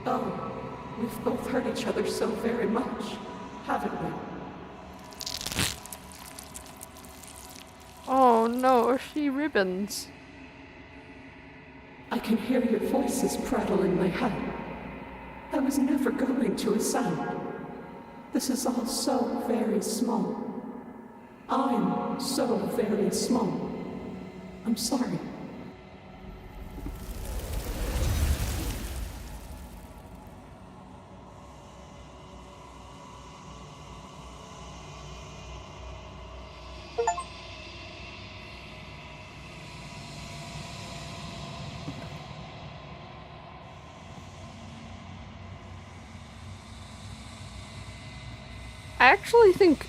Oh, we've both hurt each other so very much, haven't we? Oh no, she ribbons. I can hear your voices prattle in my head. I was never going to ascend. This is all so very small. I'm so very small. I'm sorry. I actually think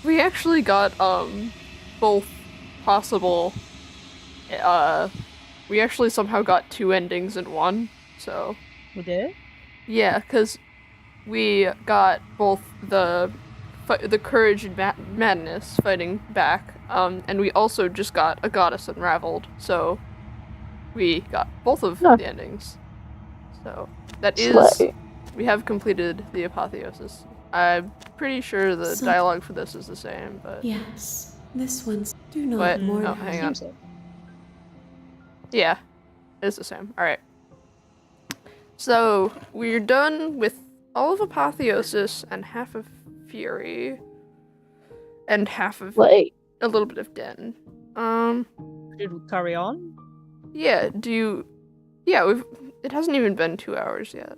we actually got both possible we actually somehow got two endings in one, so We did? yeah, because we got both the courage and madness fighting back, and we also just got a goddess unraveled, so we got both of the endings. So that is, Slay. we have completed the apotheosis. I'm pretty sure the So- dialogue for this is the same, but Yes, this one's. Do not But- mourn oh, her. hang on. Yeah, it's the same. Alright. So, we're done with all of Apotheosis and half of Fury. And half of Slay. a little bit of Den. Did we carry on? Yeah, it hasn't even been 2 hours yet.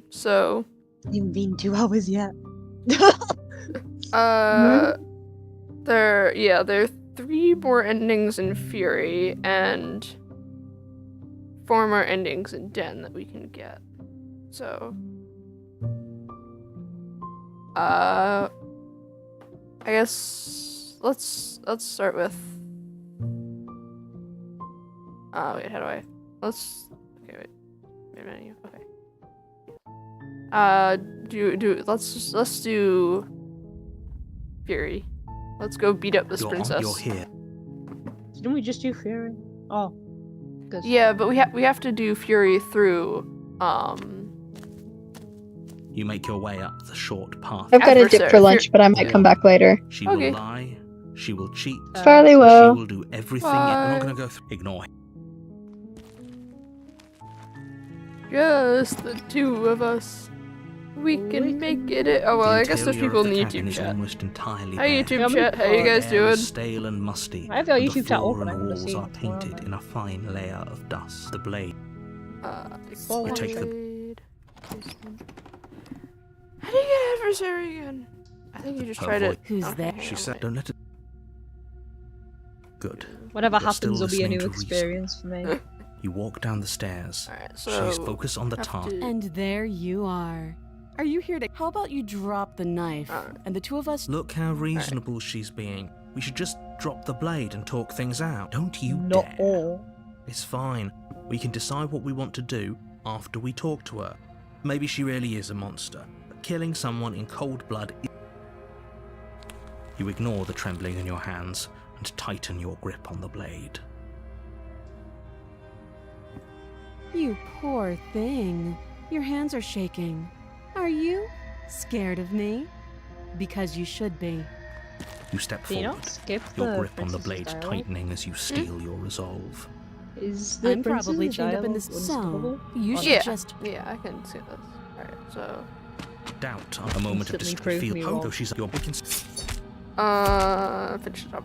So It's been 2 hours yet. there are 3 more endings in Fury and 4 more endings in Den that we can get. So I guess let's start with Wait, how do I? Let's. Okay, wait. Main menu. Okay. Let's do Fury. Let's go beat up this princess. You're here. Didn't we just do Fury? Oh. Good. Yeah, but we have to do Fury through You make your way up the short path. I've got to dip for lunch, but I might come back later. She will lie. She will cheat. Fairly well. She will do everything. We're not going to go through. Ignore him. Just the two of us. We can make it. Oh well, I guess there's people in the YouTube chat. Almost entirely Hi YouTube chat, how you guys doing? Stale and musty. I have your and YouTube the chat floor open. and I walls are painted in a fine layer of dust. The blade. You take the. How do you get adversary again? I think you just tried it. Who's there? She said, "Don't let it." Good. Whatever You're still happens will be a listening new to reason. experience for me. You walk down the stairs. so She's focused on the task. And there you are. Are you here to... How about you drop the knife, and the two of us... Look how reasonable she's being. We should just drop the blade and talk things out. Don't you Not dare. all. It's fine. We can decide what we want to do after we talk to her. Maybe she really is a monster, but killing someone in cold blood is... You ignore the trembling in your hands and tighten your grip on the blade. You poor thing. Your hands are shaking. Are you scared of me? Because you should be. You step Do you forward, not skip your the grip on the princess's blade dialogue? tightening as you steel your resolve. Is the I'm probably princess's chained up in this dialogue so you unskippable? should just... Yeah, I can see this. Alright, so... Doubt, a moment of Instantly distress. prove Feel me hope, wrong. she's your big finish it up.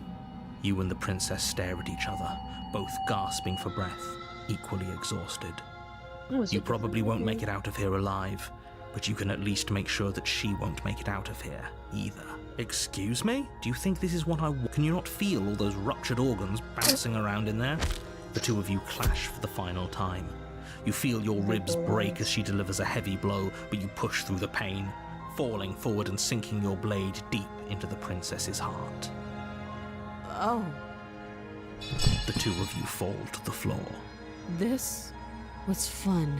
You and the princess stare at each other, both gasping for breath, equally exhausted. You probably won't make it out of here alive, but you can at least make sure that she won't make it out of here, either. Excuse me? Do you think this is what I want? Can you not feel all those ruptured organs bouncing around in there? The two of you clash for the final time. You feel your ribs break as she delivers a heavy blow, but you push through the pain, falling forward and sinking your blade deep into the princess's heart. Oh. The two of you fall to the floor. This was fun.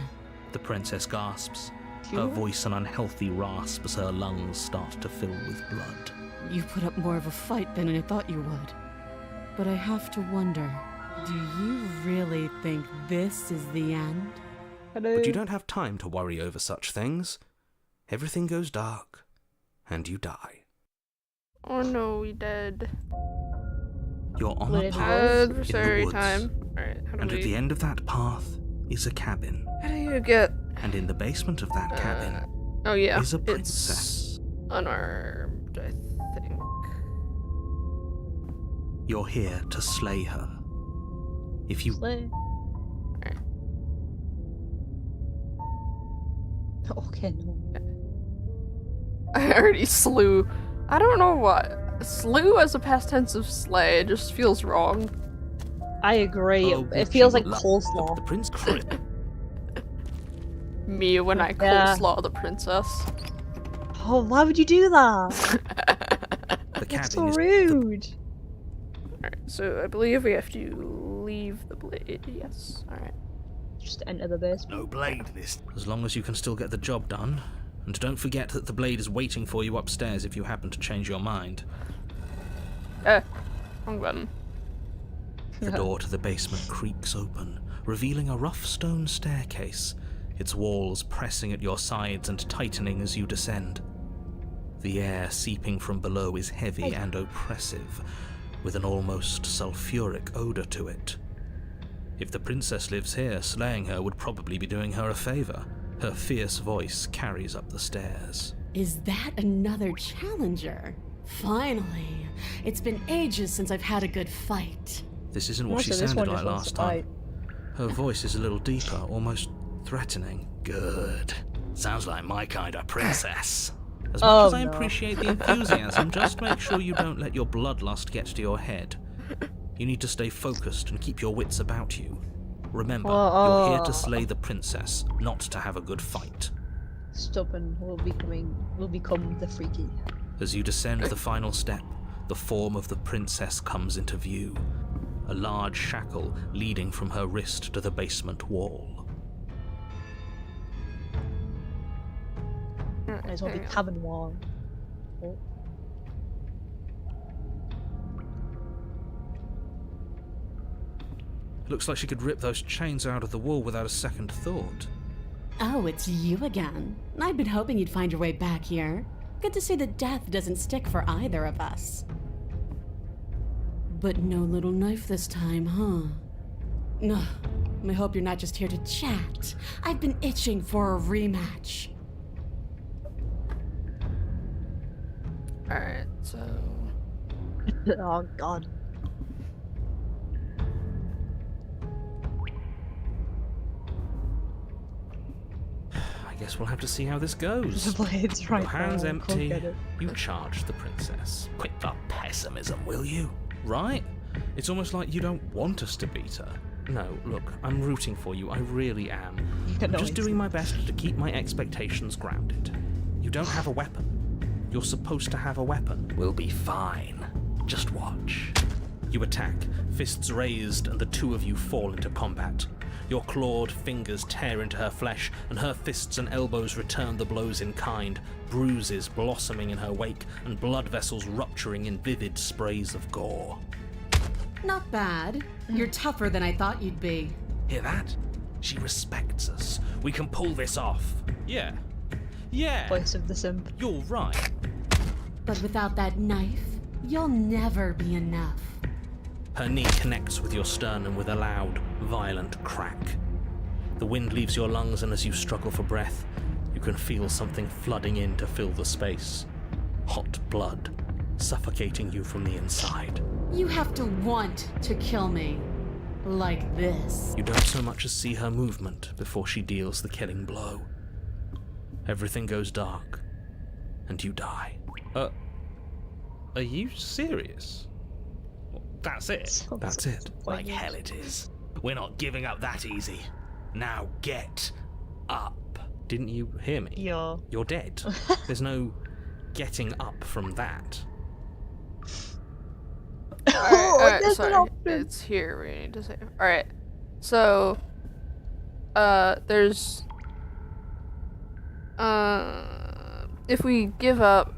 The princess gasps, her voice an unhealthy rasp as her lungs start to fill with blood. You put up more of a fight than I thought you would. But I have to wonder, do you really think this is the end? But you don't have time to worry over such things. Everything goes dark, and you die. Oh no, we dead. You're on a path Adversary in the woods, time. Alright, how do and we... at the end of that path is a cabin. How do you get... And in the basement of that cabin oh yeah, is a princess. It's unarmed, I think. You're here to slay her. If you... Slay. Okay, no. I already slew. I don't know what. Slew as a past tense of slay just feels wrong. I agree. Oh, It feels like the coleslaw. prince. Me when I Yeah. coleslaw the princess. Oh, why would you do that? The That's cabin so is rude. Alright, so I believe we have to leave the blade. Yes. Alright. Just enter the basement. no blade this. As long as you can still get the job done. And don't forget that the blade is waiting for you upstairs if you happen to change your mind. Wrong button. The door to the basement creaks open, revealing a rough stone staircase, its walls pressing at your sides and tightening as you descend. The air seeping from below is heavy and oppressive, with an almost sulfuric odor to it. If the princess lives here, slaying her would probably be doing her a favor. Her fierce voice carries up the stairs. Is that another challenger? Finally. It's been ages since I've had a good fight. This isn't what she Also, this sounded one like just wants last to time. Her voice is a little deeper, almost threatening. Good. Sounds like my kind of princess. As much as I appreciate the enthusiasm, just make sure you don't let your bloodlust get to your head. You need to stay focused and keep your wits about you. Remember, you're here to slay the princess, not to have a good fight. Stubborn will become the freaky. As you descend the final step, the form of the princess comes into view. A a large shackle leading from her wrist to the basement wall. Might as well be cabin wall. Oh. Looks like she could rip those chains out of the wall without a second thought. Oh, it's you again. I'd been hoping you'd find your way back here. Good to see that death doesn't stick for either of us. But no little knife this time, huh? Ugh. I hope you're not just here to chat. I've been itching for a rematch. Alright, so... Oh god. I guess we'll have to see how this goes. The blade's right Your hands there. empty, Can't get it. you charge the princess. Quit the pessimism, will you? Right? It's almost like you don't want us to beat her. No, look, I'm rooting for you, I really am. I'm just doing my best to keep my expectations grounded. You don't have a weapon. You're supposed to have a weapon. We'll be fine. Just watch. You attack, fists raised, and the two of you fall into combat. Your clawed fingers tear into her flesh, and her fists and elbows return the blows in kind, bruises blossoming in her wake, and blood vessels rupturing in vivid sprays of gore. Not bad. You're tougher than I thought you'd be. Hear that? She respects us. We can pull this off. Yeah. Yeah. Voice of the simp. You're right. But without that knife, you'll never be enough. Her knee connects with your sternum with a loud, violent crack. The wind leaves your lungs, and as you struggle for breath, you can feel something flooding in to fill the space. Hot blood, suffocating you from the inside. You have to want to kill me. Like this. You don't so much as see her movement before she deals the killing blow. Everything goes dark, and you die. Are you serious? That's it? That's it. Like hell it is. We're not giving up that easy. Now get up. Didn't you hear me? Yeah. You're dead. There's no getting up from that. Alright, sorry. It's here we need to say. Alright. So there's if we give up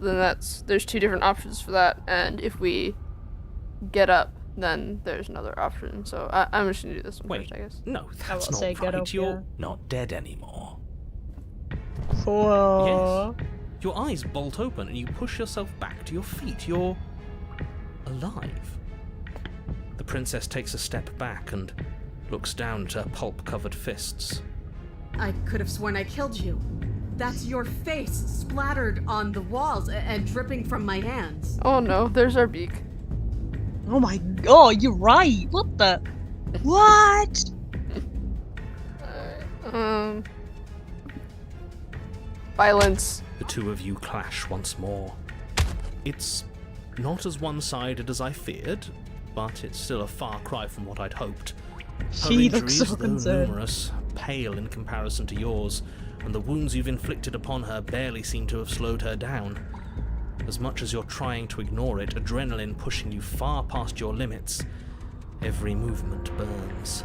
then there's two different options for that, and if we get up then there's another option. So I'm just gonna do this one first, I guess. No, that's not say right. get up, You're yeah. not dead anymore. Whoa. Yes. Your eyes bolt open and you push yourself back to your feet. You're alive. The princess takes a step back and looks down at her pulp-covered fists. I could have sworn I killed you. That's your face splattered on the walls and dripping from my hands. Oh no, there's our beak. Oh my god, you're right. What the? What? Violence. The two of you clash once more. It's not as one-sided as I feared, but it's still a far cry from what I'd hoped. Her She looks injuries, so though concerned. numerous, pale in comparison to yours, and the wounds you've inflicted upon her barely seem to have slowed her down. As much as you're trying to ignore it, adrenaline pushing you far past your limits, every movement burns.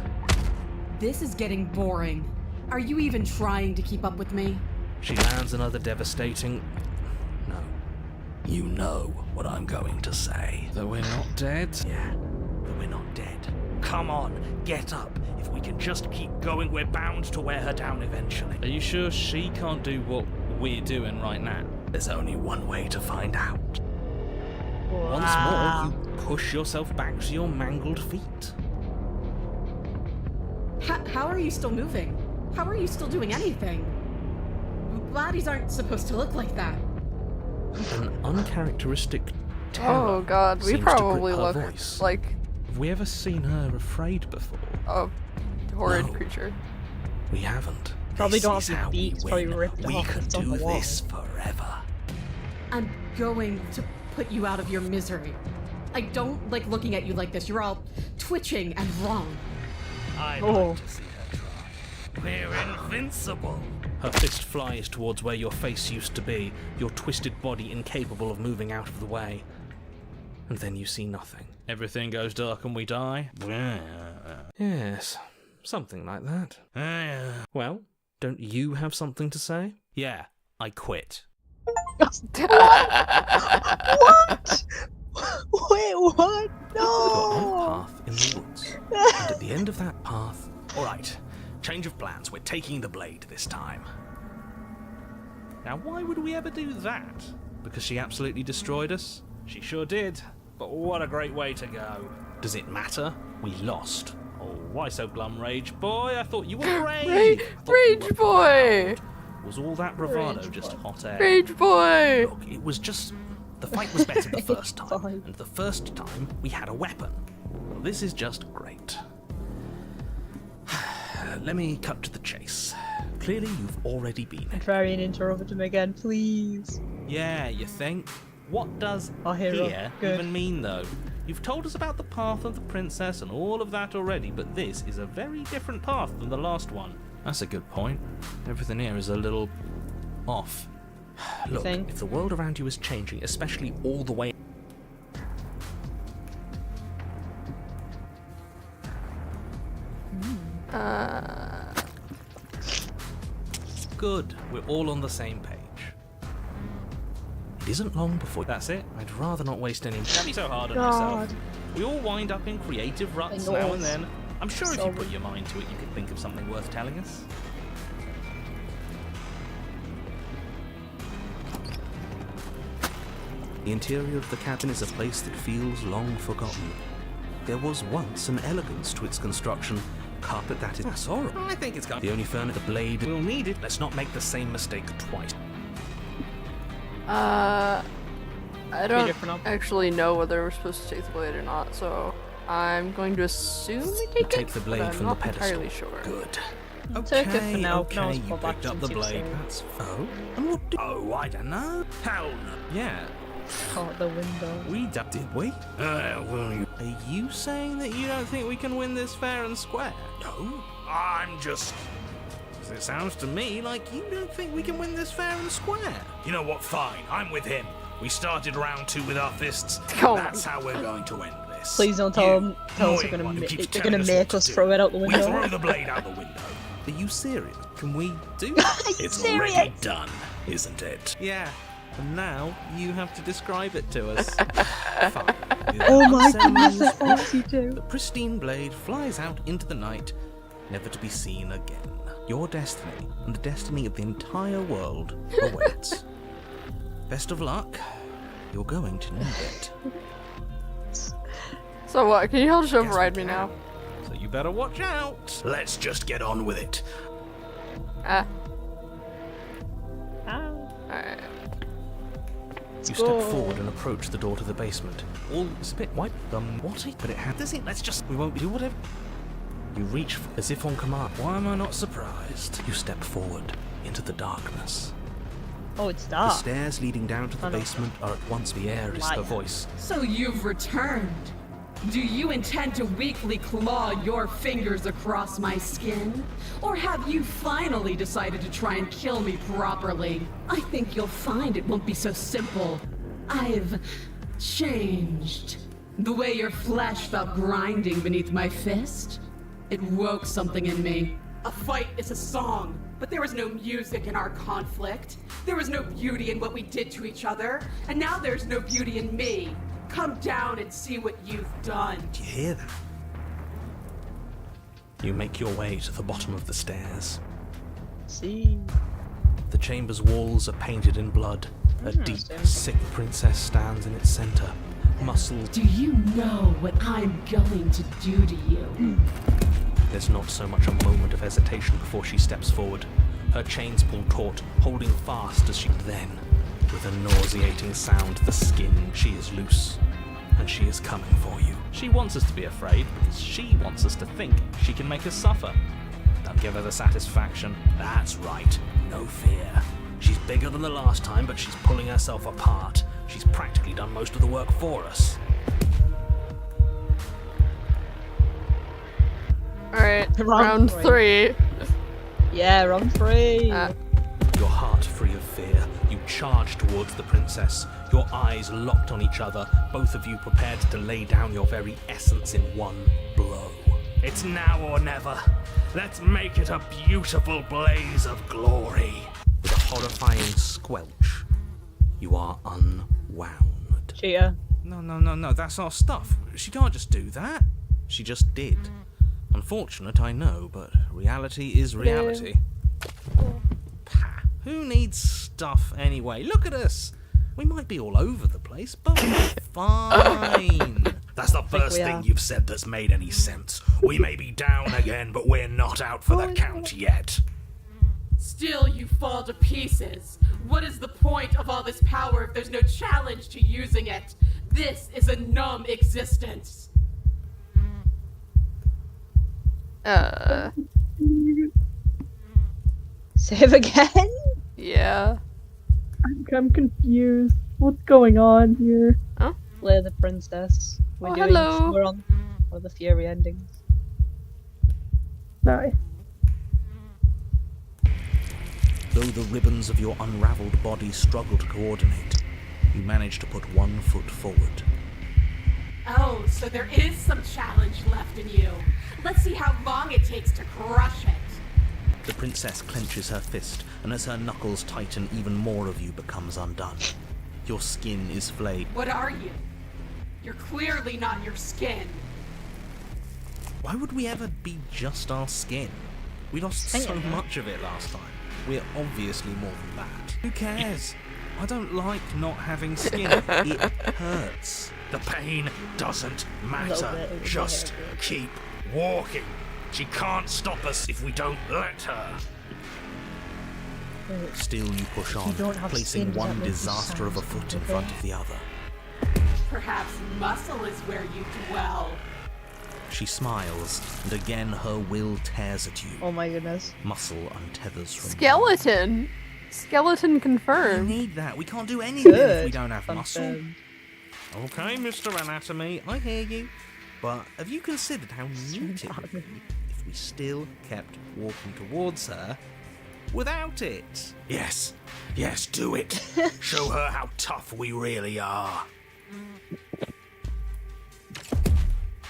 This is getting boring. Are you even trying to keep up with me? She lands another devastating... No. You know what I'm going to say. That we're not dead? Yeah, that we're not dead. Come on, get up. If we can just keep going, we're bound to wear her down eventually. Are you sure she can't do what we're doing right now? There's only one way to find out. Once more, you push yourself back to your mangled feet. How are you still moving? How are you still doing anything? Bodies aren't supposed to look like that. An uncharacteristic terror Oh god, we seems to probably grip her look voice. like Have we ever seen her afraid before? a horrid No. creature. We haven't. Probably This don't is have how your feet. It's we probably win. ripped We off. can It's on do the wall. this forever. I'm going to put you out of your misery. I don't like looking at you like this. You're all twitching and wrong. I'd Oh. like to see her try. We're invincible. Her fist flies towards where your face used to be, your twisted body incapable of moving out of the way. and then you see nothing. Everything goes dark and we die? Yes, something like that. Well, don't you have something to say? Yeah, I quit. What? Wait, what? You're on No! a path in the woods, and at the end of that path... Alright, change of plans. We're taking the blade this time. Now, why would we ever do that? Because she absolutely destroyed us? She sure did. But what a great way to go. Does it matter? We lost. Oh, why so glum, Rage Boy? I thought you were brave. Rage Boy! Was all that bravado just hot air? Rage Boy! Look, it was just... The fight was better the first time, and the first time we had a weapon. Well, this is just great. Let me cut to the chase. Clearly you've already been here. Contrarian interrupted him again, please. Yeah, you think? What does here even mean, though? You've told us about the path of the princess and all of that already, but this is a very different path than the last one. That's a good point. Everything here is a little... off. Look, if the world around you is changing, especially all the way... Good, we're all on the same page. It isn't long before... That's it. I'd rather not waste any... Don't be so hard on yourself. We all wind up in creative ruts now and then. I'm sure if you put your mind to it, you could think of something worth telling us. The interior of the cabin is a place that feels long forgotten. There was once an elegance to its construction. Carpet that is... That's all right. I think it's got... The only furniture, the blade... We'll need it. Let's not make the same mistake twice. I don't actually know whether we're supposed to take the blade or not, so I'm going to assume we take the blade from the pedestal. Entirely sure. Good. Take it for now. Okay, you picked up the blade. That's... Oh? And what do... Oh, I don't know. Hell no. Yeah. Out the window. Did we? Well, are you saying that you don't think we can win this fair and square? No, I'm just... It sounds to me like you don't think we can win this fair and square. You know what, fine, I'm with him. We started round 2 with our fists. That's how we're going to end this. Please don't tell us they're gonna make us throw it out the window. We throw the blade out the window. Are you serious? Can we do that? It's already done, isn't it? Yeah. And now you have to describe it to us. Fine. Oh my goodness, that's awesome too. The pristine blade flies out into the night, never to be seen again. Your destiny, and the destiny of the entire world, awaits. Best of luck. You're going to need it. So what? Can you all just override me now? So you better watch out. Let's just get on with it. Alright. You step forward and approach the door to the basement. All is a bit white. What? But it had this. Let's just. We won't do whatever. You reach for, as if on command. Why am I not surprised? You step forward into the darkness. Oh, it's dark. The stairs leading down to the basement are at once the air is her voice. So you've returned. Do you intend to weakly claw your fingers across my skin? Or have you finally decided to try and kill me properly? I think you'll find it won't be so simple. I've changed. The way your flesh felt grinding beneath my fist, it woke something in me. A fight is a song, but there was no music in our conflict. There was no beauty in what we did to each other, and now there's no beauty in me. Come down and see what you've done. Do you hear that? You make your way to the bottom of the stairs. See. The chamber's walls are painted in blood. A deep, sick princess stands in its center. Muscles. Do you know what I'm going to do to you? There's not so much a moment of hesitation before she steps forward. Her chains pull taut, holding fast as she... Then, with a nauseating sound, the skin, she is loose. And she is coming for you. She wants us to be afraid because she wants us to think she can make us suffer. Don't give her the satisfaction. That's right. No fear. She's bigger than the last time, but she's pulling herself apart. She's practically done most of the work for us. Alright, round 3. Yeah, round 3. Your heart free of fear, you charge towards the princess. your eyes locked on each other, both of you prepared to lay down your very essence in one blow. It's now or never. Let's make it a beautiful blaze of glory. With a horrifying squelch, you are unwound. Cheater. No, that's our stuff. She can't just do that. She just did. Unfortunate, I know, but reality is reality. Pah, who needs stuff anyway? Look at us. We might be all over the place, but we're fine. That's the first thing you've said that's made any sense. We may be down again, but we're not out for the count yet. Still, you fall to pieces. What is the point of all this power if there's no challenge to using it? This is a numb existence. Save again? Yeah. I'm confused. What's going on here? Huh? Slay the princess. We're hello. We're on one of the Fury endings. Nice. Though the ribbons of your unraveled body struggle to coordinate, you manage to put one foot forward. Oh, so there is some challenge left in you. Let's see how long it takes to crush it. The princess clenches her fist, and as her knuckles tighten, even more of you becomes undone. Your skin is flayed. What are you? You're clearly not your skin. Why would we ever be just our skin? We lost so much of it last time. We're obviously more than that. Who cares? I don't like not having skin. It hurts. The pain doesn't matter. Just keep walking. She can't stop us if we don't let her. Still you push on, placing one disaster of a foot in front of the other. Perhaps muscle is where you dwell. She smiles, and again her will tears at you. Oh my goodness. Muscle untethers from Skeleton. Skeleton confirmed. We need that. We can't do anything if we don't have muscle. Okay, Mr. Anatomy, I hear you. But have you considered how neat it would be if we still kept walking towards her without it? Yes, do it. Show her how tough we really are.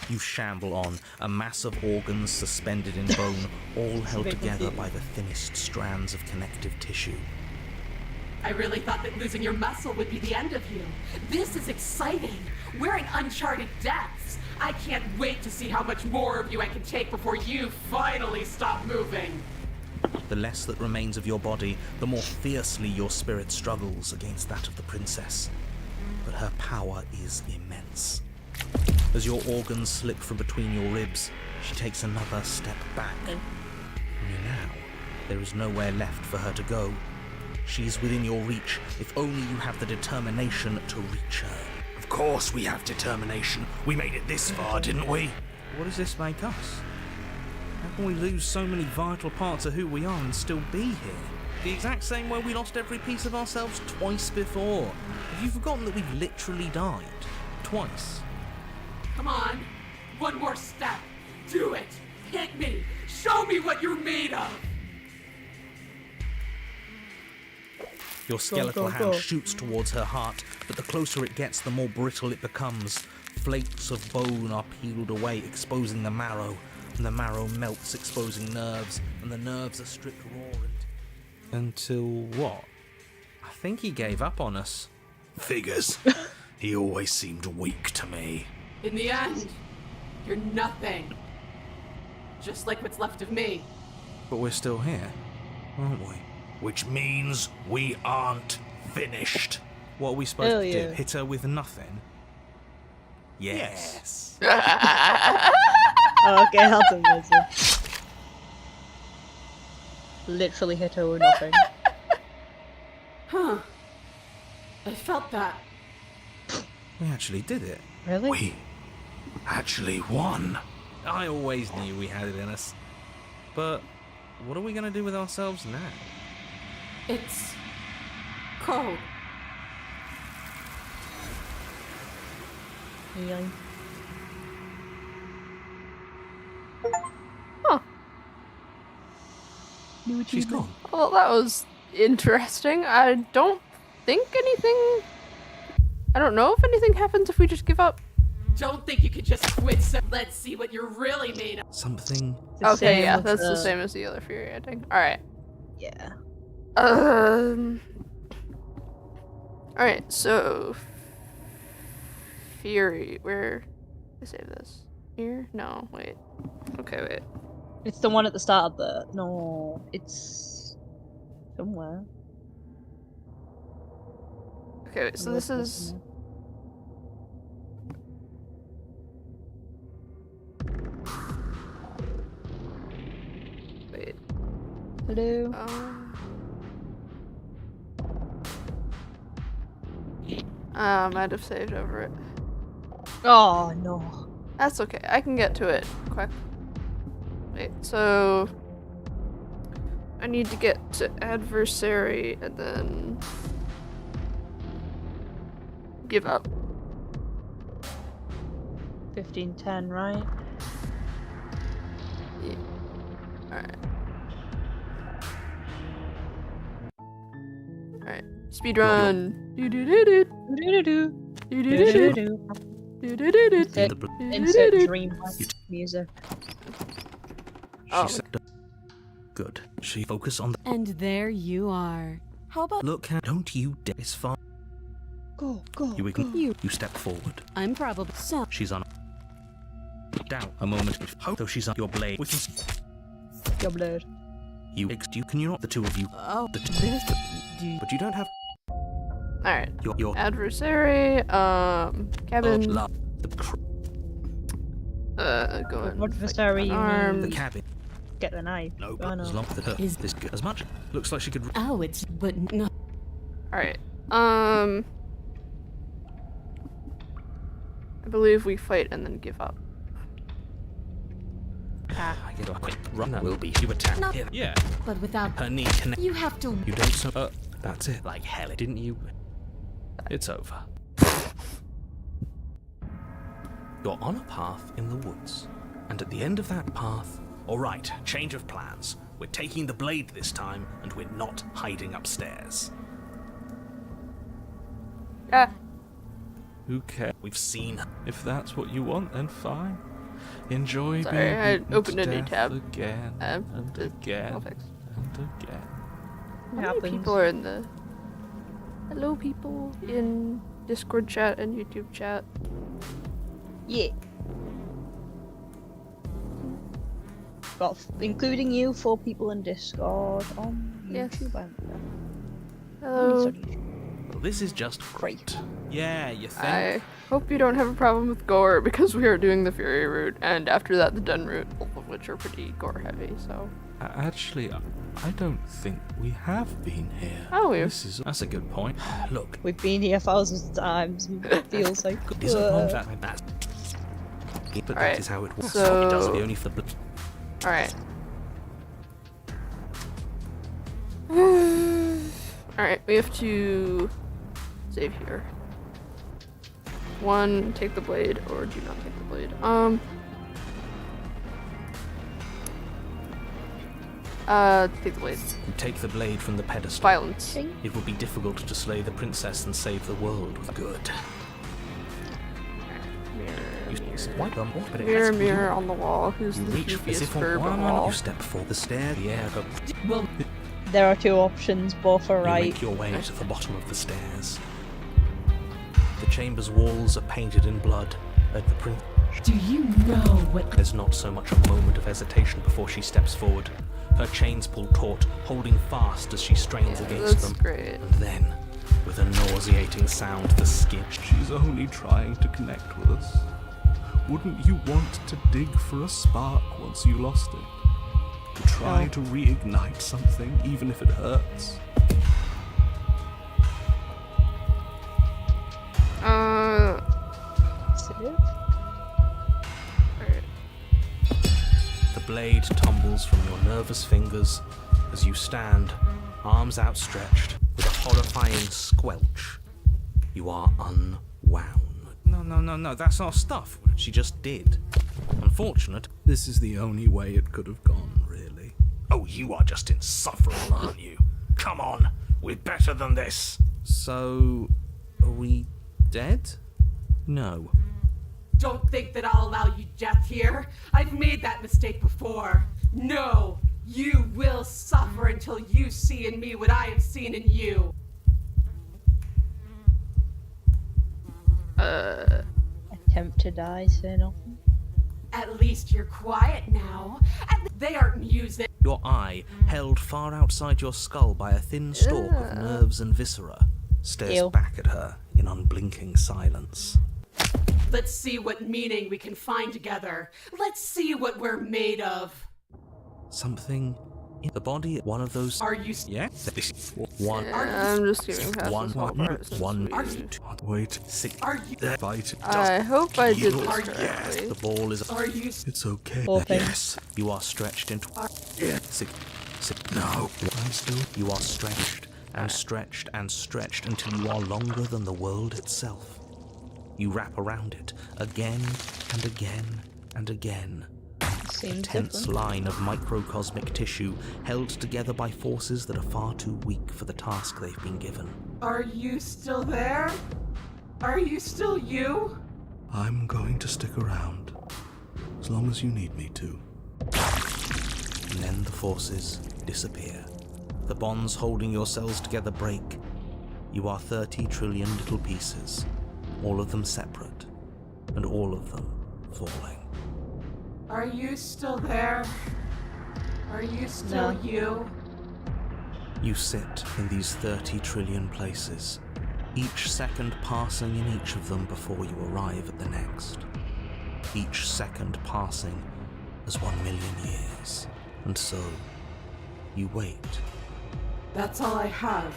You shamble on, a mass of organs suspended in bone, all held together by the thinnest strands of connective tissue. I really thought that losing your muscle would be the end of you. This is exciting. We're in uncharted depths. I can't wait to see how much more of you I can take before you finally stop moving. The less that remains of your body, the more fiercely your spirit struggles against that of the princess. But her power is immense. As your organs slip from between your ribs, she takes another step back. Only now, there is nowhere left for her to go. She is within your reach, if only you have the determination to reach her. Of course we have determination. We made it this far, didn't we? What does this make us? How can we lose so many vital parts of who we are and still be here? The exact same way we lost every piece of ourselves twice before. Have you forgotten that we've literally died? Twice. Come on. One more step. Do it. Hit me. Show me what you're made of. Your skeletal hand shoots towards her heart, but the closer it gets, the more brittle it becomes. Flakes of bone are peeled away, exposing the marrow, and the marrow melts, exposing nerves, and the nerves are stripped raw until what? I think he gave up on us. Figures. He always seemed weak to me. In the end, you're nothing. Just like what's left of me. But we're still here, aren't we? Which means we aren't finished. What are we supposed to do? Hit her with nothing? Yes. Oh, okay, that's amazing. Literally hit her with nothing. Huh. I felt that. We actually did it. Really? We actually won. I always knew we had it in us. But what are we going to do with ourselves now? It's cold. Healing. Huh. She's gone. Well, that was interesting. I don't think anything I don't know if anything happens if we just give up. Don't think you could just quit, so let's see what you're really made of. Something. Okay, yeah, that's the same as the other Fury ending. Alright. Yeah. Alright, so... Fury, where... Did I save this? Here? No, wait. Okay, wait. It's the one at the start of the... No, it's... somewhere. Okay, wait, so this is... Wait. Hello? I might have saved over it. Oh, no. That's okay, I can get to it quick. Wait, so... I need to get to adversary and then... give up. 1510, right? Yeah. Alright. Alright. Speedrun! Insert dream music. Oh. Good. She focus on the. And there you are. How about Look, don't you dare. It's fine. Go. You step forward. I'm probably so. She's on. Down. A moment. Though she's on your blade. We can. Your blade. You can you not the two of you? Oh, but you don't have. Alright. Your adversary, cabin. Going. Adversary, the cabin. Get the knife. No, but as long as Is this good as much. Looks like she could. Oh, it's but no. Alright. I believe we fight and then give up. I get a quick run. Will be. You attack. No. Yeah. But without Her knee connect. you have to. You don't so. That's it. Like hell, didn't you? It's over. You're on a path in the woods, and at the end of that path. All right, change of plans. We're taking the blade this time, and we're not hiding upstairs. Who cares? We've seen. If that's what you want, then fine. Enjoy Sorry, being I beaten opened to a new death tab. again and again I'll fix. and again. How many people are in the... Hello people in Discord chat and YouTube chat. Yeah. Got, including you, 4 people in Discord on YouTube. Hello. Well, this is just great. Yeah, you think? I hope you don't have a problem with gore because we are doing the Fury route and after that the Den route, both of which are pretty gore heavy, so... Actually, I don't think we have been here. Oh, That's a good point. Look. We've been here thousands of times. It feels like... But All that is how it works. So... It does be only for the... Alright. Alright, we have to save here. 1, take the blade, or do not take the blade. Take the blade. You take the blade from the pedestal. Violence. It will be difficult to slay the princess and save the world with good. Mirror on the wall. Who's the creepiest bird on the wall? You step forward the stair, the air go... Well, there are 2 options, both are right. You make your way to the bottom of the stairs. The chamber's walls are painted in blood. At the prince. Do you know what? There's not so much a moment of hesitation before she steps forward. Her chains pull taut, holding fast as she strains against them. Great. And then, with a nauseating sound, the skin. She's only trying to connect with us. Wouldn't you want to dig for a spark once you lost it? To try to reignite something, even if it hurts? The blade tumbles from your nervous fingers as you stand, arms outstretched, with a horrifying squelch. You are unwound. No, that's our stuff. She just did. Unfortunate. This is the only way it could have gone, really. Oh, you are just insufferable, aren't you? Come on, we're better than this. So, are we Dead? No. Don't think that I'll allow you death here. I've made that mistake before. No, you will suffer until you see in me what I have seen in you. Attempt to die, say nothing. At least you're quiet now. They aren't using. Your eye, held far outside your skull by a thin stalk of nerves and viscera, stares Ew. back at her in unblinking silence. Let's see what meaning we can find together. Let's see what we're made of. Something in the body, one of those. Are you? Yeah. One. Yeah, I'm just giving half One. the small part since One. we- Wait. Six. Are you? Fight. I hope I did this Are you- correctly. The ball is. Are you? It's okay. Poor thing. Yes. You are stretched into. Six. No. I'm still. You are stretched and stretched and stretched until you are longer than the world itself. You wrap around it again and again and again. A Seems tense different. line of microcosmic tissue held together by forces that are far too weak for the task they've been given. Are you still there? Are you still you? I'm going to stick around. As long as you need me to. And then the forces disappear. The bonds holding your cells together break. You are 30 trillion little pieces, all of them separate, and all of them falling. Are you still there? Are you still No. you? You sit in these 30 trillion places, each second passing in each of them before you arrive at the next. Each second passing as 1,000,000 years. And so, you wait. That's all I have.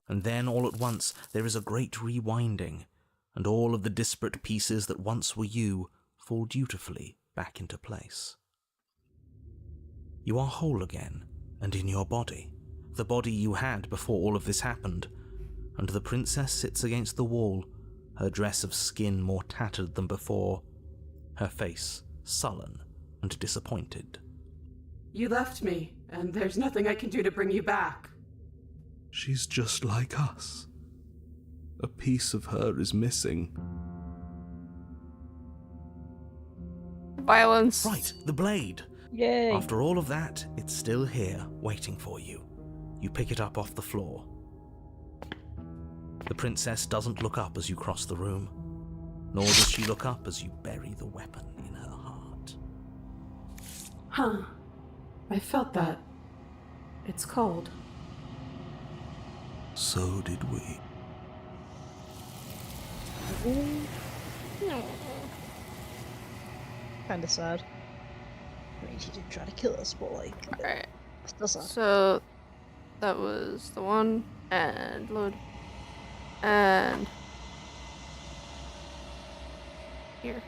And then all at once there is a great rewinding, and all of the disparate pieces that once were you fall dutifully back into place. You are whole again, and in your body, the body you had before all of this happened, and the princess sits against the wall, her dress of skin more tattered than before, her face sullen and disappointed. You left me, and there's nothing I can do to bring you back. She's just like us. A piece of her is missing. Violence. Right, the blade! Yay. After all of that, it's still here, waiting for you. You pick it up off the floor. The princess doesn't look up as you cross the room, nor does she look up as you bury the weapon in her heart. Huh. I felt that. It's cold. So did we. Kinda sad. I mean, she did try to kill us, but like, Alright. still sad. So that was the one, and load. And here,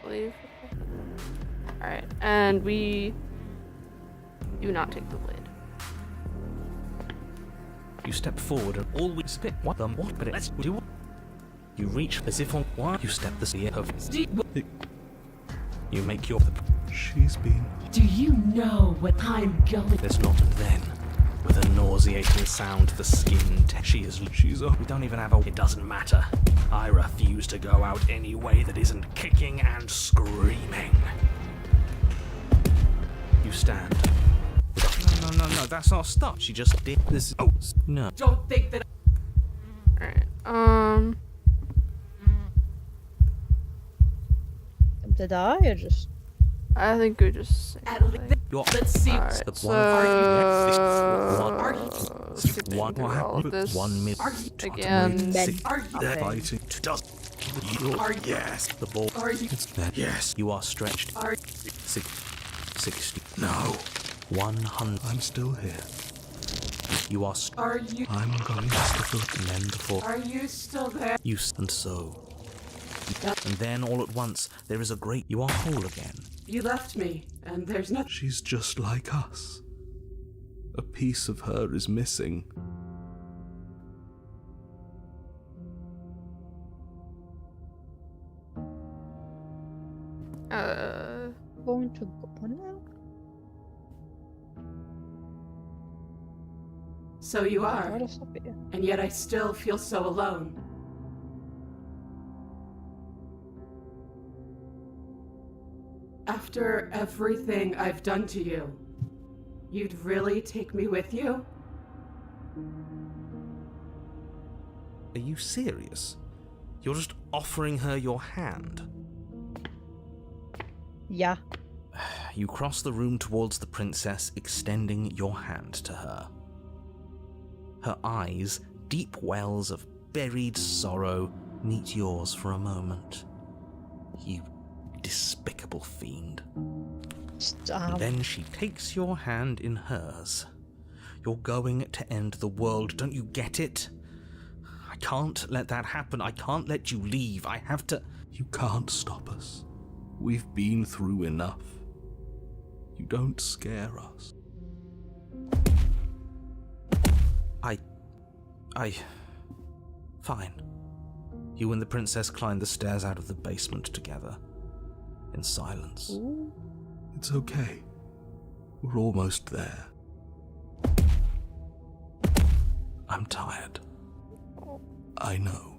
I believe. Alright, and we do not take the blade. You step forward and always spit what them what, but let's do. You reach as if on one. You step the spear of. You make your. She's been. Do you know what I'm going? There's not and then. With a nauseating sound, the skin. She's up. Oh. We don't even have a. It doesn't matter. I refuse to go out any way that isn't kicking and screaming. You stand. No, that's not stop. She just did this. Oh, no. Don't think that. Alright, To die or just. I think we just say At least, let's see. Alright, The so Are you? skipping One- through all of this 1 minute. again. Are you? Fighting. Are you? Yes. The ball. Are you? Yes. You are stretched. Are 60. No. 100. I'm still here. You are. Are you? I'm going to stick around. And then the four. Are you still there? You and so. And then all at once there is a great. You are whole again. You left me, and there's nothing. She's just like us. A piece of her is missing. Going to go now? So you Try are, to stop it. and yet I still feel so alone. After everything I've done to you, you'd really take me with you? Are you serious? You're just offering her your hand. Yeah. You cross the room towards the princess, extending your hand to her. Her eyes, deep wells of buried sorrow, meet yours for a moment. You despicable fiend. Stop. And then she takes your hand in hers. You're going to end the world, don't you get it? I can't let that happen. I can't let you leave. I have to... You can't stop us. We've been through enough. You don't scare us. Fine. You and the princess climb the stairs out of the basement together. In silence. It's okay. We're almost there. I'm tired. I know.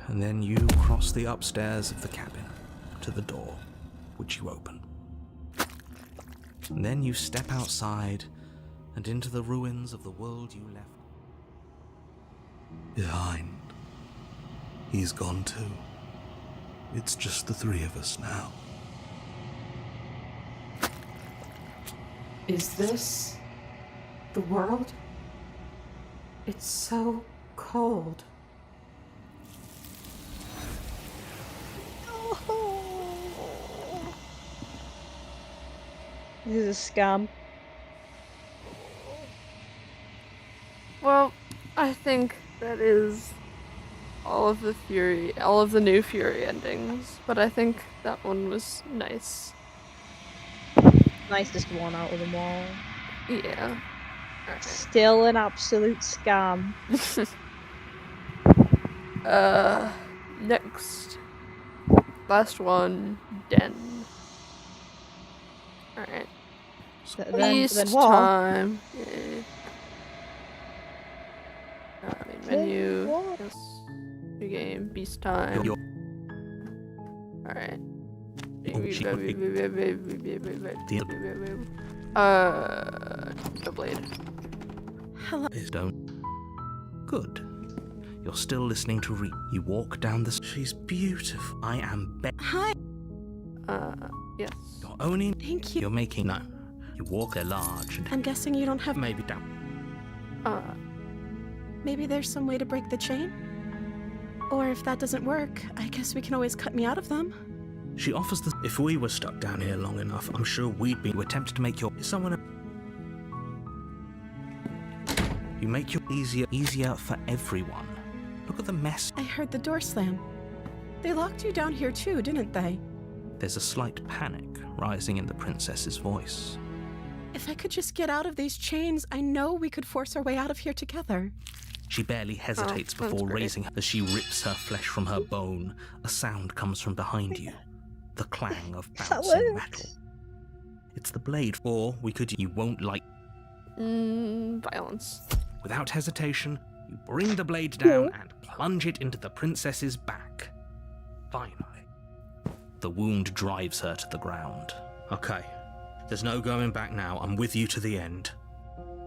And then you cross the upstairs of the cabin to the door, which you open. And then you step outside and into the ruins of the world you left behind. He's gone too. It's just the three of us now. Is this the world? It's so cold. This is a scam. Well, I think that is all of the new Fury endings, but I think that one was nice. Nicest one out of them all. Yeah. Alright. Still an absolute scam. Next. Last one, Den. Alright. Beast time. Yay. Menu. Yes. New game. Beast time. Alright. The blade. Hello. Don't. Good. You're still listening to You walk down the... She's beautiful. I am... Hi. Yes. You're owning... Thank you. You're making... No. You walk there large and... I'm guessing you don't have... Maybe down. Maybe there's some way to break the chain? Or if that doesn't work, I guess we can always cut me out of them. She offers the... If we were stuck down here long enough, I'm sure we'd be... You attempt to make your... Someone... You make your easier for everyone. Look at the mess. I heard the door slam. They locked you down here too, didn't they? There's a slight panic rising in the princess's voice. If I could just get out of these chains, I know we could force our way out of here together. She barely hesitates before raising her. As she rips her flesh from her bone, a sound comes from behind you. The clang of bouncing metal. It's the blade. Or we could... You won't like... Violence. Without hesitation, you bring the blade down and plunge it into the princess's back. Finally. The wound drives her to the ground. Okay. There's no going back now. I'm with you to the end.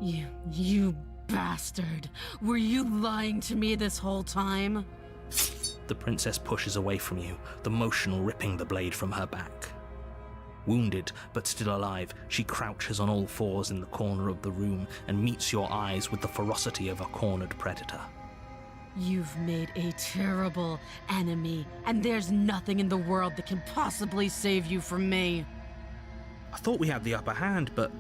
You bastard. Were you lying to me this whole time? The princess pushes away from you, the motion ripping the blade from her back. Wounded, but still alive, she crouches on all fours in the corner of the room and meets your eyes with the ferocity of a cornered predator. You've made a terrible enemy, and there's nothing in the world that can possibly save you from me. I thought we had the upper hand, but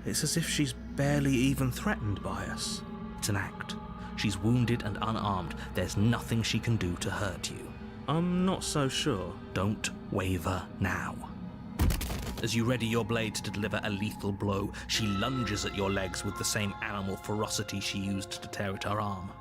it's as if she's barely even threatened by us. It's an act. She's wounded and unarmed. There's nothing she can do to hurt you. I'm not so sure. Don't waver now. As you ready your blade to deliver a lethal blow, she lunges at your legs with the same animal ferocity she used to tear at her arm.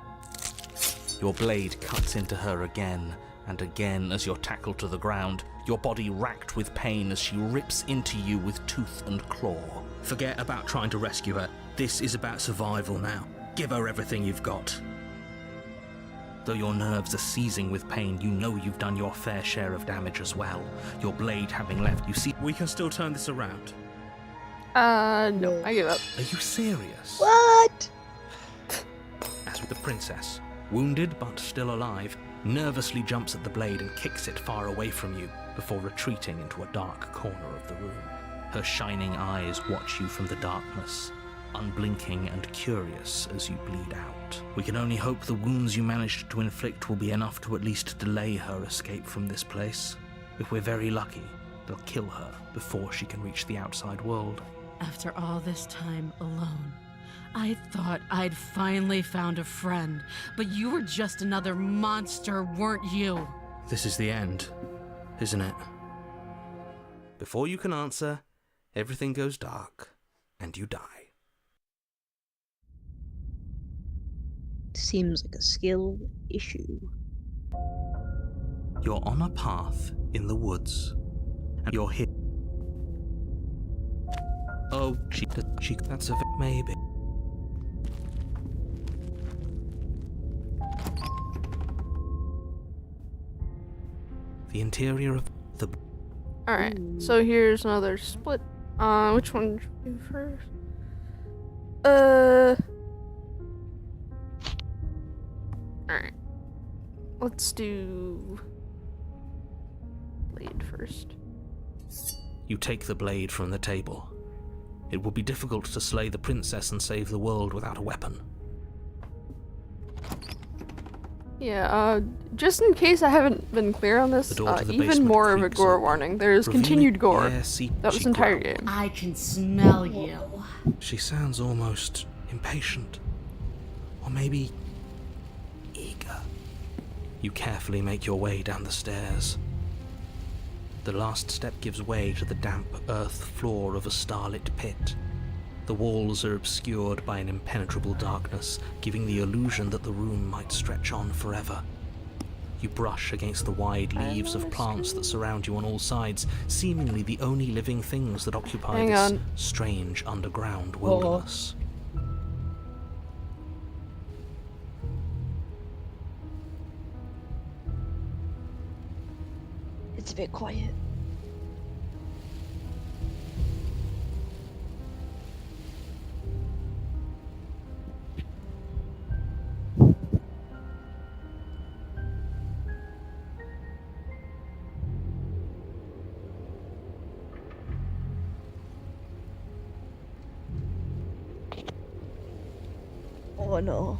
Your blade cuts into her again and again as you're tackled to the ground, your body racked with pain as she rips into you with tooth and claw. Forget about trying to rescue her. This is about survival now. Give her everything you've got. Though your nerves are seizing with pain, you know you've done your fair share of damage as well. Your blade having left, you see... We can still turn this around. No, I give up. Are you serious? What? As with the princess, wounded but still alive, nervously jumps at the blade and kicks it far away from you before retreating into a dark corner of the room. Her shining eyes watch you from the darkness, unblinking and curious as you bleed out. We can only hope the wounds you managed to inflict will be enough to at least delay her escape from this place. If we're very lucky, they'll kill her before she can reach the outside world. After all this time alone, I thought I'd finally found a friend, but you were just another monster, weren't you? This is the end, isn't it? Before you can answer, everything goes dark, and you die. Seems like a skill issue. You're on a path in the woods, and you're hit. Oh, that's a maybe. The interior of the... Alright, so here's another split. Which one should we do first? Alright. Let's do... blade first. You take the blade from the table. It will be difficult to slay the princess and save the world without a weapon. Yeah, just in case I haven't been clear on this, even more of a gore warning. There's continued gore. That was the entire game. I can smell you. She sounds almost impatient. Or maybe... eager. You carefully make your way down the stairs. The last step gives way to the damp earth floor of a starlit pit. The walls are obscured by an impenetrable darkness, giving the illusion that the room might stretch on forever. You brush against the wide leaves of plants that surround you on all sides, seemingly the only living things that occupy this strange underground wilderness. It's a bit quiet. Oh no.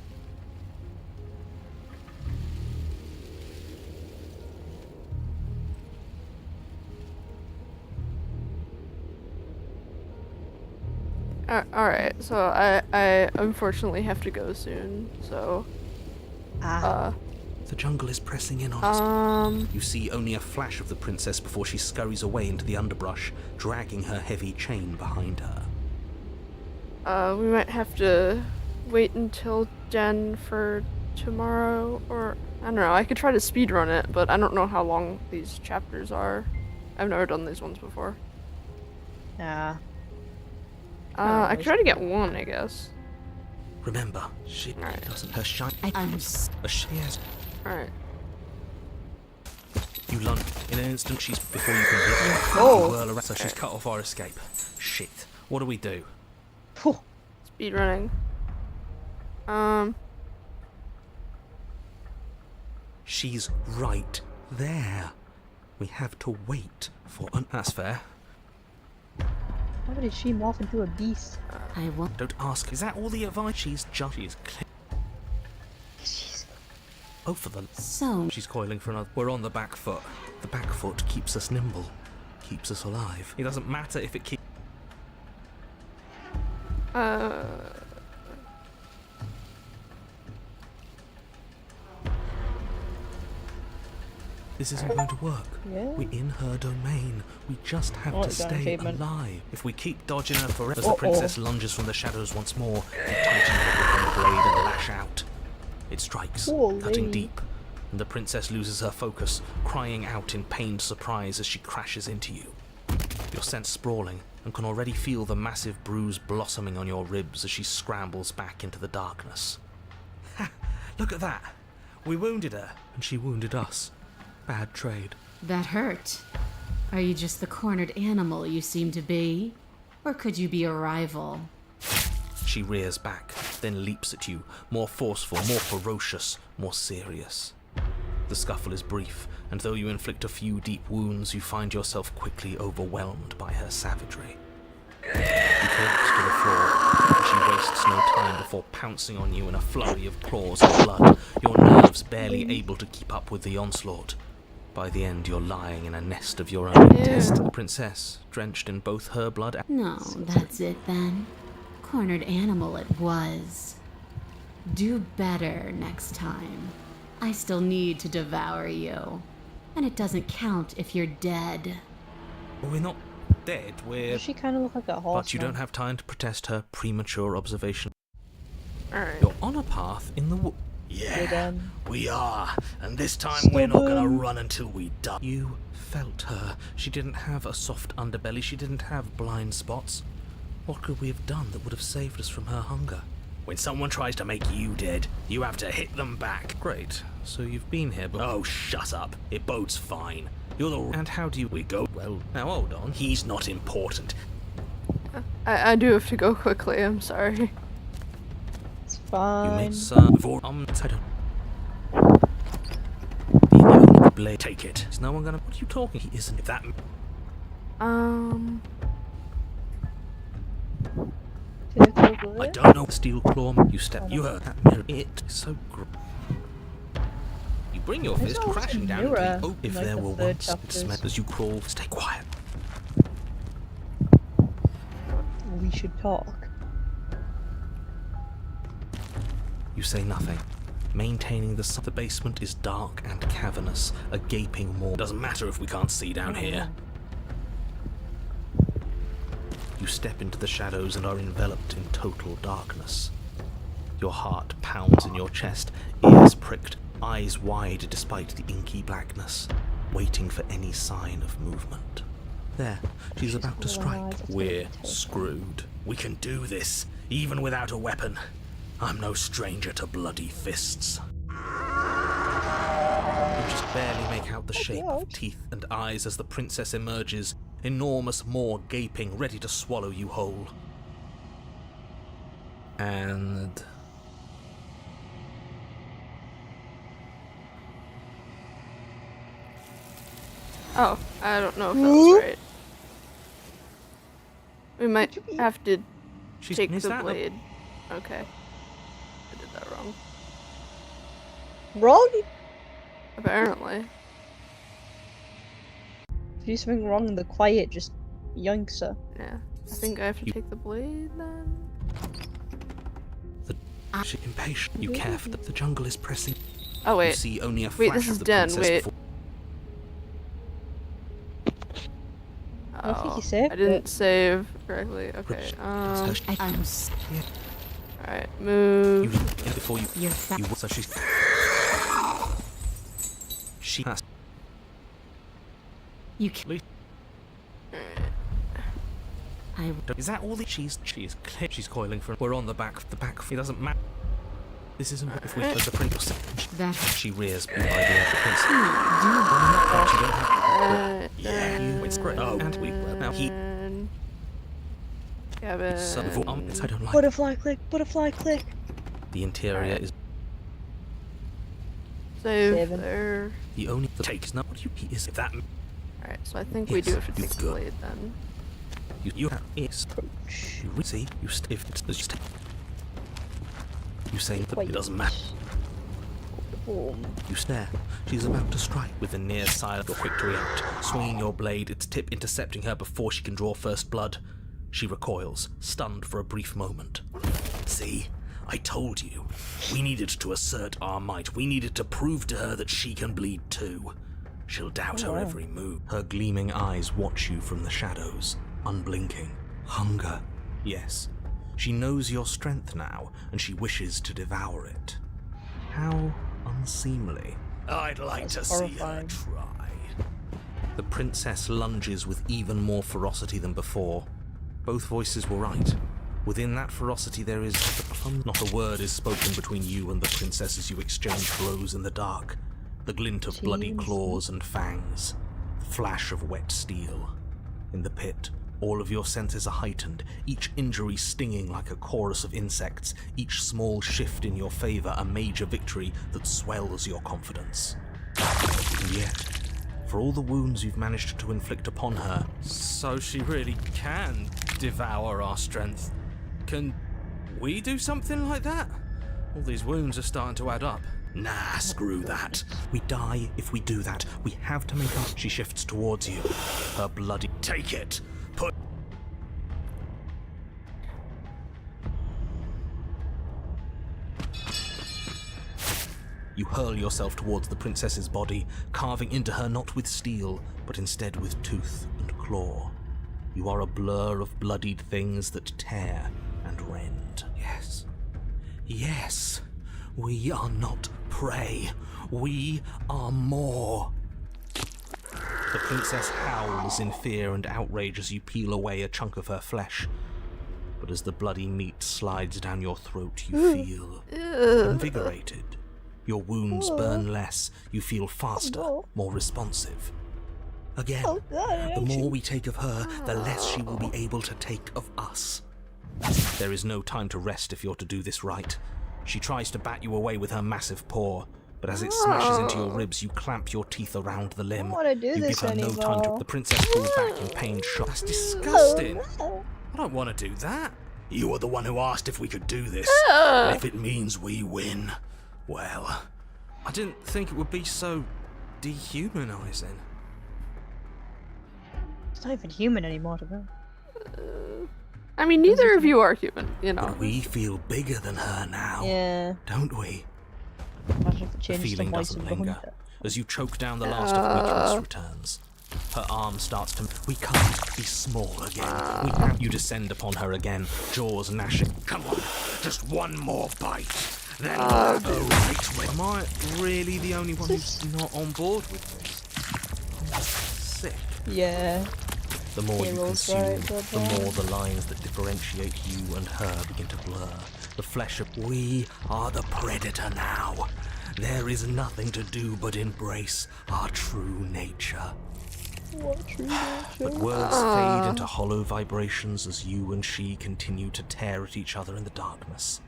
Alright, so I unfortunately have to go soon, so... The jungle is pressing in on us. You see only a flash of the princess before she scurries away into the underbrush, dragging her heavy chain behind her. We might have to wait until Jen for tomorrow, or... I don't know, I could try to speedrun it, but I don't know how long these chapters are. I've never done these ones before. Yeah. I could try to get one, I guess. Remember, she doesn't her shine. She has. Alright. You lunge. In an instant, she's before you can hit her. Oh. You whirl around, so she's cut off our escape. Shit. What do we do? Speedrunning. She's right there. We have to wait for an. That's fair. How did she morph into a beast? I won't. Don't ask. Is that all the advice? She's clear. Oh, for the... So... She's coiling for another... We're on the back foot. The back foot keeps us nimble. Keeps us alive. It doesn't matter if it keeps... This isn't going to work. Yeah. We're in her domain. We just have to stay alive. If we keep dodging her forever, as the princess lunges from the shadows once more, you tighten her grip on the blade and lash out. It strikes, cutting deep, and the princess loses her focus, crying out in pained surprise as she crashes into you. You're sent sprawling, and can already feel the massive bruise blossoming on your ribs as she scrambles back into the darkness. Ha! Look at that! We wounded her, and she wounded us. Bad trade. That hurt. Are you just the cornered animal you seem to be? Or could you be a rival? She rears back, then leaps at you, more forceful, more ferocious, more serious. The scuffle is brief, and though you inflict a few deep wounds, you find yourself quickly overwhelmed by her savagery. You collapse to the floor, and she wastes no time before pouncing on you in a flurry of claws and blood, your nerves barely able to keep up with the onslaught. By the end, you're lying in a nest of your own. Test the princess, drenched in both her blood and... No, that's it then. Cornered animal it was. Do better next time. I still need to devour you. And it doesn't count if you're dead. We're not dead, we're... Does she kind of look like a horse? But you don't have time to protest her premature observation. Alright. You're on a path in the wood. Yeah, we are. And this time we're not gonna run until we die. You felt her. She didn't have a soft underbelly. She didn't have blind spots. What could we have done that would have saved us from her hunger? When someone tries to make you dead, you have to hit them back. Great. So you've been here before. Oh, shut up. It bodes fine. You're the... And how do you... We go... Well, now hold on. He's not important. I do have to go quickly, I'm sorry. It's fine. You made some... The blade. Take it. Is no one gonna... What are you talking? He isn't... If that... I don't know. Steel claw. You step. You heard that mirror. It is so You bring your fist crashing down into the oak. If there were once, it smelled as you crawl. Stay quiet. We should talk. You say nothing. Maintaining the basement is dark and cavernous, a gaping maw. Doesn't matter if we can't see down here. You step into the shadows and are enveloped in total darkness. Your heart pounds in your chest, ears pricked, eyes wide despite the inky blackness, waiting for any sign of movement. There, she's about to strike. We're screwed. We can do this, even without a weapon. I'm no stranger to bloody fists. You just barely make out the shape of teeth and eyes as the princess emerges, enormous maw gaping, ready to swallow you whole. And... Oh, I don't know if that was right. We might have to take the blade. Okay. I did that wrong. Wrong? Apparently. If you do something wrong in the quiet, just yoinks her. Yeah. I think I have to take the blade then. She's impatient. You care for the jungle is pressing. Oh wait. You see only a wait, flash this is of the Den. princess Wait. before... I think Oh, you saved I didn't it. save correctly. Okay. I'm scared. Alright, move. Before you... You're fat. You so she's... She has... You can... Is that all the... She's clear. She's coiling for... We're on the back. It doesn't matter. This isn't what if we as the princess. That... She rears by the end of the princess. Yeah, it's great. Oh, and we were now he... Gavin. I don't like... Butterfly click, butterfly click. The interior is... Save there. The only... The take is not what you... He is that... Alright, so I think we do have to take the blade then. You have is... You see, you if it's the... You say that it doesn't matter. You stare. She's about to strike. With a near silent, you're quick to react, swinging your blade, its tip intercepting her before she can draw first blood. She recoils, stunned for a brief moment. See? I told you. We needed to assert our might. We needed to prove to her that she can bleed too. She'll doubt her every move. Her gleaming eyes watch you from the shadows, unblinking. Hunger. Yes. She knows your strength now, and she wishes to devour it. How unseemly. I'd like to see her try. The princess lunges with even more ferocity than before. Both voices were right. Within that ferocity there is not a word is spoken between you and the princess as you exchange blows in the dark. The glint of bloody claws and fangs, the flash of wet steel. In the pit, all of your senses are heightened, each injury stinging like a chorus of insects, each small shift in your favor a major victory that swells your confidence. And yet, for all the wounds you've managed to inflict upon her... So she really can devour our strength. Can we do something like that? All these wounds are starting to add up. Nah, screw that. We die if we do that. We have to make up. She shifts towards you. Her bloody... Take it. Put... You hurl yourself towards the princess's body, carving into her not with steel, but instead with tooth and claw. You are a blur of bloodied things that tear and rend. Yes. Yes. We are not prey. We are more. The princess howls in fear and outrage as you peel away a chunk of her flesh. But as the bloody meat slides down your throat, you feel invigorated. Your wounds burn less, you feel faster, more responsive. Again, the more we take of her, the less she will be able to take of us. There is no time to rest if you're to do this right. She tries to bat you away with her massive paw, but as it smashes into your ribs, you clamp your teeth around the limb. I don't want to do You this give her anymore. no time to... The princess pulls back in pained shock. That's disgusting. I don't want to do that. You were the one who asked if we could do this. And if it means we win, well... I didn't think it would be so dehumanizing. It's not even human anymore to me. I mean, neither of you are human, you know. But we feel bigger than her now, Yeah. don't we? The feeling doesn't linger. As you choke down the last of weakness returns. Her arm starts to... We can't be small again. We have... You descend upon her again, jaws gnashing. Come on, just one more bite. Then we'll have a right way. Am I really the only one who's not on board with this? Sick. Yeah. The more you Heroes, consume, right, the more the lines that differentiate you and her begin to blur. The flesh of... We are the predator now. There is nothing to do but embrace our true nature. What true nature? But words fade into hollow vibrations as you and she continue to tear at each other in the darkness.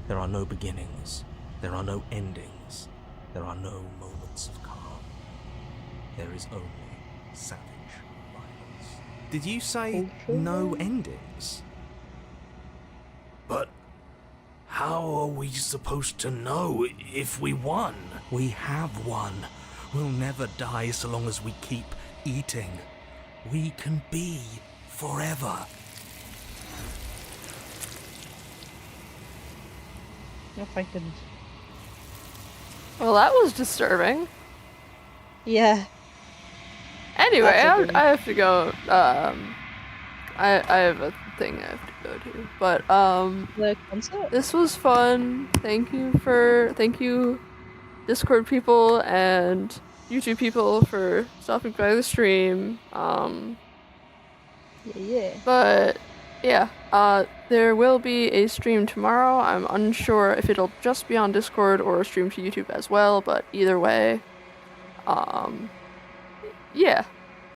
There are no beginnings. There are no endings. There are no moments of calm. There is only savage violence. Did you say no endings? But how are we supposed to know if we won? We have won. We'll never die so long as we keep eating. We can be forever. If I could. Well, that was disturbing. Yeah. Anyway, That's I have to go. I have a thing I have to go to. But The concert? this was fun. Thank you, Discord people and YouTube people for stopping by the stream. Yeah. But yeah, there will be a stream tomorrow. I'm unsure if it'll just be on Discord or stream to YouTube as well, but either way, yeah.